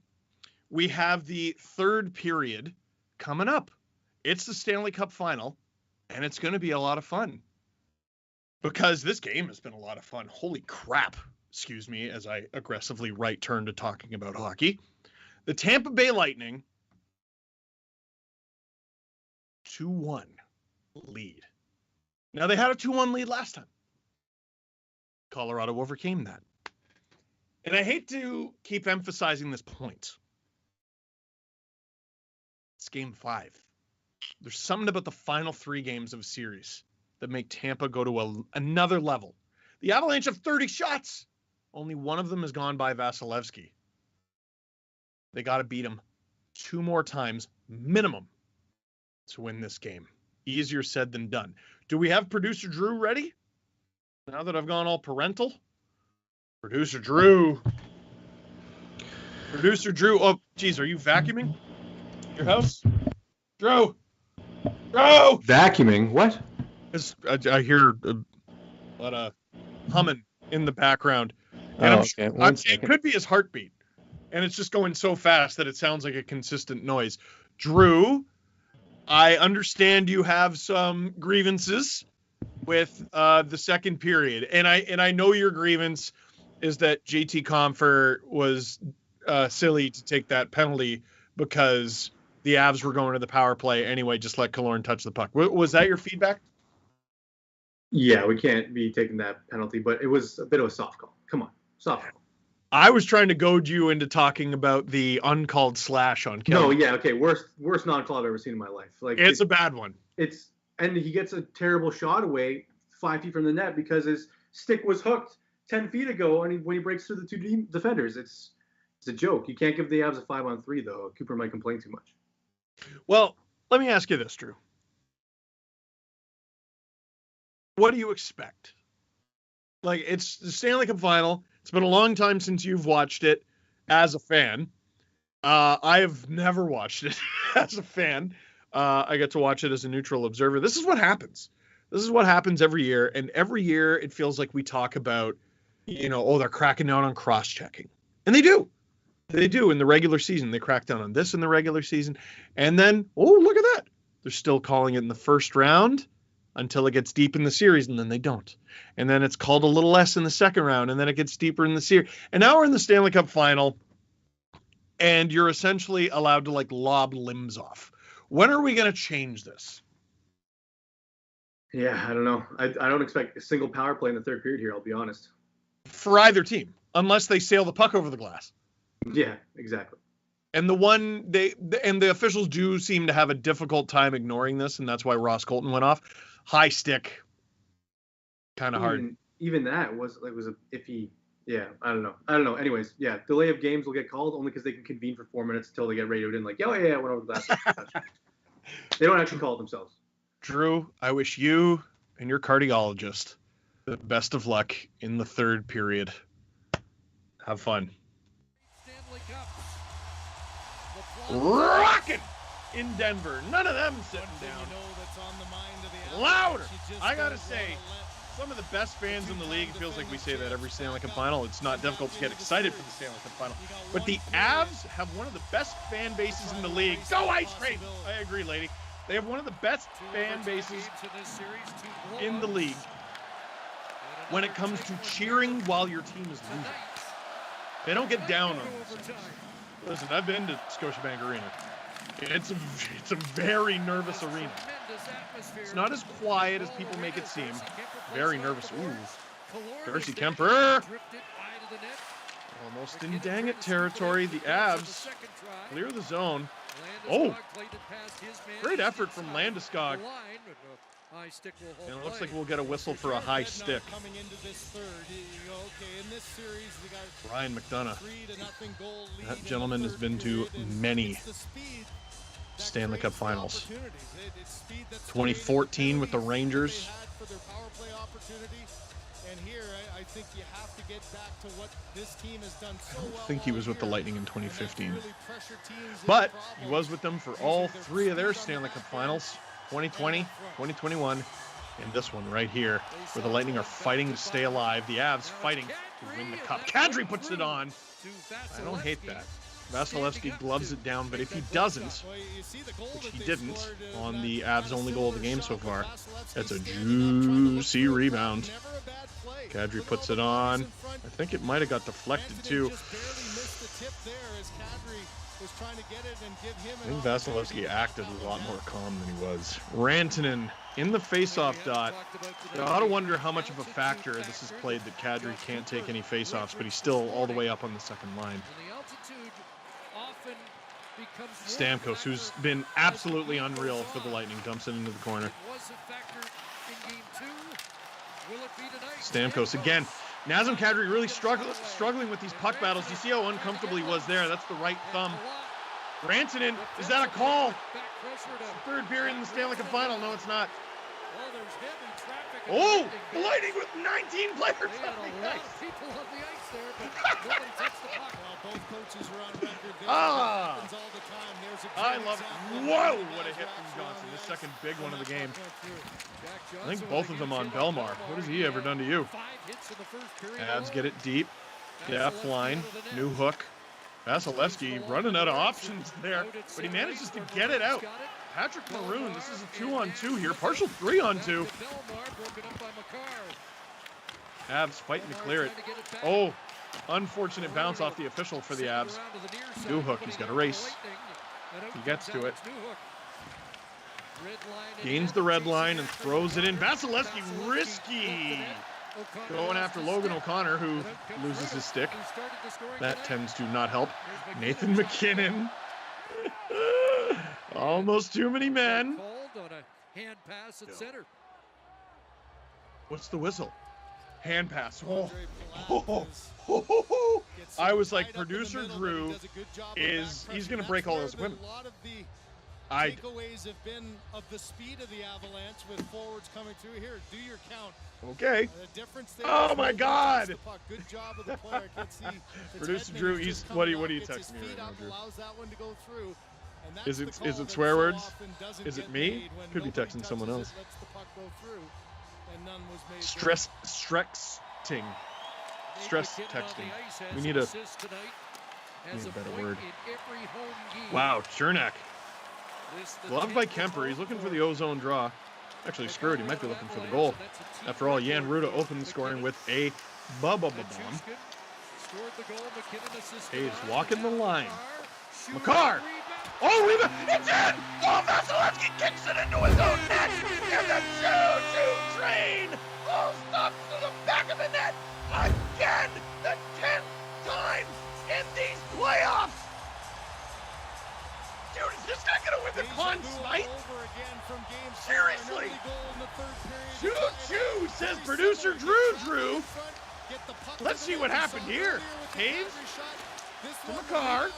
we have the third period coming up. It's the Stanley Cup final, and it's going to be a lot of fun. Because this game has been a lot of fun. Holy crap. Excuse me as I aggressively right turn to talking about hockey. The Tampa Bay Lightning, 2-1 lead. Now, they had a 2-1 lead last time. Colorado overcame that. And I hate to keep emphasizing this point. It's game 5. There's something about the final 3 games of a series that make Tampa go to another level. The Avalanche have 30 shots. Only one of them has gone by Vasilevsky. They got to beat him 2 more times minimum to win this game. Easier said than done. Do we have producer Drew ready? Now that I've gone all parental? Producer Drew. Producer Drew. Oh, geez, are you vacuuming your house? Drew! Vacuuming? What? I hear a lot of humming in the background. And Okay. it could be his heartbeat. And it's just going so fast that it sounds like a consistent noise. Drew, I understand you have some grievances with the second period. And I know your grievance is that JT Compher was silly to take that penalty because the Avs were going to the power play anyway. Just let Killorn touch the puck. Was that your feedback? Yeah, we can't be taking that penalty, but it was a bit of a soft call. Come on, soft call. I was trying to goad you into talking about the uncalled slash on Kelly. No, yeah, okay, worst non-call I've ever seen in my life. Like it's a bad one. And he gets a terrible shot away 5 feet from the net because his stick was hooked 10 feet ago, and when he breaks through the two defenders, it's a joke. You can't give the Avs a 5-on-3 though. Cooper might complain too much. Well, let me ask you this, Drew. What do you expect? Like, it's the Stanley Cup final. It's been a long time since you've watched it as a fan. I have never watched it as a fan. I get to watch it as a neutral observer. This is what happens. This is what happens every year. And every year it feels like we talk about, they're cracking down on cross-checking. And they do. They do in the regular season. They crack down on this in the regular season. And then, look at that. They're still calling it in the first round until it gets deep in the series, and then they don't. And then it's called a little less in the second round, and then it gets deeper in the series. And now we're in the Stanley Cup final, and you're essentially allowed to, lob limbs off. When are we going to change this? Yeah, I don't know. I don't expect a single power play in the third period here, I'll be honest. For either team, unless they sail the puck over the glass. Yeah, exactly. And the officials do seem to have a difficult time ignoring this, and that's why Ross Colton went off. High stick, kind of hard. Even that was a iffy. Yeah, I don't know. Anyways, yeah, delay of games will get called only because they can convene for 4 minutes until they get radioed in. Like, yeah, went over the last. They don't actually call it themselves. Drew, I wish you and your cardiologist the best of luck in the third period. Have fun. Rocking in Denver. None of them sitting down. Louder. I gotta say, some of the best fans in the league. It feels like we say that every Stanley Cup final. It's not difficult to get excited for the Stanley Cup final. But the Avs have one of the best fan bases in the league. Go Ice Cream! I agree, lady. They have one of the best fan bases in the league when it comes to cheering while your team is losing. They don't get down on this. Listen, I've been to Scotiabank Arena. It's a very nervous arena. It's not as quiet as people make it seem. Very nervous. Ooh. Darcy Kemper. Almost in dang it territory. The Avs clear the zone. Oh. Great effort from Landeskog. And it looks like we'll get a whistle for a high stick. Ryan McDonough. That gentleman has been to many Stanley Cup finals. 2014 with the Rangers. I think he was with the Lightning in 2015. But he was with them for all three of their Stanley Cup finals. 2020, 2021, and this one right here, where the Lightning are fighting to stay alive. The Avs fighting to win the cup. Kadri puts it on. I don't hate that. Vasilevsky gloves it down, but if he doesn't, which he didn't on the Avs' only goal of the game so far, that's a juicy rebound. Kadri puts it on. I think it might have got deflected too. I think Vasilevsky acted a lot more calm than he was. Rantanen in the faceoff dot. You gotta wonder how much of a factor this has played that Kadri can't take any faceoffs, but he's still all the way up on the second line. Stamkos, who's been absolutely unreal for the Lightning, dumps it into the corner. Stamkos again. Nazem Kadri really struggling with these puck battles. You see how uncomfortable he was there. That's the right thumb. Rantanen, is that a call? Third period in the Stanley Cup final. No, it's not. Oh, Lightning with 19 players on the ice. People on the ice there, but nobody touched the puck. Well, both coaches are on record. This happens all the time. There's a I love it. Whoa, what a hit from Johnson. The second big one of the game. I think both of them on Belmar. What has he ever done to you? Avs get it deep. Depth line. New hook. Vasilevsky running out of options there, but he manages to get it out. Patrick Maroon, this is a 2-on-2 here, partial 3-on-2. Avs fighting to clear it. Oh, unfortunate bounce off the official for the Avs. New hook, he's got a race. He gets to it. Gains the red line and throws it in. Vasilevsky, risky. Going after Logan O'Connor, who loses his stick. That tends to not help. Nathan McKinnon. Almost too many men. What's the whistle? Hand pass. Oh. I was like, producer Drew he's going to break all those women. Takeaways have been of the speed of the Avalanche with forwards coming through here. Do your count. Okay. The difference there oh my God! Good job of the player. Producer Drew, what are you texting me right now, Drew? Allows that one to go through. Is it swear words? Is it me? Could be texting someone else. Stress texting. We need a better word. Wow, Chernak. Gloved by Kemper. He's looking for the ozone draw. Actually, screwed. He might be looking for the goal. After all, Jan Ruda opened the scoring with a bomb. Hayes walking the line. Makar. Oh, it's in! Oh, Vasilevsky kicks it into his own net! And the choo-choo train all stops to the back of the net again! The 10th time in these playoffs! Dude, is this guy gonna win the Conn Smythe? Seriously! Choo-choo, says producer Drew. Let's see what happened here. Hayes to Makar.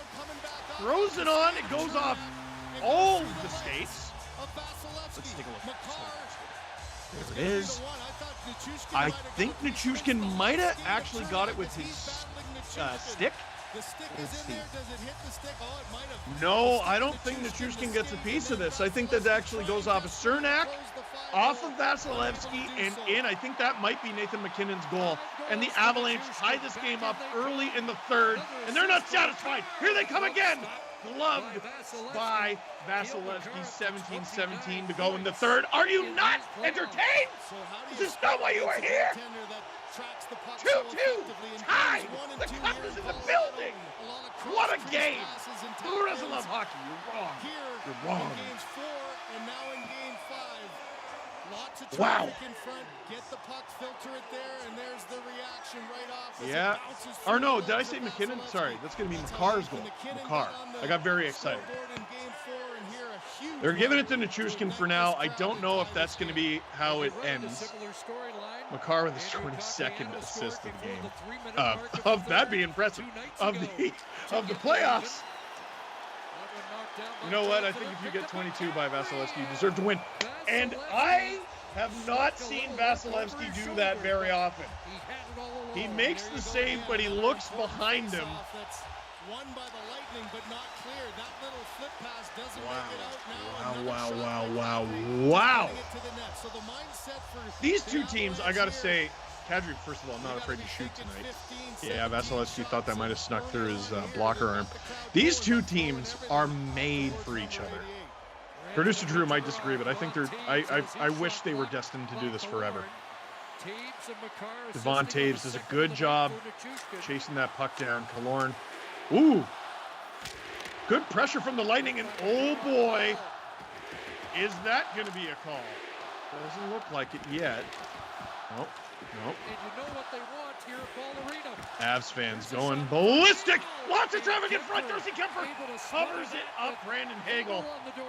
Throws it on, it goes off all the skates. Let's take a look. There it is. I think Nichushkin might have actually got it with his stick. Let's see. No, I don't think Nichushkin gets a piece of this. I think that actually goes off of Cernak, off of Vasilevsky, and in. I think that might be Nathan McKinnon's goal. And the Avalanche tie this game up early in the third, and they're not satisfied. Here they come again. Gloved by Vasilevsky, 17-17 to go in the third. Are you not entertained? This is not why you are here. 2-2 tied. The cup is in the building. What a game. Who doesn't love hockey? You're wrong. You're wrong. Lots of traffic in front. Get the puck, filter it there, and there's the reaction right off. Yeah. Or no, did I say McKinnon? Sorry, that's going to be Makar's goal. Makar. I got very excited. They're giving it to Nichushkin for now. I don't know if that's going to be how it ends. Makar with his 22nd assist of the game. That'd be impressive. Of the playoffs. You know what? I think if you get 22 by Vasilevsky, you deserve to win. And I have not seen Vasilevsky do that very often. He makes the save, but he looks behind him. Won by the Lightning, but not cleared. That little flip pass doesn't make it out now. Wow. These two teams, I gotta say, Kadri, first of all, not afraid to shoot tonight. Yeah, Vasilevsky thought that might have snuck through his blocker arm. These two teams are made for each other. Producer Drew might disagree, but I think I wish they were destined to do this forever. Devon Taves does a good job chasing that puck down. Killorn. Ooh. Good pressure from the Lightning, and oh boy, is that going to be a call? Doesn't look like it yet. Nope. Nope. And you know what they want here at Ball Arena. Avs fans going ballistic. Lots of traffic in front. Darcy Kemper covers it up. Brandon Hagel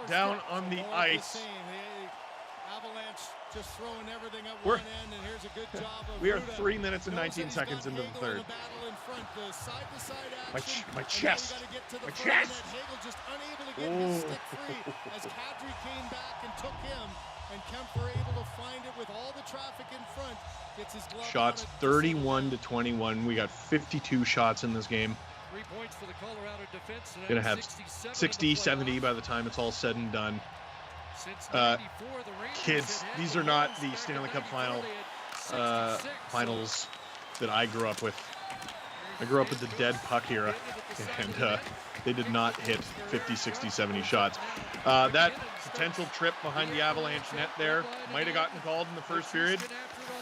down on the ice. Avalanche just throwing everything at one end, and here's a good job of we are 3 minutes and 19 seconds into the third. My chest. My chest. Hagel just unable to get his stick free as Kadri came back and took him. and Kemper able to find it with all the traffic in front. Gets his glove Shots 31-21. We got 52 shots in this game. 3 points for the Colorado defense. Gonna have 60, 70 by the time it's all said and done. Kids, these are not the Stanley Cup finals that I grew up with. I grew up with the dead puck era, and they did not hit 50, 60, 70 shots. That potential trip behind the Avalanche net there might have gotten called in the first period.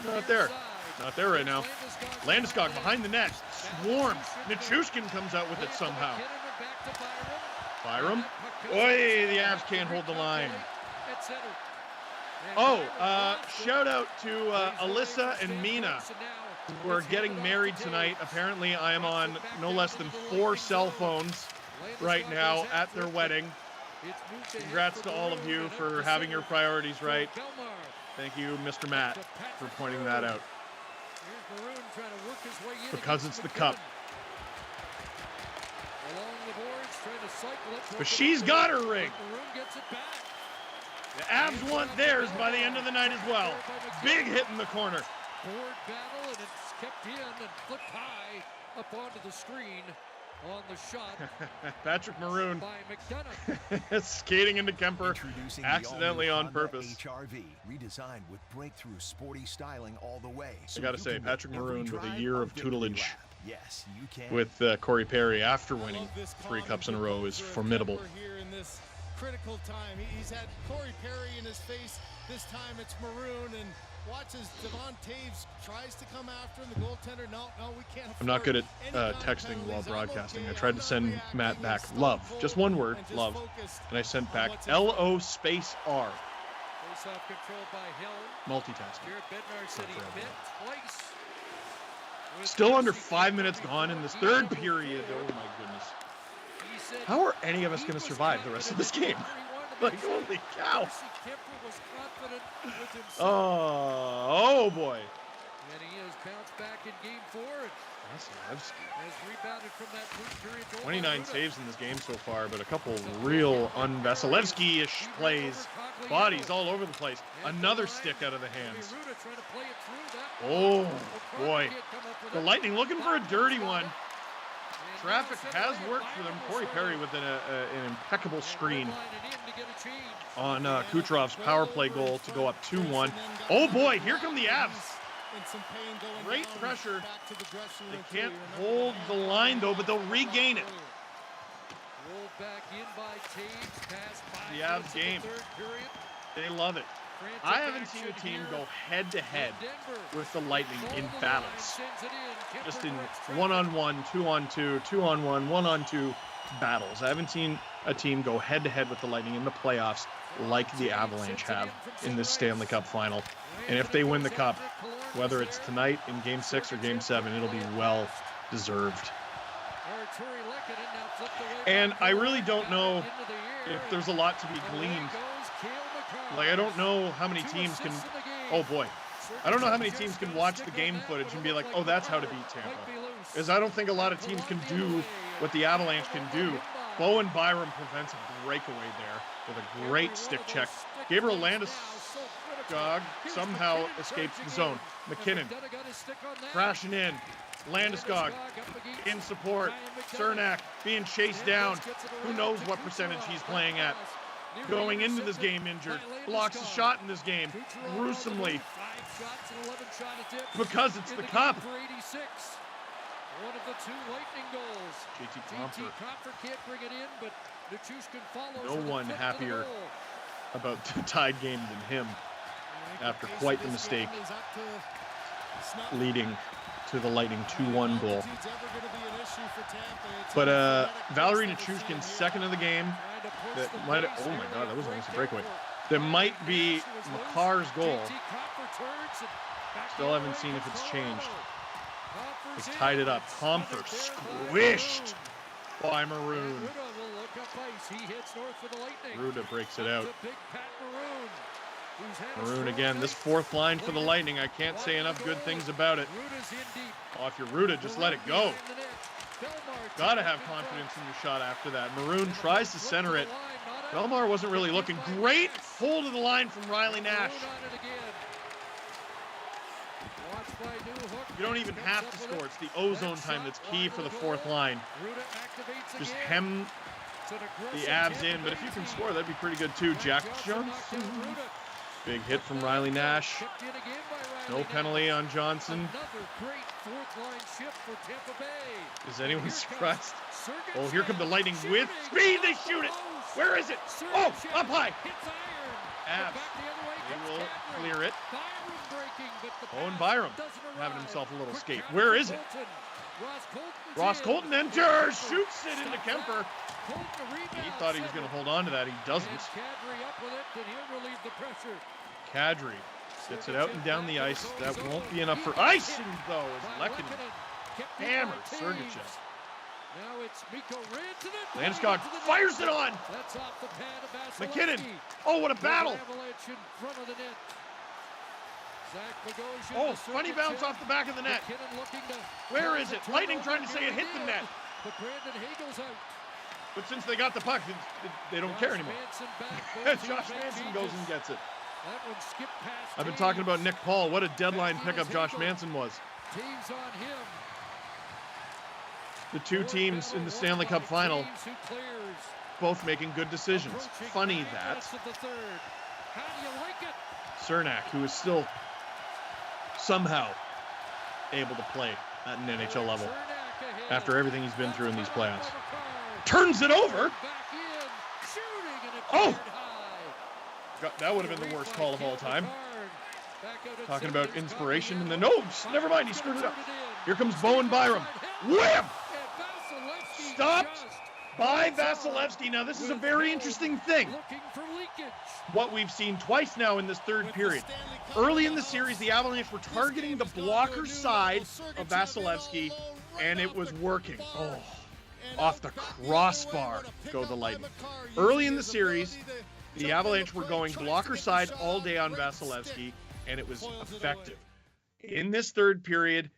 Not there. Not there right now. Landeskog behind the net. Swarms. Nichushkin comes out with it somehow. Byram. Oi, the Avs can't hold the line. Oh, shout out to Alyssa and Mina, who are getting married tonight. Apparently, I am on no less than 4 cell phones right now at their wedding. Congrats to all of you for having your priorities right. Thank you, Mr. Matt, for pointing that out. Because it's the Cup. But she's got her ring. The Avs want theirs by the end of the night as well. Big hit in the corner. Board battle, and it's kept in and flipped high up onto the screen on the shot. Patrick Maroon by McDonough. skating into Kemper accidentally on purpose. HRV, redesigned with breakthrough sporty styling all the way. I gotta say, Patrick Maroon with a year of tutelage Yes, you can. with Corey Perry after winning 3 cups in a row is formidable. Here in this critical time, he's had Corey Perry in his face. This time it's Maroon, and watches Devon Taves tries to come after him. The goaltender, no, we can't. I'm not good at texting while broadcasting. I tried to send Matt back love, just one word, love, and I sent back LO space R. Face-off controlled by Hill. Multitasking. Jared Bednar said he bit twice. Still under 5 minutes gone in this third period. Oh my goodness. How are any of us going to survive the rest of this game? Like, holy cow. Oh boy. And he has bounced back in game 4. Has rebounded from that first period goal. 29 saves in this game so far, but a couple real un-Vasilevsky-ish plays. Bodies all over the place. Another stick out of the hands. Oh boy. The Lightning looking for a dirty one. Traffic has worked for them. Corey Perry with an impeccable screen on Kucherov's power play goal to go up 2-1. Oh boy, here come the Avs. Great pressure. They can't hold the line though, but they'll regain it. The Avs game. They love it. I haven't seen a team go head-to-head with the Lightning in battles. Just in one-on-one, two-on-two, two-on-one, one-on-two battles. I haven't seen a team go head-to-head with the Lightning in the playoffs like the Avalanche have in this Stanley Cup final. And if they win the Cup, whether it's tonight in Game 6 or Game 7, it'll be well-deserved. And I really don't know if there's a lot to be gleaned. Like, I don't know how many teams can... Oh, boy. I don't know how many teams can watch the game footage and be like, oh, that's how to beat Tampa. Because I don't think a lot of teams can do what the Avalanche can do. Bowen Byram prevents a breakaway there with a great stick check. Gabriel Landeskog somehow escapes the zone. McKinnon crashing in. Landeskog in support. Cernak being chased down. Who knows what percentage he's playing at. Going into this game injured. Blocks a shot in this game gruesomely. Because it's the Cup. One of the 2 Lightning goals. JT Compher can't bring it in, but Nichushkin follows. No one happier about the tied game than him after quite the mistake leading to the Lightning 2-1 goal. But Valerie Nichushkin's second of the game, that might have, oh my god, that was almost a breakaway. That might be Makar's goal. Still haven't seen if it's changed. He's tied it up. Compher squished by Maroon. Ruda breaks it out. Maroon again. This fourth line for the Lightning. I can't say enough good things about it. Oh, if you're Ruda, just let it go. Gotta have confidence in your shot after that. Maroon tries to center it. Belmar wasn't really looking great. Hold of the line from Riley Nash. You don't even have to score. It's the ozone time that's key for the fourth line. Just hem the Avs in, but if you can score, that'd be pretty good too. Jack Johnson. Big hit from Riley Nash. No penalty on Johnson. Is anyone surprised? Oh, here come the Lightning with speed. They shoot it. Where is it? Oh, up high. Avs. They will clear it. Owen Byram having himself a little skate. Where is it? Ross Colton enters, shoots it into Kemper. He thought he was going to hold on to that. He doesn't. Kadri gets it out and down the ice. That won't be enough for icing, though, as Lehkonen hammers Sergachev. Landeskog fires it on. McKinnon. Oh, what a battle. Oh, funny bounce off the back of the net. Where is it? Lightning trying to say it hit the net. But since they got the puck, they don't care anymore. Josh Manson goes and gets it. I've been talking about Nick Paul. What a deadline pickup Josh Manson was. The two teams in the Stanley Cup final both making good decisions. Funny that Cernak, who is still somehow able to play at an NHL level after everything he's been through in these playoffs, turns it over. Oh! That would have been the worst call of all time. Talking about inspiration, and then, no, never mind, he screwed it up. Here comes Bowen Byram. Wham! Stopped by Vasilevsky. Now, this is a very interesting thing. What we've seen twice now in this third period. Early in the series, the Avalanche were targeting the blocker side of Vasilevsky, and it was working. Oh, off the crossbar go the Lightning. Early in the series, the Avalanche were going blocker side all day on Vasilevsky, and it was effective. In this third period,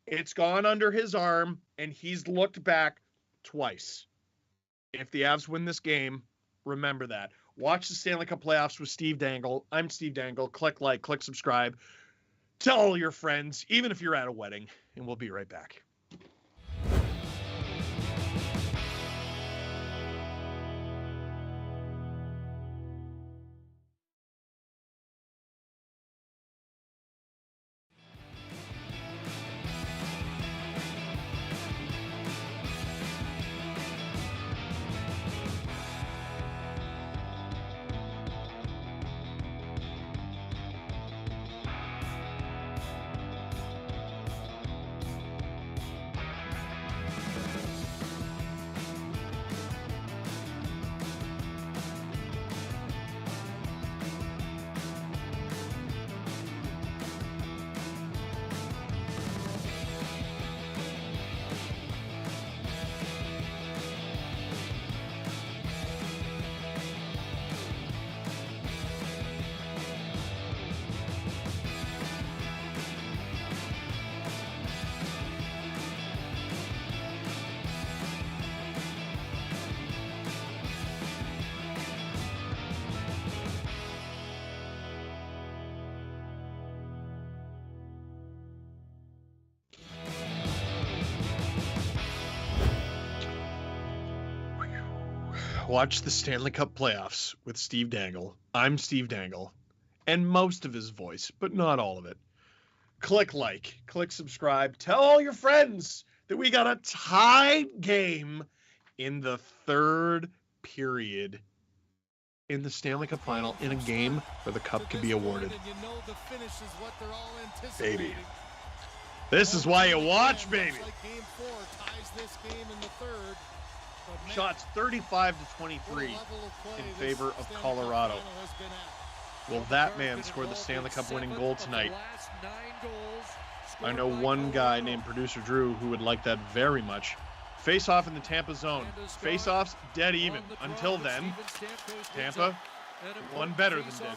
it's gone under his arm, and he's looked back twice. If the Avs win this game, remember that. Watch the Stanley Cup playoffs with Steve Dangle. I'm Steve Dangle. Click like, click subscribe. Tell all your friends, even if you're at a wedding, and we'll be right back. Watch the Stanley Cup playoffs with Steve Dangle. I'm Steve Dangle, and most of his voice, but not all of it. Click like, click subscribe, tell all your friends that we got a tied game in the third period in the Stanley Cup final, in a game where the cup could be awarded. Baby. This is why you watch, baby. Shots 35-23 in favor of Colorado. Will that man score the Stanley Cup winning goal tonight? I know one guy named Producer Drew who would like that very much. Face-off in the Tampa zone. Face-offs dead even. Until then, Tampa won better than dead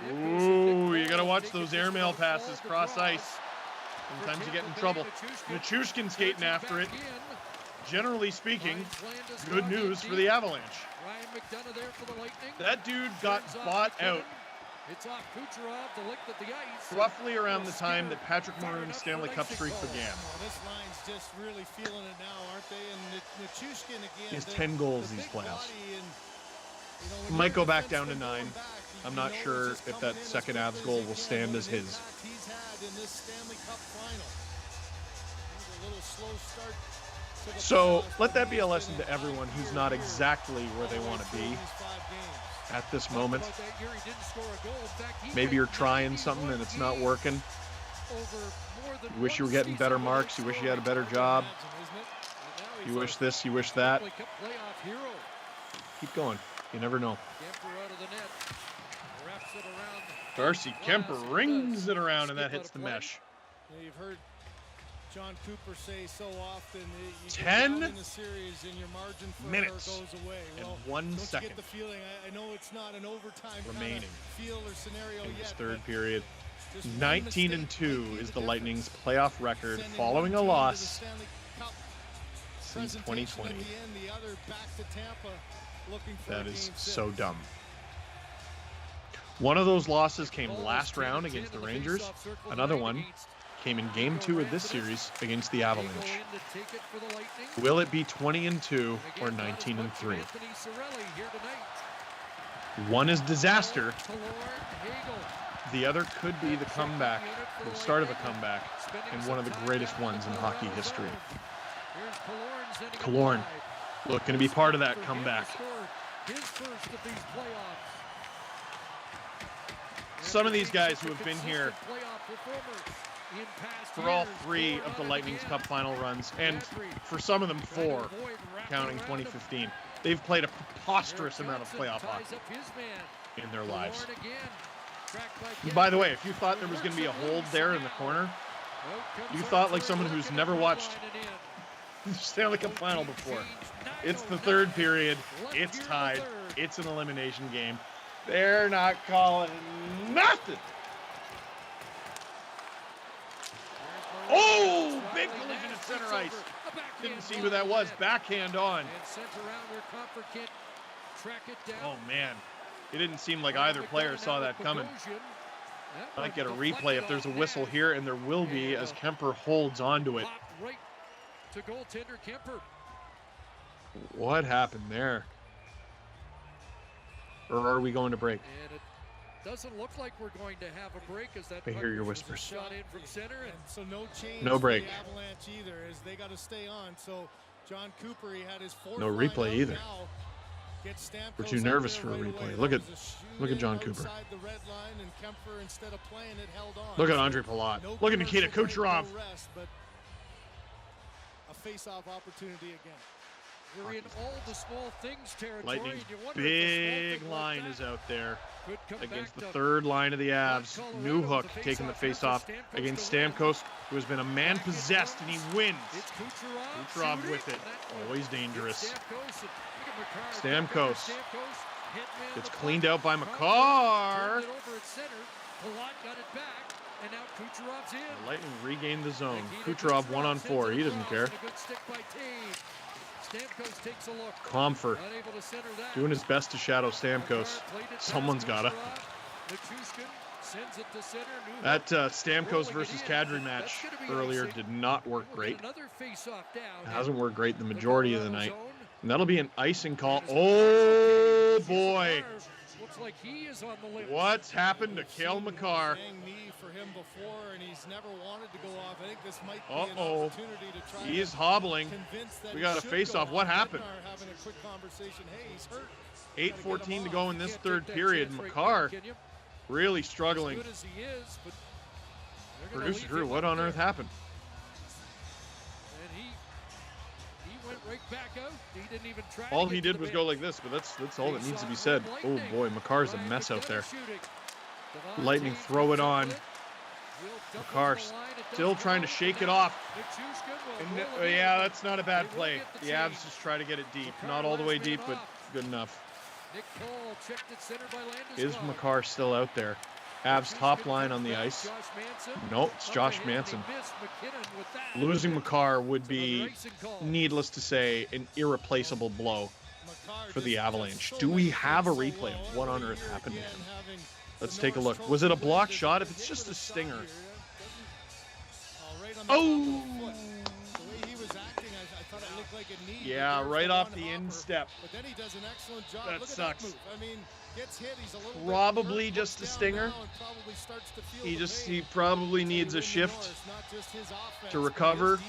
even. Ooh, you gotta watch those airmail passes cross ice. Sometimes you get in trouble. Nichushkin skating after it. generally speaking, good news for the Avalanche. Ryan McDonough there for the Lightning. That dude got bought out It's off Kucherov, the lick at the ice. roughly around the time that Patrick Maroon's Stanley Cup streak began. Well, this line's just really feeling it now, aren't they? And Nichushkin again. He has 10 goals these playoffs. Might go back down to 9. I'm not sure if that second Avs goal will stand as his. He's had in this Stanley Cup final. A little slow start to the So let that be a lesson to everyone who's not exactly where they want to be at this moment. Maybe you're trying something and it's not working. You wish you were getting better marks. You wish you had a better job. You wish this, you wish that. Keep going. You never know. Darcy Kemper rings it around and that hits the mesh. You've heard John Cooper say so often, 10 in the series and your margin for minutes error goes away. and Well, 1 don't second you get the feeling, I know it's not an overtime remaining feel or scenario in this yet, third but period. just one 19-2 is the Lightning's playoff record following a loss since 2020. at the end, the other back to Tampa, looking for That a is game so 6. dumb. One of those losses came last round against the Rangers. Another one came in Game 2 of this series against the Avalanche. Will it be 20-2 or 19-3? One is disaster. The other could be the comeback, the start of a comeback, and one of the greatest ones in hockey history. Killorn looking to be part of that comeback. Some of these guys who have been here for all 3 of the Lightning's Cup final runs, and for some of them 4, counting 2015, they've played a preposterous amount of playoff hockey in their lives. And by the way, if you thought there was going to be a hold there in the corner, you thought like someone who's never watched the Stanley Cup final before. It's the third period. It's tied. It's an elimination game. They're not calling nothing. Oh, big collision at center ice. Didn't see who that was. Backhand on. Oh, man. It didn't seem like either player saw that coming. Might get a replay if there's a whistle here, and there will be as Kemper holds onto it. To goaltender Kemper. What happened there? Or are we going to break? And it doesn't look like we're going to have a break as that I hear your whispers. shot in from center, and so no change No break. for the Avalanche either, as they got to stay on. So John Cooper, he had his 4th No line replay out either. now. Gets We're Stamkos too out nervous there for a right replay. away. Look That at was a look at shoot John in Cooper. outside the red line, and Kemper, instead of playing it, held on. Look at So Andre Palat. no Look at Nikita commercial break, Kucherov. no rest, but a face-off opportunity again. we're in all the small things territory. Lightning's and you wonder if a big small thing line like is that out there could come against back the to third line of the Avs. Colorado. Newhook The taking the face-off face-off here for against Stamkos to Stamkos, who has been a man possessed, and he wins. It's Kucherov, Kucherov shooting, with it. and that Always one dangerous. hits Stamkos, and look at McCarr. Stamkos Hitman gets the cleaned puck. out by Turned McCarr. it over at center. Palat got it back, and now Kucherov's in. The Lightning regained the zone. Nikita Kucherov 1-on-4. sends He it doesn't across, care. and a good stick by Taves. Stamkos takes a look. Comfort Unable to center that. doing his best to shadow Stamkos. Someone's gotta. Nichushkin sends it to center. That Stamkos versus Kadri match earlier did not work great. Another face-off down. It hasn't worked great the majority of the night. And that'll be an icing call. Oh, boy. Looks like he is on the limit. What's happened to Cale McCarr? Knee for him before, and he's never wanted to go off. I think this might be an Uh-oh. opportunity to try He is to hobbling. convince that We he got a should face-off. go What off. happened? McCarr having a quick conversation. Hey, he's hurt. 8:14 to go in this third period. McCarr really struggling. As good as he is, but they're gonna Producer leave Drew, him what up on there. earth happened? And he went right back out. He didn't even try. All to he get to did the was bench. go like this, but that's all that needs to be said. Oh boy, McCarr's a mess out there. Lightning throw it on. McCarr still trying to shake it off. And, yeah, that's not a bad play. The Avs just try to get it deep. Not all the way deep, but good enough. Nick Cole checked at center by Landeskog. Is McCarr still out there? Avs top line on the ice. No, it's Josh Manson. Losing Makar would be, needless to say, an irreplaceable blow for the Avalanche. Do we have a replay of what on earth happened to him? Let's take a look. Was it a block shot? If it's just a stinger. Oh! Yeah, right off the instep. That sucks. Probably just a stinger. He probably needs a shift to recover.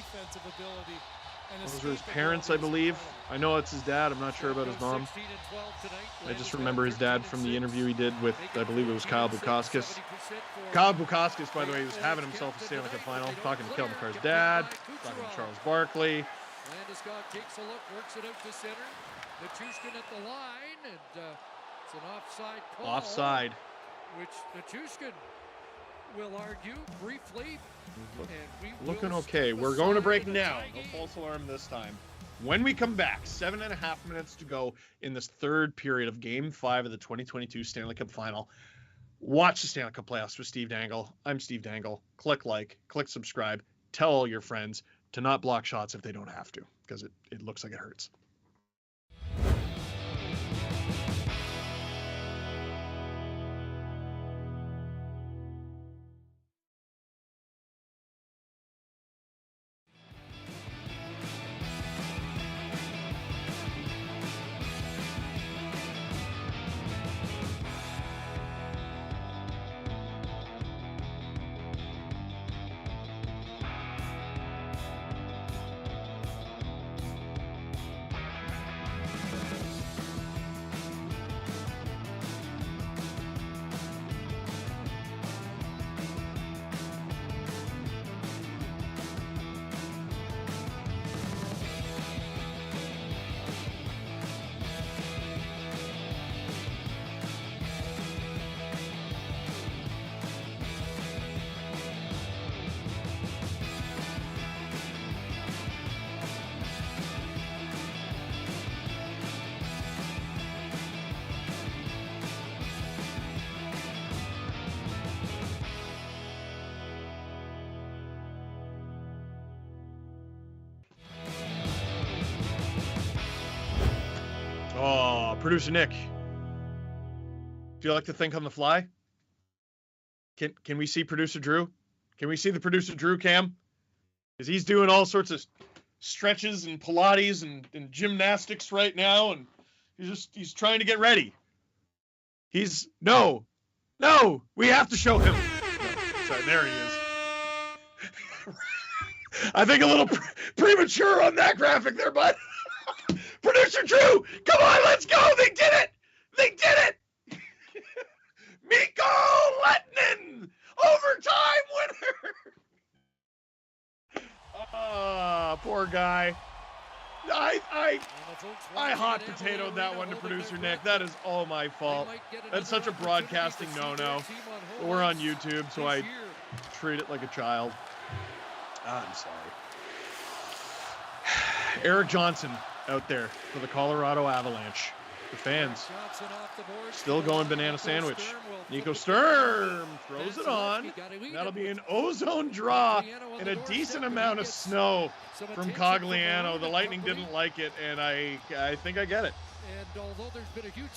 Those are his parents, I believe. I know it's his dad. I'm not sure about his mom. I just remember his dad from the interview he did with, I believe it was Kyle Bukauskas. Kyle Bukauskas, by the way, was having himself a Stanley Cup final, talking to Kel McCarr's dad, talking to Charles Barkley. Landeskog takes a look, works it out to center. Nichushkin at the line, and it's an offside call. Offside. Which Nichushkin will argue briefly. Looking okay. We're going to break now. No false alarm this time. When we come back, 7.5 minutes to go in this third period of Game 5 of the 2022 Stanley Cup Final. Watch the Stanley Cup playoffs with Steve Dangle. I'm Steve Dangle. Click like, click subscribe. Tell all your friends to not block shots if they don't have to, because it looks like it hurts. Oh, producer Nick. Do you like to think on the fly? Can we see producer Drew? Can we see the producer Drew cam? Because he's doing all sorts of stretches and Pilates and gymnastics right now, and he's trying to get ready. No, we have to show him. Sorry, there he is. I think a little premature on that graphic there, bud. Producer Drew, come on, let's go. They did it. Mikko Lehtinen, overtime winner. Ah, poor guy. I hot potatoed that one to producer Nick. That is all my fault. That's such a broadcasting no-no. We're on YouTube, so I treat it like a child. I'm sorry. Eric Johnson out there for the Colorado Avalanche. The fans still going banana sandwich. Nico Sturm throws it on. That'll be an ozone draw and a decent amount of snow from Cogliano. The Lightning didn't like it, and I think I get it.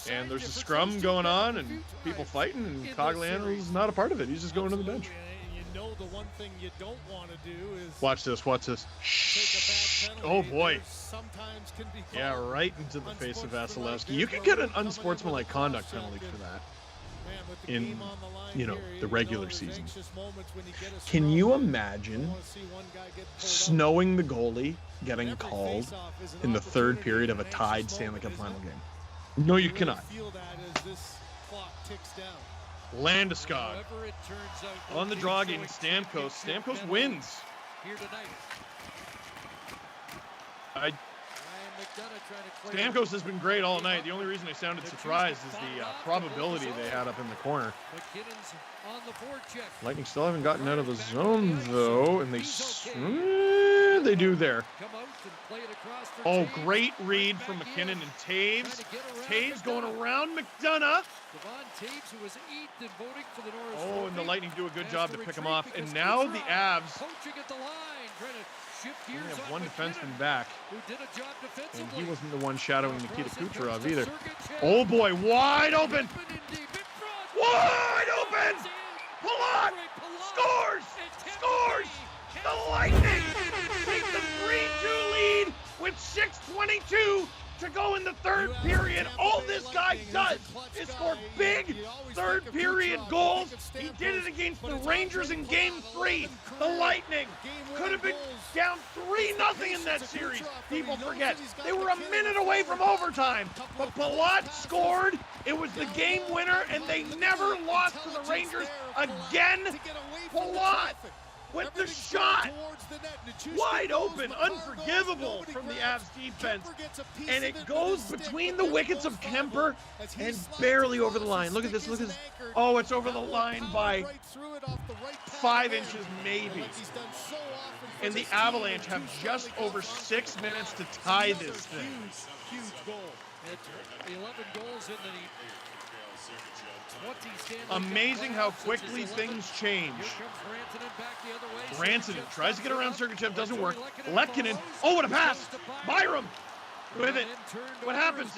And there's a scrum going on and people fighting, and Cogliano's not a part of it. He's just going to the bench. know the one thing you don't want to do is watch this. Shh. Oh boy. Yeah, right into the face of Vasilevsky. You can get an unsportsmanlike conduct penalty for that in, the regular season. Can you imagine snowing the goalie getting called in the third period of a tied Stanley Cup final game? No, you cannot. Landeskog on the draw against Stamkos. Stamkos wins. Stamkos has been great all night. The only reason I sounded surprised is the probability they had up in the corner. Lightning still haven't gotten out of the zone, though, and they did they do there? Oh, great read from McKinnon and Taves. Taves going around McDonough. Oh, and the Lightning do a good job to pick him off. And now the Avs only have one defenseman back. And he wasn't the one shadowing Nikita Kucherov either. Oh boy, wide open! Wide open! Palat scores! Scores! The Lightning take the 3-2 lead with 6:22 to go in the third period. All this guy does is score big third period goals. He did it against the Rangers in Game 3. The Lightning could have been down 3-0 in that series. People forget. They were a minute away from overtime. But Palat scored. It was the game winner, and they never lost to the Rangers again. Palat with the shot, wide open, unforgivable from the Avs defense, and it goes between the wickets of Kemper and barely over the line. Look at this, look at this. Oh, it's over the line by 5 inches maybe. And the Avalanche have just over 6 minutes to tie this thing. Huge goal. 11 goals in the 20 Stanley. Amazing how quickly things change. Rantanen tries to get around Sergachev, doesn't work. Lekkinen, oh, what a pass! Byram with it. What happens?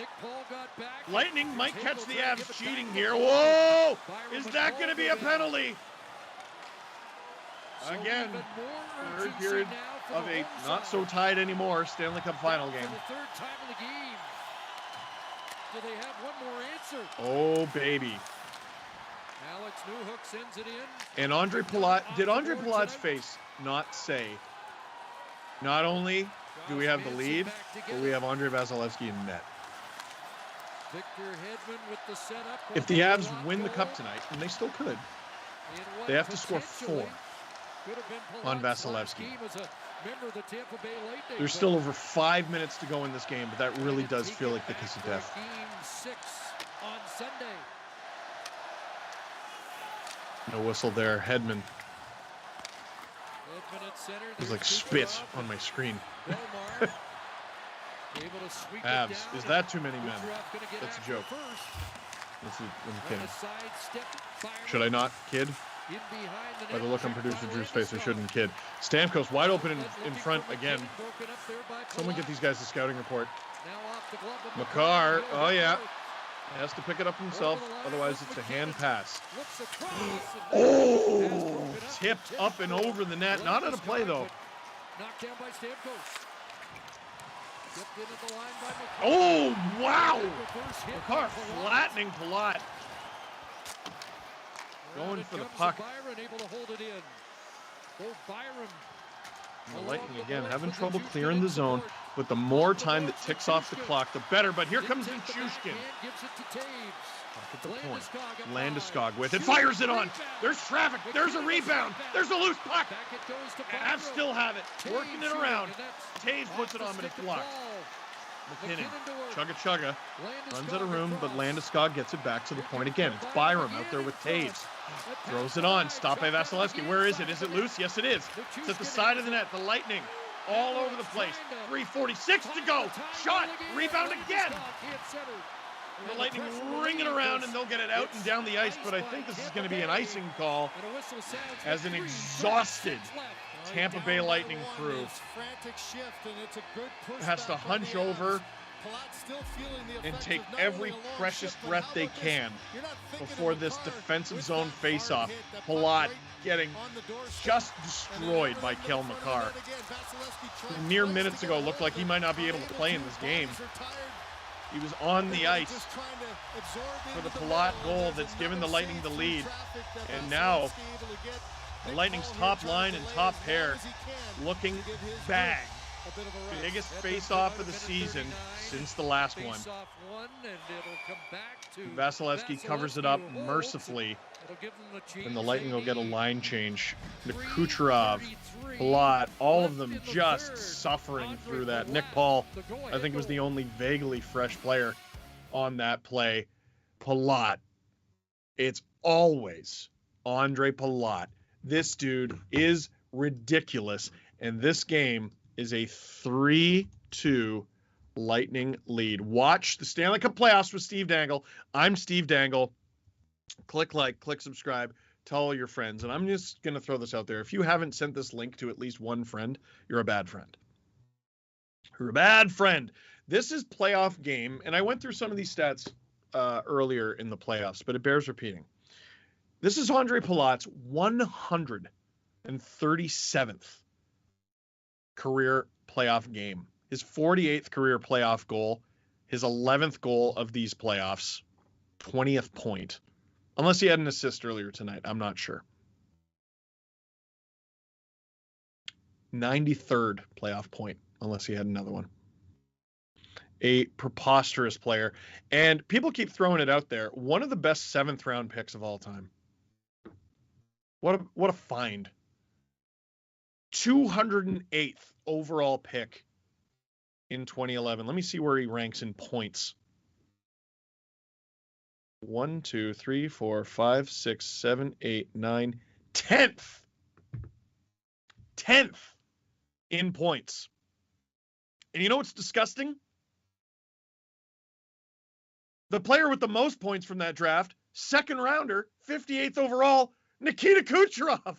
Lightning might catch the Avs cheating here. Whoa! Is that going to be a penalty? Again, third period of a not so tied anymore Stanley Cup final game. The third time of the game. Do they have one more answer? Oh, baby. Alex Newhook sends it in. And Andre Palat, did Andre Palat's face not say, not only do we have the lead, but we have Andre Vasilevsky in net? If the Avs win the Cup tonight, and they still could, they have to score 4 on Vasilevsky. There's still over 5 minutes to go in this game, but that really does feel like the kiss of death. Game 6 on Sunday. No whistle there. Hedman. He's like spit on my screen. Avs. Is that too many men? That's a joke. I'm kidding. Should I not kid? By the look on producer Drew's face, I shouldn't kid. Stamkos wide open in front again. Someone get these guys a scouting report. Makar. Oh, yeah. Has to pick it up himself, otherwise it's a hand pass. Oh! Tipped up and over the net. Not out of play, though. Knocked down by Stamkos. Tipped into the line by Makar. Oh, wow! Makar flattening Palat. Going for the puck. Byron able to hold it in. Oh, Byron. The Lightning again having trouble clearing the zone, but the more time that ticks off the clock, the better. But here comes Nichushkin. At the point, Landeskog with it, fires it on. There's traffic. There's a rebound. There's a loose puck. Avs still have it, working it around. Taves puts it on, but it's blocked. McKinnon, chugga, runs out of room, but Landeskog gets it back to the point again. It's Byram out there with Taves. Throws it on, stopped by Vasilevsky. Where is it? Is it loose? Yes, it is. It's at the side of the net. The Lightning all over the place. 3:46 to go. Shot, rebound again. The Lightning ring it around, and they'll get it out and down the ice, but I think this is going to be an icing call as an exhausted Tampa Bay Lightning crew has to hunch over and take every precious breath they can before this defensive zone face-off. Palat getting just destroyed by Kel Makar. Mere minutes ago looked like he might not be able to play in this game. He was on the ice for the Palat goal that's given the Lightning the lead. And now the Lightning's top line and top pair looking bagged. Biggest face-off of the season since the last one. Vasilevsky covers it up mercifully, and the Lightning will get a line change. Kucherov, Palat, all of them just suffering through that. Nick Paul, I think, was the only vaguely fresh player on that play. Palat, it's always Andre Palat. This dude is ridiculous, and this game is a 3-2 Lightning lead. Watch the Stanley Cup playoffs with Steve Dangle. I'm Steve Dangle. Click like, click subscribe, tell all your friends. And I'm just going to throw this out there. If you haven't sent this link to at least one friend, you're a bad friend. You're a bad friend. This is playoff game, and I went through some of these stats earlier in the playoffs, but it bears repeating. This is Andre Palat's 137th career playoff game. His 48th career playoff goal, his 11th goal of these playoffs, 20th point. Unless he had an assist earlier tonight, I'm not sure. 93rd playoff point, unless he had another one. A preposterous player. And people keep throwing it out there. One of the best 7th round picks of all time. What a find. 208th overall pick in 2011. Let me see where he ranks in points. 1, 2, 3, 4, 5, 6, 7, 8, 9, 10th. 10th in points. And you know what's disgusting? The player with the most points from that draft, 2nd rounder, 58th overall, Nikita Kucherov.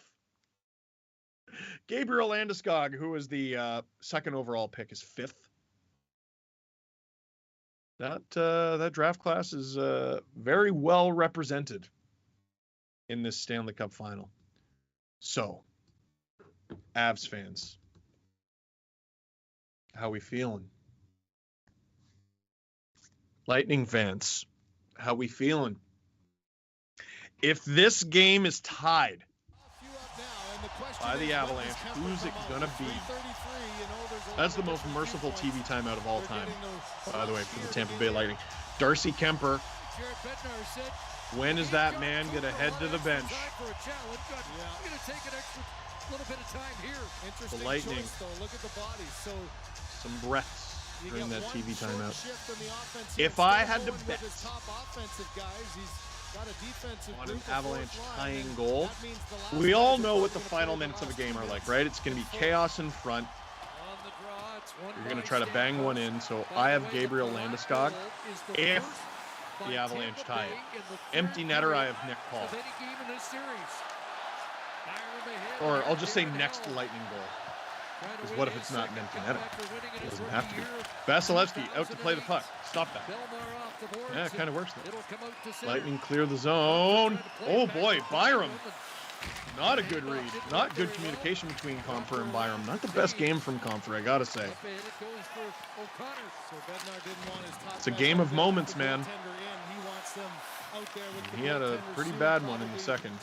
Gabriel Landeskog, who was the 2nd overall pick, is 5th. That draft class is very well represented in this Stanley Cup final. So, Avs fans, how we feeling? Lightning fans, how we feeling? If this game is tied by the Avalanche, who's it gonna be? That's the most merciful TV timeout of all time, by the way, for the Tampa Bay Lightning. Darcy Kemper, when is that man gonna head to the bench? The Lightning, some breaths during that TV timeout. If I had to bet on an Avalanche tying goal, we all know what the final minutes of a game are like, right? It's going to be chaos in front. You're going to try to bang one in, so I have Gabriel Landeskog if the Avalanche tie it. Empty netter, I have Nick Paul. Or I'll just say next Lightning goal. Because what if it's not an empty netter? It doesn't have to be. Vasilevsky out to play the puck. Stop that. Yeah, it kind of works though. Lightning clear the zone. Oh boy, Byram. Not a good read. Not good communication between Compher and Byram. Not the best game from Compher, I gotta say. It's a game of moments, man. He had a pretty bad one in the second.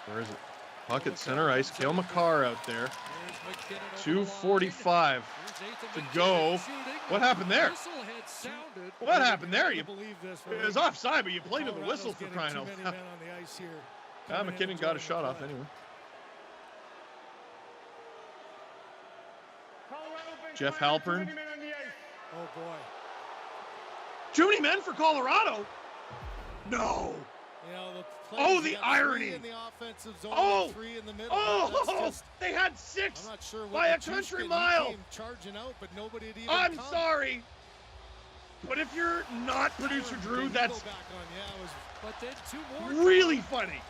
Where is it? Puck at center ice. Cale Makar out there. 2:45 to go. What happened there? What happened there? It was offside, but you played to the whistle for crying out loud. McKinnon got a shot off anyway. Jeff Halpern. Oh boy. Too many men for Colorado? No. You know, the irony. They had 6 by a country mile. I'm sorry. But if you're not producer Drew, that's really funny.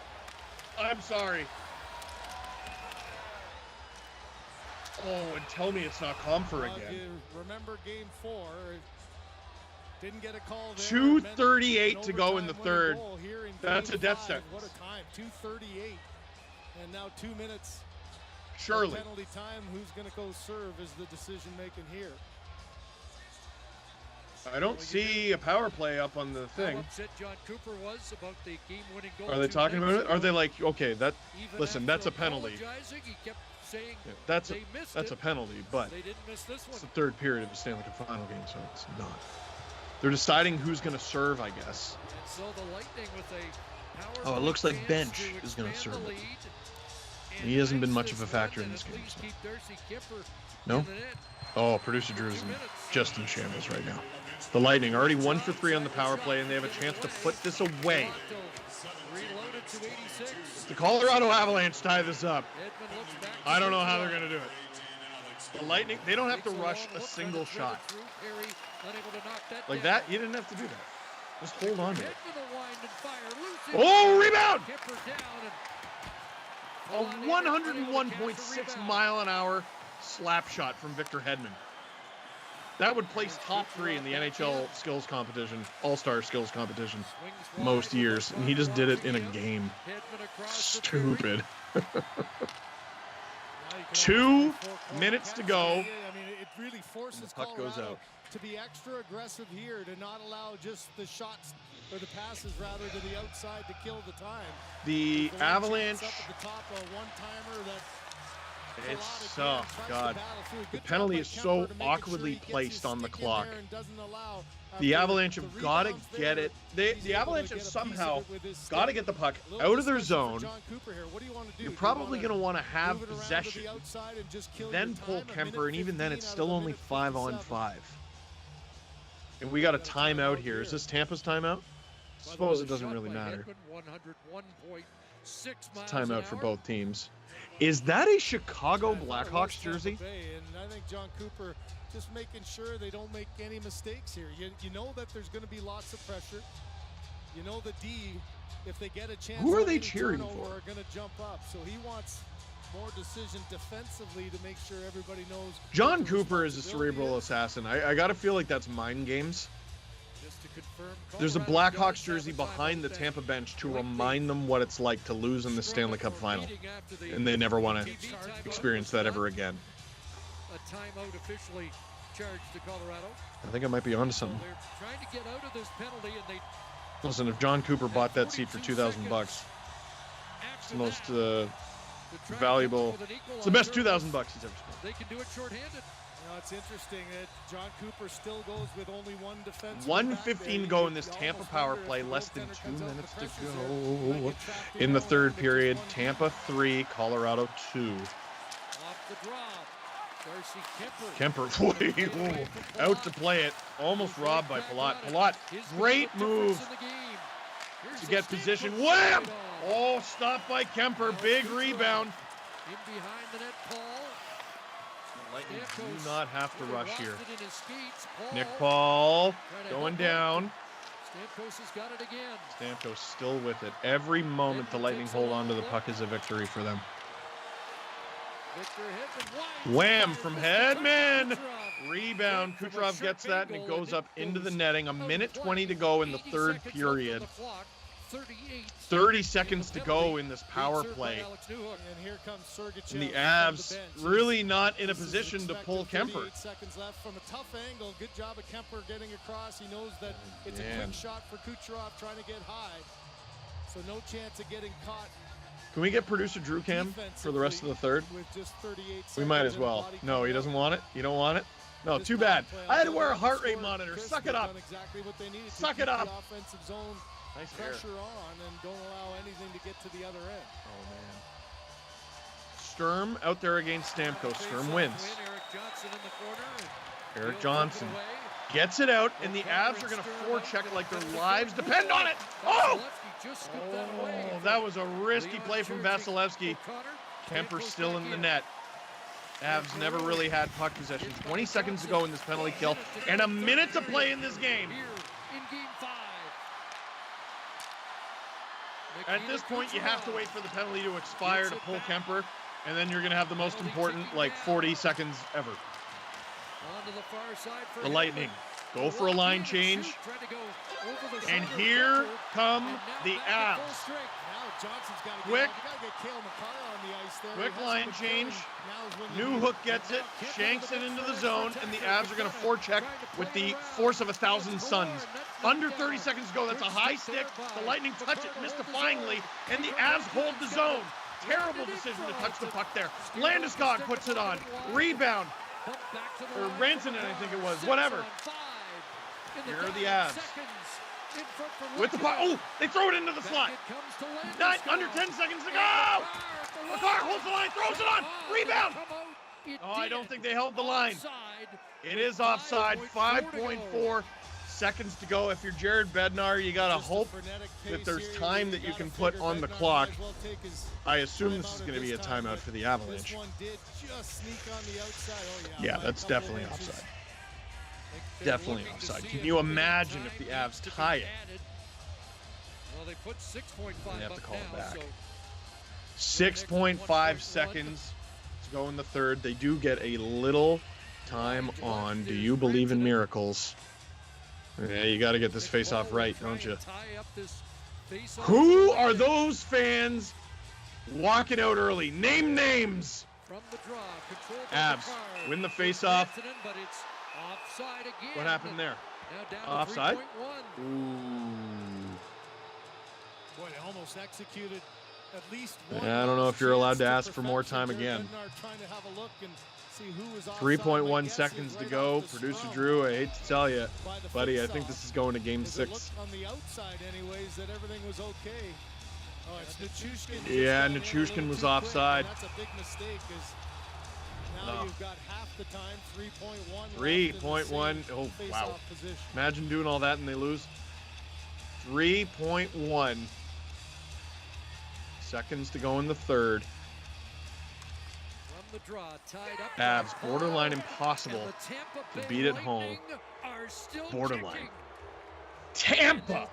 I'm sorry. Oh, and tell me it's not Compher again. Remember game 4. Didn't get a call there. 2:38 to go in the third. That's a death sentence. What a time. 2:38. And now 2 minutes. Surely. Penalty time. Who's going to go serve is the decision making here. I don't see a power play up on the thing. Are they talking about it? Are they like, okay, listen, that's a penalty. Yeah, that's a penalty, but it's the third period of the Stanley Cup final game, so it's not. They're deciding who's going to serve, I guess. Oh, it looks like Bench is going to serve it. He hasn't been much of a factor in this game. So. No? Oh, producer Drew is just in shambles right now. The Lightning already 1 for 3 on the power play, and they have a chance to put this away. The Colorado Avalanche tie this up. I don't know how they're going to do it. The Lightning, they don't have to rush a single shot. Like that, you didn't have to do that. Just hold on to it. Oh, rebound! A 101.6 mile an hour slap shot from Victor Hedman. That would place top 3 in the NHL skills competition, all-star skills competition, most years. And he just did it in a game. Stupid. 2 minutes to go. I mean, it really forces the puck goes Colorado out. to be extra aggressive here, to not allow just the shots, or the passes rather, to the outside to kill the time. The Avalanche, Up at the top, a one-timer that it's, oh God. The penalty is so awkwardly placed on the clock. The Avalanche have got to get it. The Avalanche have somehow got to get the puck out of their zone. You're probably going to want to have possession, then pull Kemper, and even then it's still only 5-on-5. And we got a timeout here. Is this Tampa's timeout? I suppose it doesn't really matter. It's a timeout for both teams. Is that a Chicago Blackhawks jersey? And I think John Cooper just making sure they don't make any mistakes here. You know that there's going to be lots of pressure. You know the D, if they get a chance, who are they cheering for? Are going to jump up. So he wants more decision defensively to make sure everybody knows. John Cooper is a cerebral assassin. I got to feel like that's mind games. There's a Blackhawks jersey behind the Tampa bench to remind them what it's like to lose in the Stanley Cup final. And they never want to experience that ever again. A timeout officially charged to Colorado. I think I might be onto something. They're trying to get out of this penalty, and they Listen, if John Cooper bought that seat for $2,000, it's the most valuable, it's the best $2,000 he's ever spent. They can do it shorthanded. You know, it's interesting that John Cooper still goes with only one defense. 1:15 to go in this Tampa power play, less than 2 minutes to go. In the third period, Tampa 3, Colorado 2. Off the drop. Kemper, out to play it. Almost robbed by Palat. Palat, great move to get position. Wham! Oh, stopped by Kemper. Big rebound. In behind the net, Paul. Lightning do not have to rush here. Nick Paul going down. Stamkos has got it again. Stamkos still with it. Every moment the Lightning hold on to the puck is a victory for them. Wham from Hedman. Rebound. Kucherov gets that and it goes up into the netting. 1:20 to go in the third period. 30 seconds to go in this power play. And the Avs really not in a position to pull Kemper. Seconds left from a tough angle. Good job of Kemper getting across. He knows that it's a quick shot for Kucherov trying to get high. So no chance of getting caught. Can we get producer Drew Cam for the rest of the third? We might as well. No, he doesn't want it? You don't want it? No, too bad. I had to wear a heart rate monitor. Suck it up. Suck it up. Nice pressure on and don't allow anything to get to the other end. Oh, man. Sturm out there against Stamkos. Sturm wins. Eric Johnson gets it out, and the Avs are going to forecheck like their lives depend on it. Oh! Oh, that was a risky play from Vasilevsky. Kemper still in the net. Avs never really had puck possession. 20 seconds to go in this penalty kill, and a minute to play in this game. At this point, you have to wait for the penalty to expire to pull Kemper, and then you're going to have the most important, 40 seconds ever. The Lightning go for a line change, and here come the Avs. Quick line change. Newhook gets it, shanks it into the zone, and the Avs are going to forecheck with the force of 1,000 suns. Under 30 seconds to go. That's a high stick. The Lightning touch it mystifyingly, and the Avs hold the zone. Terrible decision to touch the puck there. Landeskog puts it on. Rebound. Or Rantanen, I think it was. Whatever. Here are the Avs. With the puck. Oh, they throw it into the slot. Under 10 seconds to go. McCarr holds the line, throws it on. Rebound. Oh, I don't think they held the line. It is offside. 5.4 seconds to go. If you're Jared Bednar, you got to hope that there's time that you can put on the clock. I assume this is going to be a timeout for the Avalanche. Yeah, that's definitely offside. Definitely offside. Can you imagine if the Avs tie it? Well, they put 6.5 They have to call now, it back. so 6.5 seconds to go in the third. They do get a little time on. Do you believe in miracles? Yeah, you got to get this face-off right, don't you? Who are those fans walking out early? Name names. Avs win the face-off. What happened there? Offside? Ooh. Boy, they almost executed at least one. Yeah, I don't know if you're allowed to ask for more time again. 3.1 seconds to go. Producer Drew, I hate to tell you, buddy, I think this is going to game 6. On the outside, anyways, that everything was okay. Oh, it's Nichushkin. Yeah, Nichushkin was offside. That's a big mistake. Now you've got half the time, 3.1. 3.1. Oh, wow. Imagine doing all that and they lose. 3.1 seconds to go in the third. Avs, borderline impossible to beat at home. Borderline. Tampa!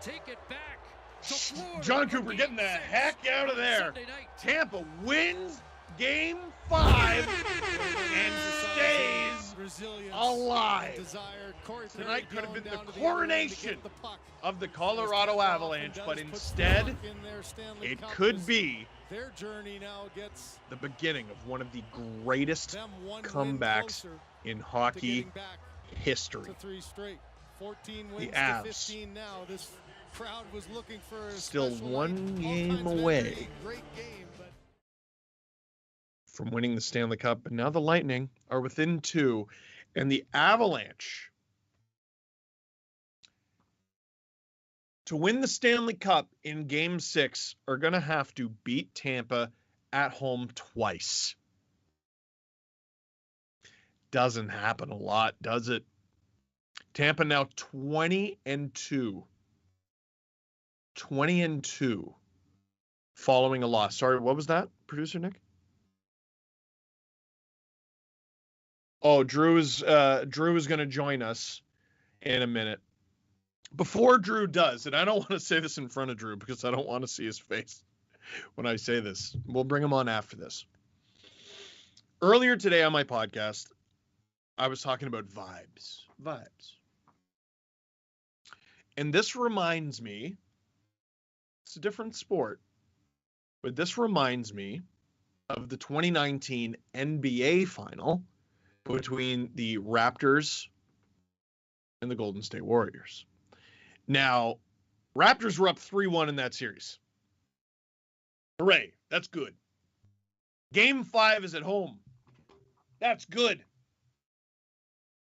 John Cooper getting the heck out of there. Tampa wins Game 5 and stays alive. Tonight could have been the coronation of the Colorado Avalanche, but instead, it could be the beginning of one of the greatest comebacks in hockey history. The Avs still one game away from winning the Stanley Cup, and now the Lightning are within 2, and the Avalanche, to win the Stanley Cup in Game 6, are going to have to beat Tampa at home twice. Doesn't happen a lot, does it? Tampa now 20-2. 20-2 following a loss. Sorry, what was that, producer Nick? Oh, Drew is going to join us in a minute. Before Drew does, and I don't want to say this in front of Drew because I don't want to see his face when I say this. We'll bring him on after this. Earlier today on my podcast, I was talking about vibes. And this reminds me, it's a different sport, but this reminds me of the 2019 NBA final between the Raptors and the Golden State Warriors. Now, Raptors were up 3-1 in that series. Hooray, that's good. Game 5 is at home. That's good.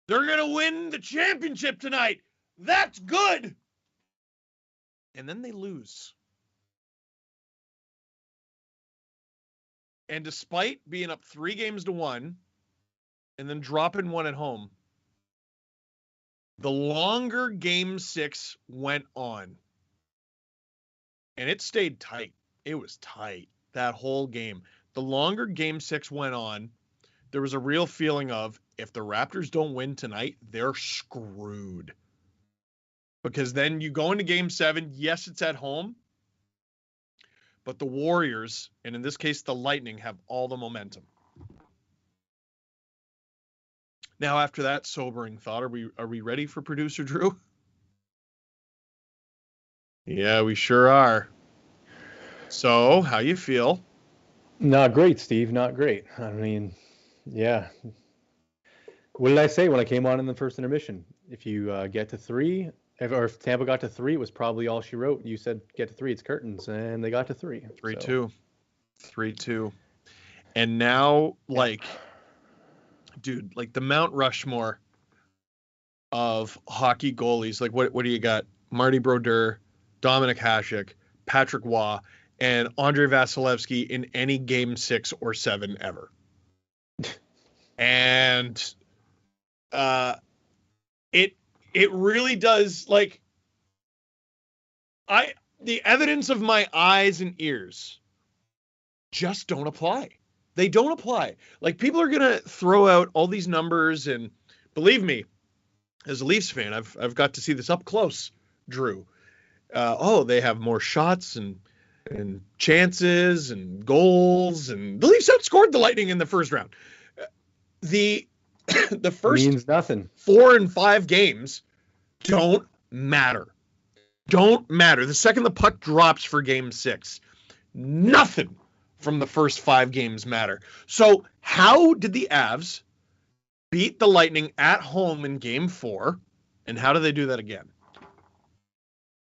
They're going to win the championship tonight. That's good. And then they lose. And despite being up 3-1 and then dropping 1 at home, the longer Game 6 went on, and it stayed tight. It was tight, that whole game. The longer Game 6 went on, there was a real feeling of, if the Raptors don't win tonight, they're screwed. Because then you go into Game 7, yes, it's at home, but the Warriors, and in this case the Lightning, have all the momentum. Now, after that sobering thought, are we ready for producer Drew? Yeah, we sure are. So, how you feel? Not great, Steve. Not great. I mean, yeah. What did I say when I came on in the first intermission? If you get to 3, or if Tampa got to 3, it was probably all she wrote. You said get to 3, it's curtains, and they got to 3. 3-2. 3-2. And now, dude, the Mount Rushmore of hockey goalies, what do you got? Marty Brodeur, Dominic Hasek, Patrick Waugh, and Andrei Vasilevsky in any Game 6 or 7 ever. And It really does. Like, the evidence of my eyes and ears just don't apply. They don't apply. Like, people are going to throw out all these numbers, and believe me, as a Leafs fan, I've got to see this up close, Drew. They have more shots and chances and goals, and the Leafs outscored the Lightning in the first round. The first means nothing. 4 and 5 games don't matter. Don't matter. The second the puck drops for game 6, nothing from the first 5 games matter. So how did the Avs beat the Lightning at home in game 4, and how do they do that again?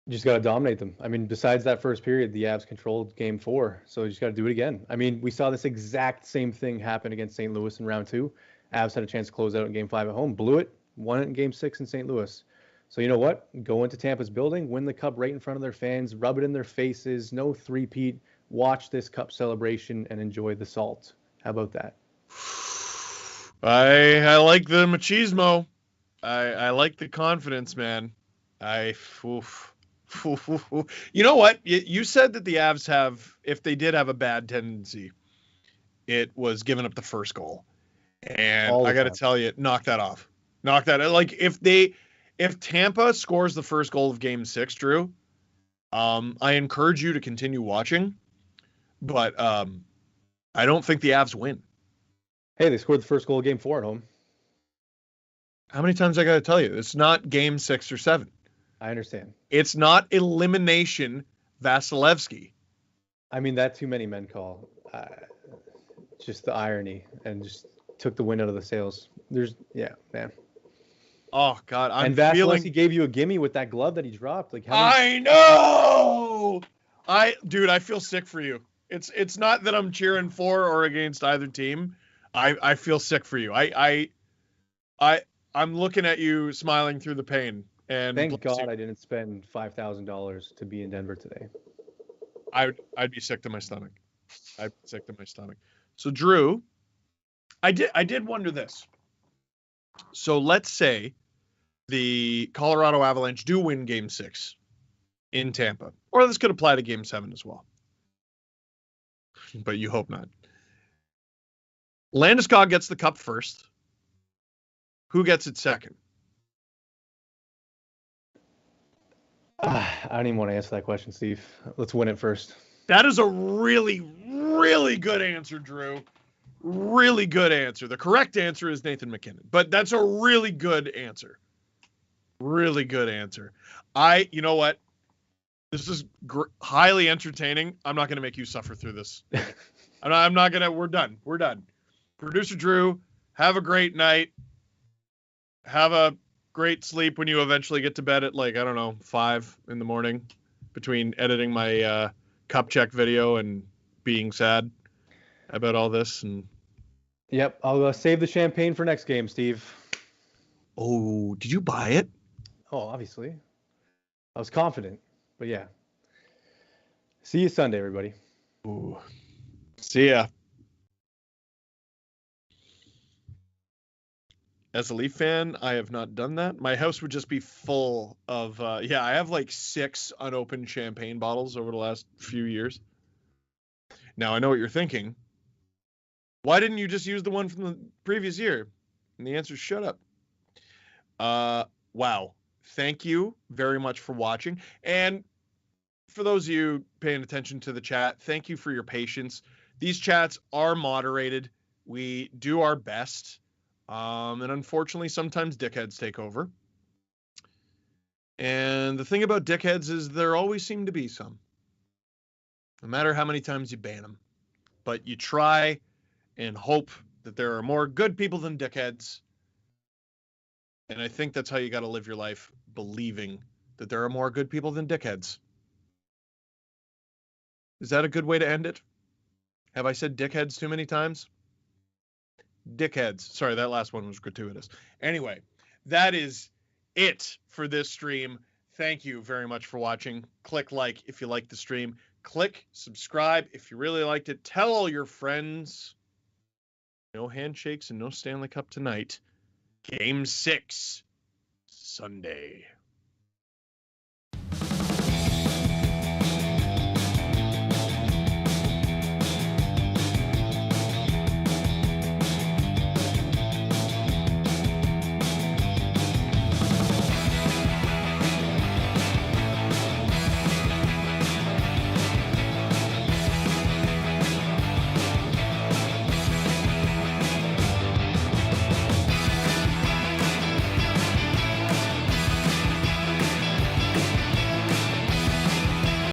You just got to dominate them. I mean, besides that first period, the Avs controlled game 4, so you just got to do it again. I mean, we saw this exact same thing happen against St. Louis in round 2. Avs had a chance to close out in game 5 at home, blew it, won it in game 6 in St. Louis. So you know what? Go into Tampa's building, win the cup right in front of their fans, rub it in their faces, no three-peat, watch this cup celebration, and enjoy the salt. How about that? I like the machismo. I like the confidence, man. You know what? You said that the Avs have, if they did have a bad tendency, it was giving up the first goal. And I got to tell you, knock that off. Knock that. Like, if Tampa scores the first goal of game 6, Drew, I encourage you to continue watching, but I don't think the Avs win. Hey, they scored the first goal of game 4 at home. How many times I got to tell you? It's not game 6 or 7. I understand. It's not elimination Vasilevsky. I mean, that too many men call. Just the irony, and just took the wind out of the sails. Man. Oh God, and Vasilevsky gave you a gimme with that glove that he dropped. Like, I know. I feel sick for you. It's not that I'm cheering for or against either team. I feel sick for you. I'm looking at you smiling through the pain. And thank God I didn't spend $5,000 to be in Denver today. I'd be sick to my stomach. I'd be sick to my stomach. So Drew, I did wonder this. So let's say the Colorado Avalanche do win game 6 in Tampa, or this could apply to game 7 as well. But you hope not. Landeskog gets the cup first. Who gets it second? I don't even want to answer that question, Steve. Let's win it first. That is a really, really good answer, Drew. Really good answer. The correct answer is Nathan McKinnon, but that's a really good answer. Really good answer. You know what? This is highly entertaining. I'm not going to make you suffer through this. I'm not going to. We're done. We're done. Producer Drew, have a great night. Have a great sleep when you eventually get to bed at 5 in the morning, between editing my cup check video and being sad about all this. And yep, I'll save the champagne for next game, Steve. Oh, did you buy it? Oh, obviously. I was confident, but yeah. See you Sunday, everybody. Ooh. See ya. As a Leaf fan, I have not done that. My house would just be full of, I have 6 unopened champagne bottles over the last few years. Now, I know what you're thinking. Why didn't you just use the one from the previous year? And the answer is shut up. Wow. Thank you very much for watching. And for those of you paying attention to the chat, thank you for your patience. These chats are moderated. We do our best. And unfortunately, sometimes dickheads take over. And the thing about dickheads is there always seem to be some. No matter how many times you ban them. But you try and hope that there are more good people than dickheads. And I think that's how you got to live your life, believing that there are more good people than dickheads. Is that a good way to end it? Have I said dickheads too many times? Dickheads. Sorry, that last one was gratuitous. Anyway, that is it for this stream. Thank you very much for watching. Click like if you like the stream. Click subscribe if you really liked it. Tell all your friends. No handshakes and no Stanley Cup tonight. Game 6. Sunday.